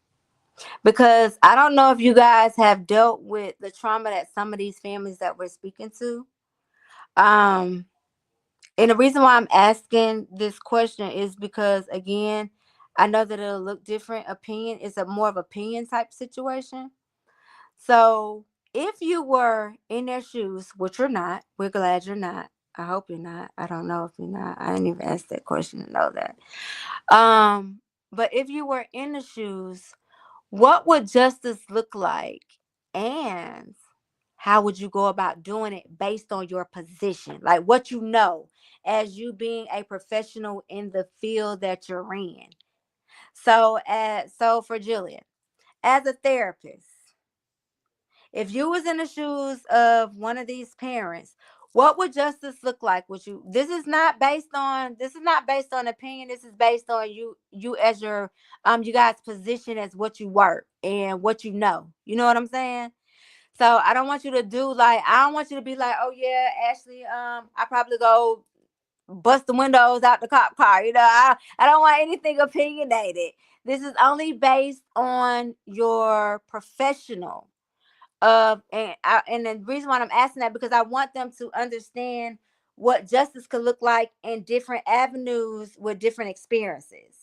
Because I don't know if you guys have dealt with the trauma that some of these families that we're speaking to. And the reason why I'm asking this question is because, again, I know that it'll look different. Opinion is a more of opinion type situation. So if you were in their shoes, which you're not, we're glad you're not. I hope you're not. I don't know if you're not. I didn't even ask that question to know that. But if you were in the shoes, what would justice look like? And how would you go about doing it based on your position? Like what you know as you being a professional in the field that you're in. So for Jillian, as a therapist, if you was in the shoes of one of these parents, what would justice look like? Would you? This is not based on opinion. This is based on you as your you guys' position as what you work and what you know. You know what I'm saying? So I don't want you to do like, I don't want you to be like, oh yeah, Ashley, I probably go bust the windows out the cop car. I don't want anything opinionated. This is only based on your professional and the reason why I'm asking that, because I want them to understand what justice could look like in different avenues with different experiences.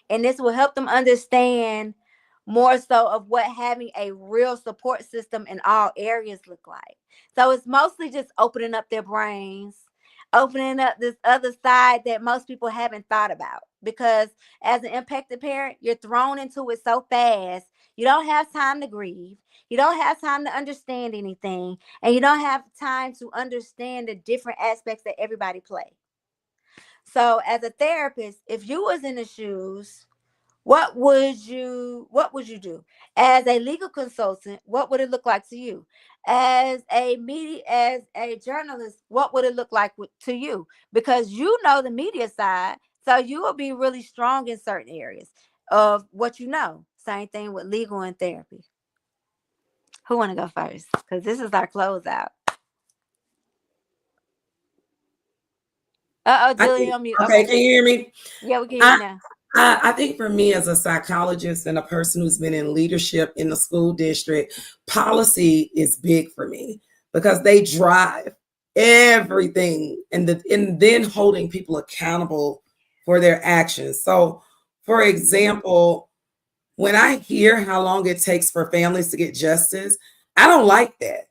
And this will help them understand more so of what having a real support system in all areas look like. So it's mostly just opening up their brains, opening up this other side that most people haven't thought about. Because as an impacted parent, you're thrown into it so fast. You don't have time to grieve. You don't have time to understand anything. And you don't have time to understand the different aspects that everybody play. So as a therapist, if you was in the shoes, what would you do? As a legal consultant, what would it look like to you? As a journalist, what would it look like to you? Because you know the media side, so you will be really strong in certain areas of what you know. Same thing with legal and therapy. Who want to go first? Because this is our closeout. Jillian, mute. Okay, can you hear me? Yeah, we can hear you now. I think for me as a psychologist and a person who's been in leadership in the school district, policy is big for me because they drive everything and then holding people accountable for their actions. So, for example, when I hear how long it takes for families to get justice, I don't like that.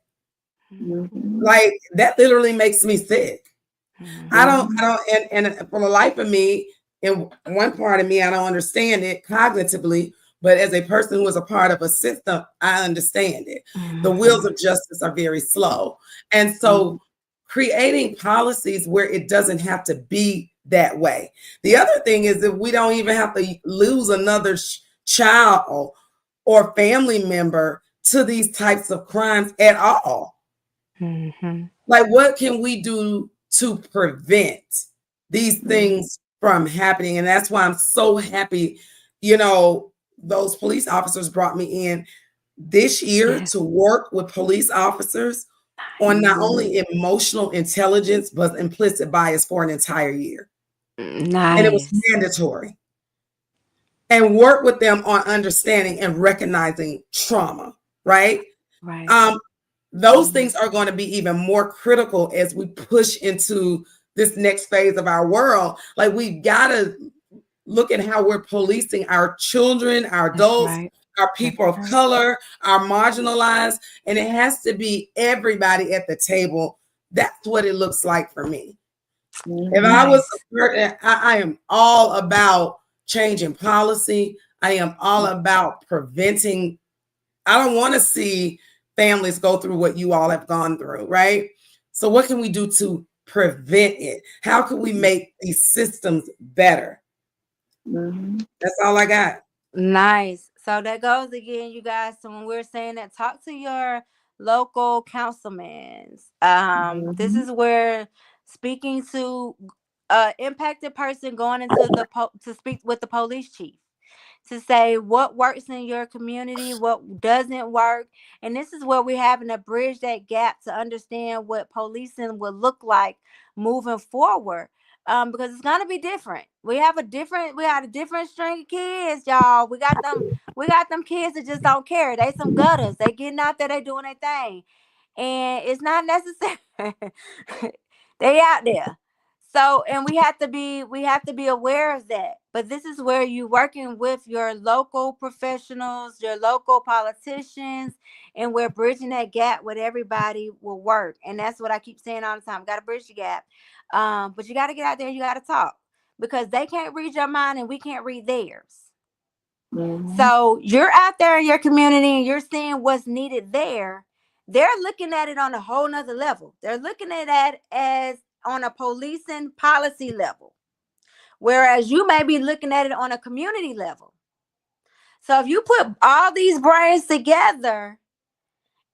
Mhm. Like that literally makes me sick. Mhm. I don't, and for the life of me, in one part of me, I don't understand it cognitively, but as a person who is a part of a system, I understand it. The wheels of justice are very slow. And so creating policies where it doesn't have to be that way. The other thing is that we don't even have to lose another child or family member to these types of crimes at all. Mhm. Like, what can we do to prevent these things from happening? And that's why I'm so happy, those police officers brought me in this year to work with police officers on not only emotional intelligence, but implicit bias for an entire year. Nice. And it was mandatory. And work with them on understanding and recognizing trauma, right? Right. Those things are going to be even more critical as we push into this next phase of our world. Like, we've got to look at how we're policing our children, our adults, our people of color, our marginalized, and it has to be everybody at the table. That's what it looks like for me. If I was a person, I am all about changing policy. I am all about preventing. I don't want to see families go through what you all have gone through, right? So what can we do to prevent it? How can we make these systems better? That's all I got. Nice. So that goes again, you guys. So when we're saying that, talk to your local councilmen. This is where speaking to impacted person going into to speak with the police chief to say what works in your community, what doesn't work. And this is where we're having to bridge that gap to understand what policing will look like moving forward. Because it's gonna be different. We had a different string of kids, y'all. We got them kids that just don't care. They some gutters. They getting out there, they doing their thing. And it's not necessary. They out there. So, and we have to be aware of that. But this is where you working with your local professionals, your local politicians, and we're bridging that gap with everybody will work. And that's what I keep saying all the time. Got to bridge the gap. But you got to get out there. You got to talk because they can't read your mind and we can't read theirs. So you're out there in your community and you're seeing what's needed there. They're looking at it on a whole nother level. They're looking at that as on a policing policy level. Whereas you may be looking at it on a community level. So if you put all these brains together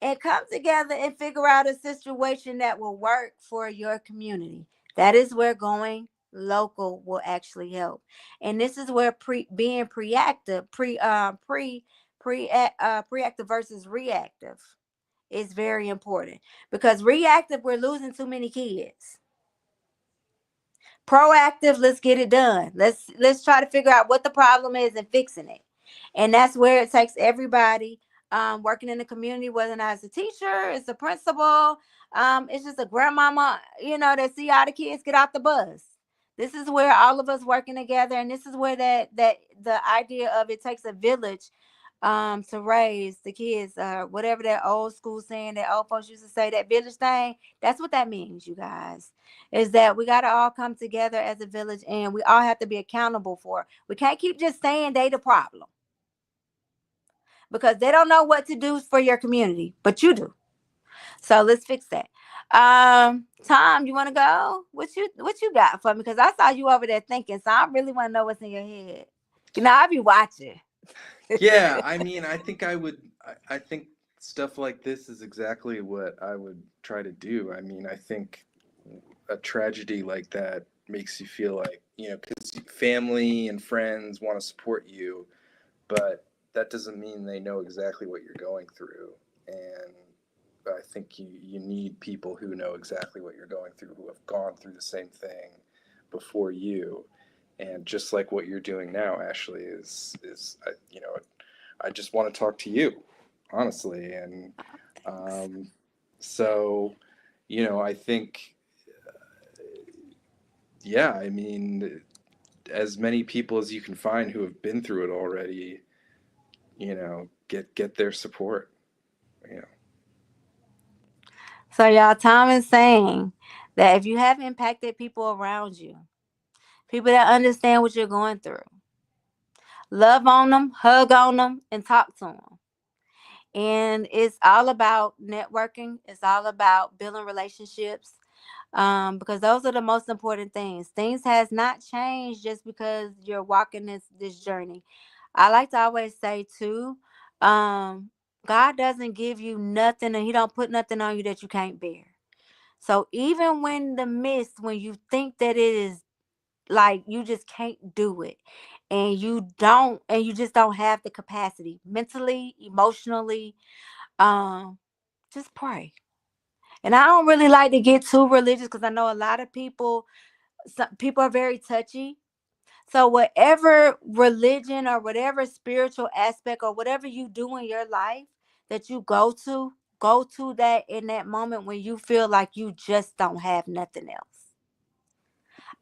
and come together and figure out a situation that will work for your community, that is where going local will actually help. And this is where being preactive, preactive versus reactive is very important, because reactive, we're losing too many kids. Proactive, let's get it done. Let's try to figure out what the problem is and fixing it. And that's where it takes everybody working in the community, whether or not it's a teacher, it's a principal, it's just a grandmama, that see all the kids get off the bus. This is where all of us working together, and this is where that the idea of it takes a village to raise the kids, whatever that old school saying that old folks used to say, that village thing. That's what that means, you guys, is that we got to all come together as a village, and we all have to be accountable for it. We can't keep just saying they the problem, because they don't know what to do for your community, but you do. So let's fix that. Tom, you want to go? What you got for me? Because I saw you over there thinking, so I really want to know what's in your head. I'll be watching. Yeah, I mean, I think stuff like this is exactly what I would try to do. I mean, I think a tragedy like that makes you feel like, because family and friends want to support you, but that doesn't mean they know exactly what you're going through. And I think you need people who know exactly what you're going through, who have gone through the same thing before you. And just like what you're doing now, Ashley, is I just want to talk to you, honestly. And so, I think, I mean, as many people as you can find who have been through it already, get their support. So y'all, Tom is saying that if you have impacted people around you, people that understand what you're going through, love on them, hug on them, and talk to them. And it's all about networking. It's all about building relationships, because those are the most important things. Things has not changed just because you're walking this journey. I like to always say too, God doesn't give you nothing, and He don't put nothing on you that you can't bear. So even when you think that it is like you just can't do it, and you just don't have the capacity mentally, emotionally, just pray. And I don't really like to get too religious, because I know a lot of some people are very touchy. So whatever religion or whatever spiritual aspect or whatever you do in your life that you go to that in that moment when you feel like you just don't have nothing else.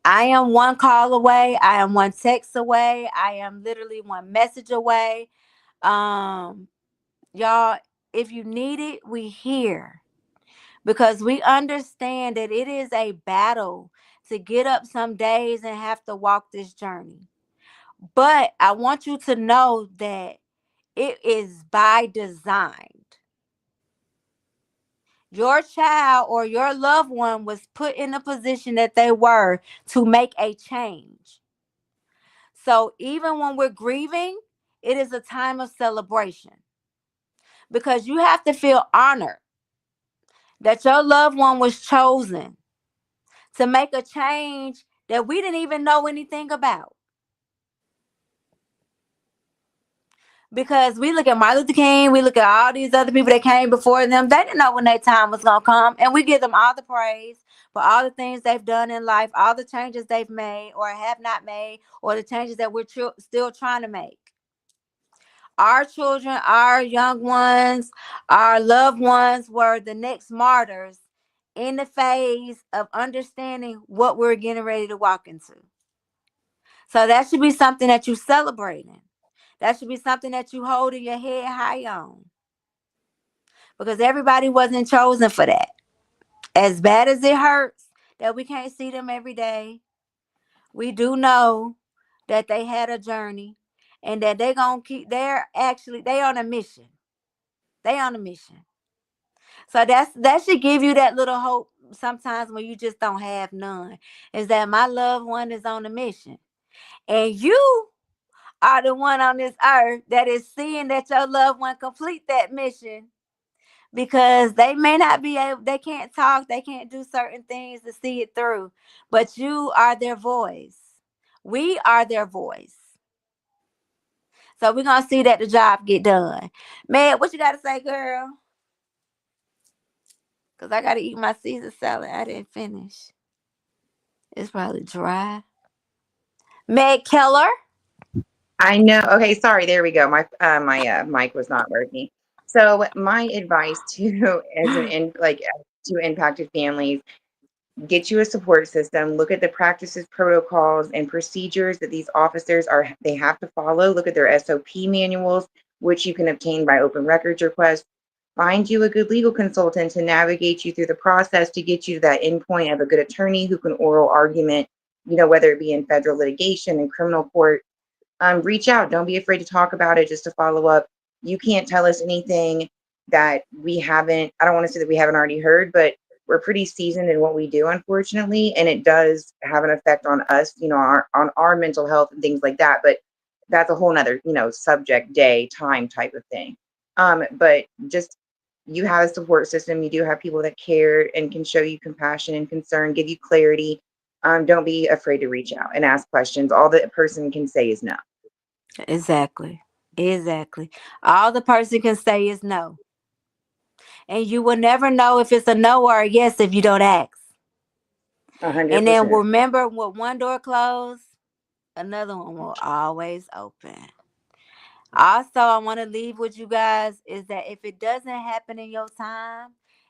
I am one call away. I am one text away. I am literally one message away. Y'all, if you need it, we here, because we understand that it is a battle to get up some days and have to walk this journey. But I want you to know that it is by design. Your child or your loved one was put in the position that they were to make a change. So even when we're grieving, it is a time of celebration, because you have to feel honored that your loved one was chosen to make a change that we didn't even know anything about. Because we look at Martin Luther King, we look at all these other people that came before them. They didn't know when their time was going to come. And we give them all the praise for all the things they've done in life, all the changes they've made or have not made, or the changes that we're still trying to make. Our children, our young ones, our loved ones were the next martyrs in the phase of understanding what we're getting ready to walk into. So that should be something that you're celebrating. That should be something that you hold in your head high on, because everybody wasn't chosen for that. As bad as it hurts that we can't see them every day, we do know that they had a journey, and that they on a mission. They on a mission. So that should give you that little hope sometimes when you just don't have none, is that my loved one is on a mission. And you are the one on this earth that is seeing that your loved one complete that mission, because they may not be able, they can't talk, they can't do certain things to see it through, but you are their voice. We are their voice. So we're gonna see that the job get done. Man, what you gotta say, girl? Cause I gotta eat my Caesar salad. I didn't finish. It's probably dry. Meg Keller. I know. Okay, sorry. There we go. My mic was not working. So my advice to as an in like to impacted families, get you a support system. Look at the practices, protocols, and procedures that these officers they have to follow. Look at their SOP manuals, which you can obtain by open records request. Find you a good legal consultant to navigate you through the process to get you to that endpoint of a good attorney who can oral argument, whether it be in federal litigation and criminal court. Reach out. Don't be afraid to talk about it, just to follow up. You can't tell us anything that we haven't, I don't want to say that we haven't already heard, but we're pretty seasoned in what we do, unfortunately. And it does have an effect on us, on our mental health and things like that. But that's a whole nother, subject, day, time type of thing. But just, you have a support system. You do have people that care and can show you compassion and concern, give you clarity. Don't be afraid to reach out and ask questions. All the person can say is no. Exactly. All the person can say is no. And you will never know if it's a no or a yes if you don't ask. 100%. And then remember, when one door closed, another one will always open. Also, I want to leave with you guys is that if it doesn't happen in your time,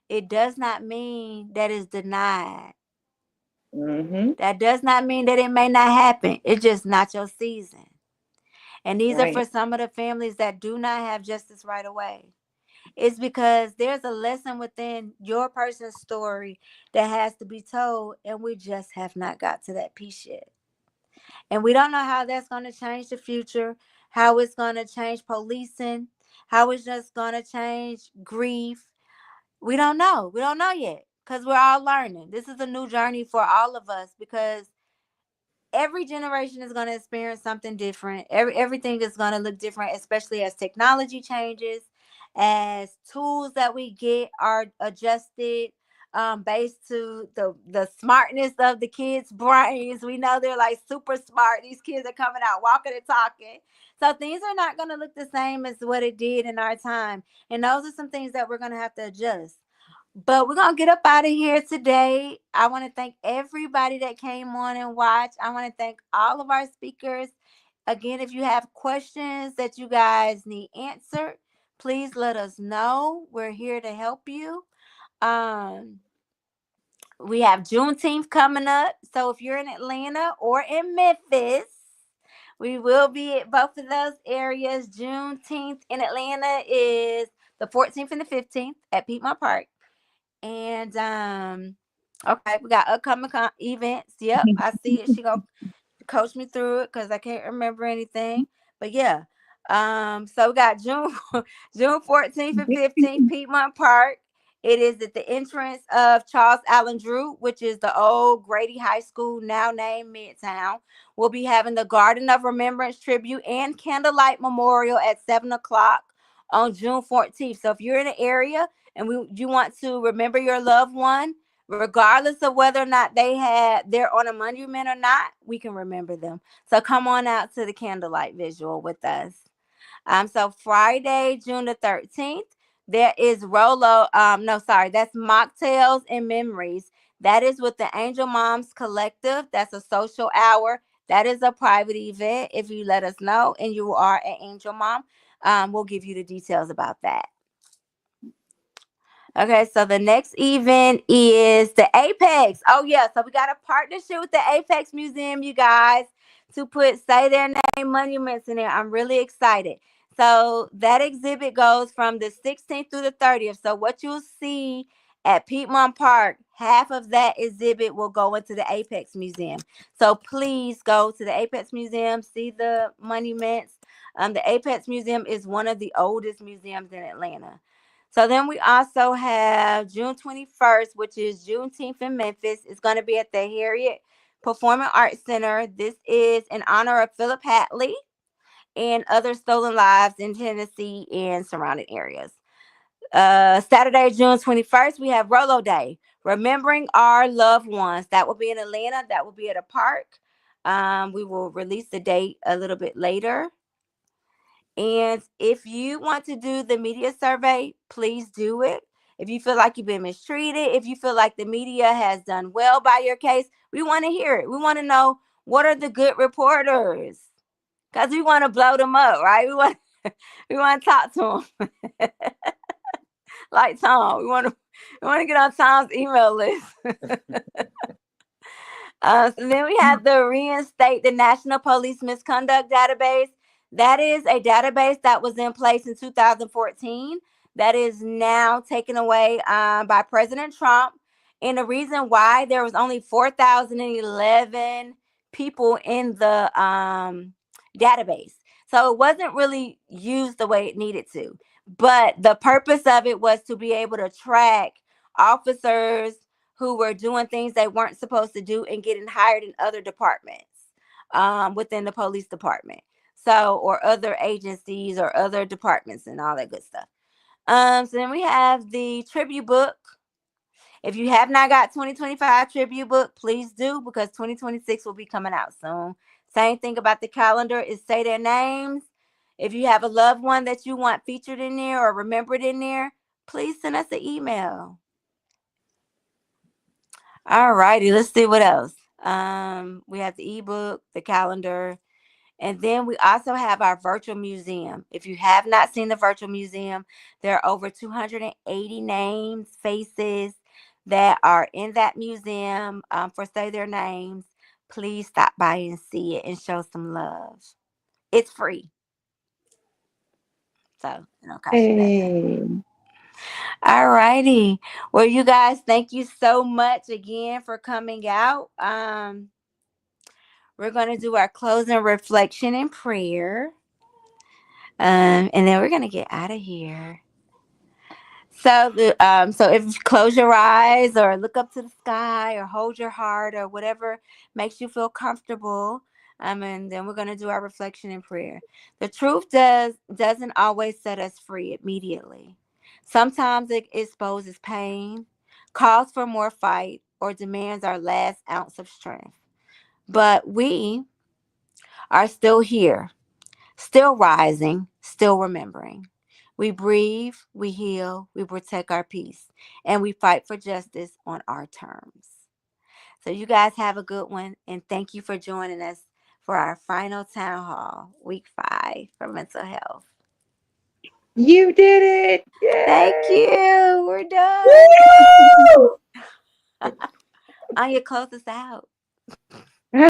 it does not mean that it's denied. Mm-hmm. That does not mean that it may not happen. It's just not your season. And these are for some of the families that do not have justice right away. It's because there's a lesson within your person's story that has to be told, and we just have not got to that piece yet. And we don't know how that's going to change the future, how it's going to change policing, how it's just going to change grief. We don't know. We don't know yet because we're all learning. This is a new journey for all of us because every generation is going to experience something different. Everything is going to look different, especially as technology changes, as tools that we get are adjusted based to the smartness of the kids' brains. We know they're like super smart. These kids are coming out walking and talking. So things are not going to look the same as what it did in our time. And those are some things that we're going to have to adjust. But we're going to get up out of here today. I want to thank everybody that came on and watched. I want to thank all of our speakers. Again, if you have questions that you guys need answered, please let us know. We're here to help you. We have Juneteenth coming up. So if you're in Atlanta or in Memphis, we will be at both of those areas. Juneteenth in Atlanta is the 14th and the 15th at Piedmont Park. And okay, we got upcoming events. Yep, I see it. She gonna coach me through it because I can't remember anything. But yeah, so we got June 14th and 15th, Piedmont Park. It is at the entrance of Charles Allen Drew, which is the old Grady High School, now named Midtown. We'll be having the Garden of Remembrance tribute and candlelight memorial at 7:00 on June 14th. So if you're in the area and you want to remember your loved one, regardless of whether or not they're on a monument or not, we can remember them. So come on out to the candlelight visual with us. So Friday, June the 13th, there is Rolo. That's Mocktails and Memories. That is with the Angel Moms Collective. That's a social hour. That is a private event. If you let us know and you are an Angel Mom, we'll give you the details about that. Okay, so the next event is the Apex. Oh, yeah. So we got a partnership with the Apex Museum, you guys, to put Say Their Name Monuments in there. I'm really excited. So that exhibit goes from the 16th through the 30th. So what you'll see at Piedmont Park, half of that exhibit will go into the Apex Museum. So please go to the Apex Museum, see the monuments. The Apex Museum is one of the oldest museums in Atlanta. So then we also have June 21st, which is Juneteenth in Memphis. It's going to be at the Harriet Performing Arts Center. This is in honor of Philip Hatley and other stolen lives in Tennessee and surrounding areas. Saturday, June 21st, we have Rolo Day, remembering our loved ones. That will be in Atlanta. That will be at a park. We will release the date a little bit later. And if you want to do the media survey, please do it. If you feel like you've been mistreated, if you feel like the media has done well by your case, we want to hear it. We want to know, what are the good reporters? Because we want to blow them up, right? We want to talk to them. Like Tom, we want to get on Tom's email list. So then we have the reinstate the National Police Misconduct Database. That is a database that was in place in 2014 that is now taken away by President Trump. And the reason why, there was only 4,011 people in the database. So it wasn't really used the way it needed to. But the purpose of it was to be able to track officers who were doing things they weren't supposed to do and getting hired in other departments within the police department. So, or other agencies or other departments and all that good stuff. So then we have the tribute book. If you have not got 2025 tribute book, please do, because 2026 will be coming out soon. Same thing about the calendar is Say Their Names. If you have a loved one that you want featured in there or remembered in there, please send us an email. All righty, let's see what else. We have the ebook, the calendar, and then we also have our virtual museum. If you have not seen the virtual museum, there are over 280 names, faces that are in that museum for Say Their Names. Please stop by and see it and show some love. It's free. So, Hey. all righty. Well, you guys, thank you so much again for coming out. We're going to do our closing reflection and prayer. And then we're going to get out of here. So, so if you close your eyes or look up to the sky or hold your heart or whatever makes you feel comfortable. And then we're going to do our reflection and prayer. The truth doesn't always set us free immediately. Sometimes it exposes pain, calls for more fight, or demands our last ounce of strength. But we are still here, still rising, still remembering. We breathe, we heal, we protect our peace, and we fight for justice on our terms. So you guys have a good one, and thank you for joining us for our final town hall, week 5 for mental health. You did it! Yay! Thank you. We're done. Anya, close us out.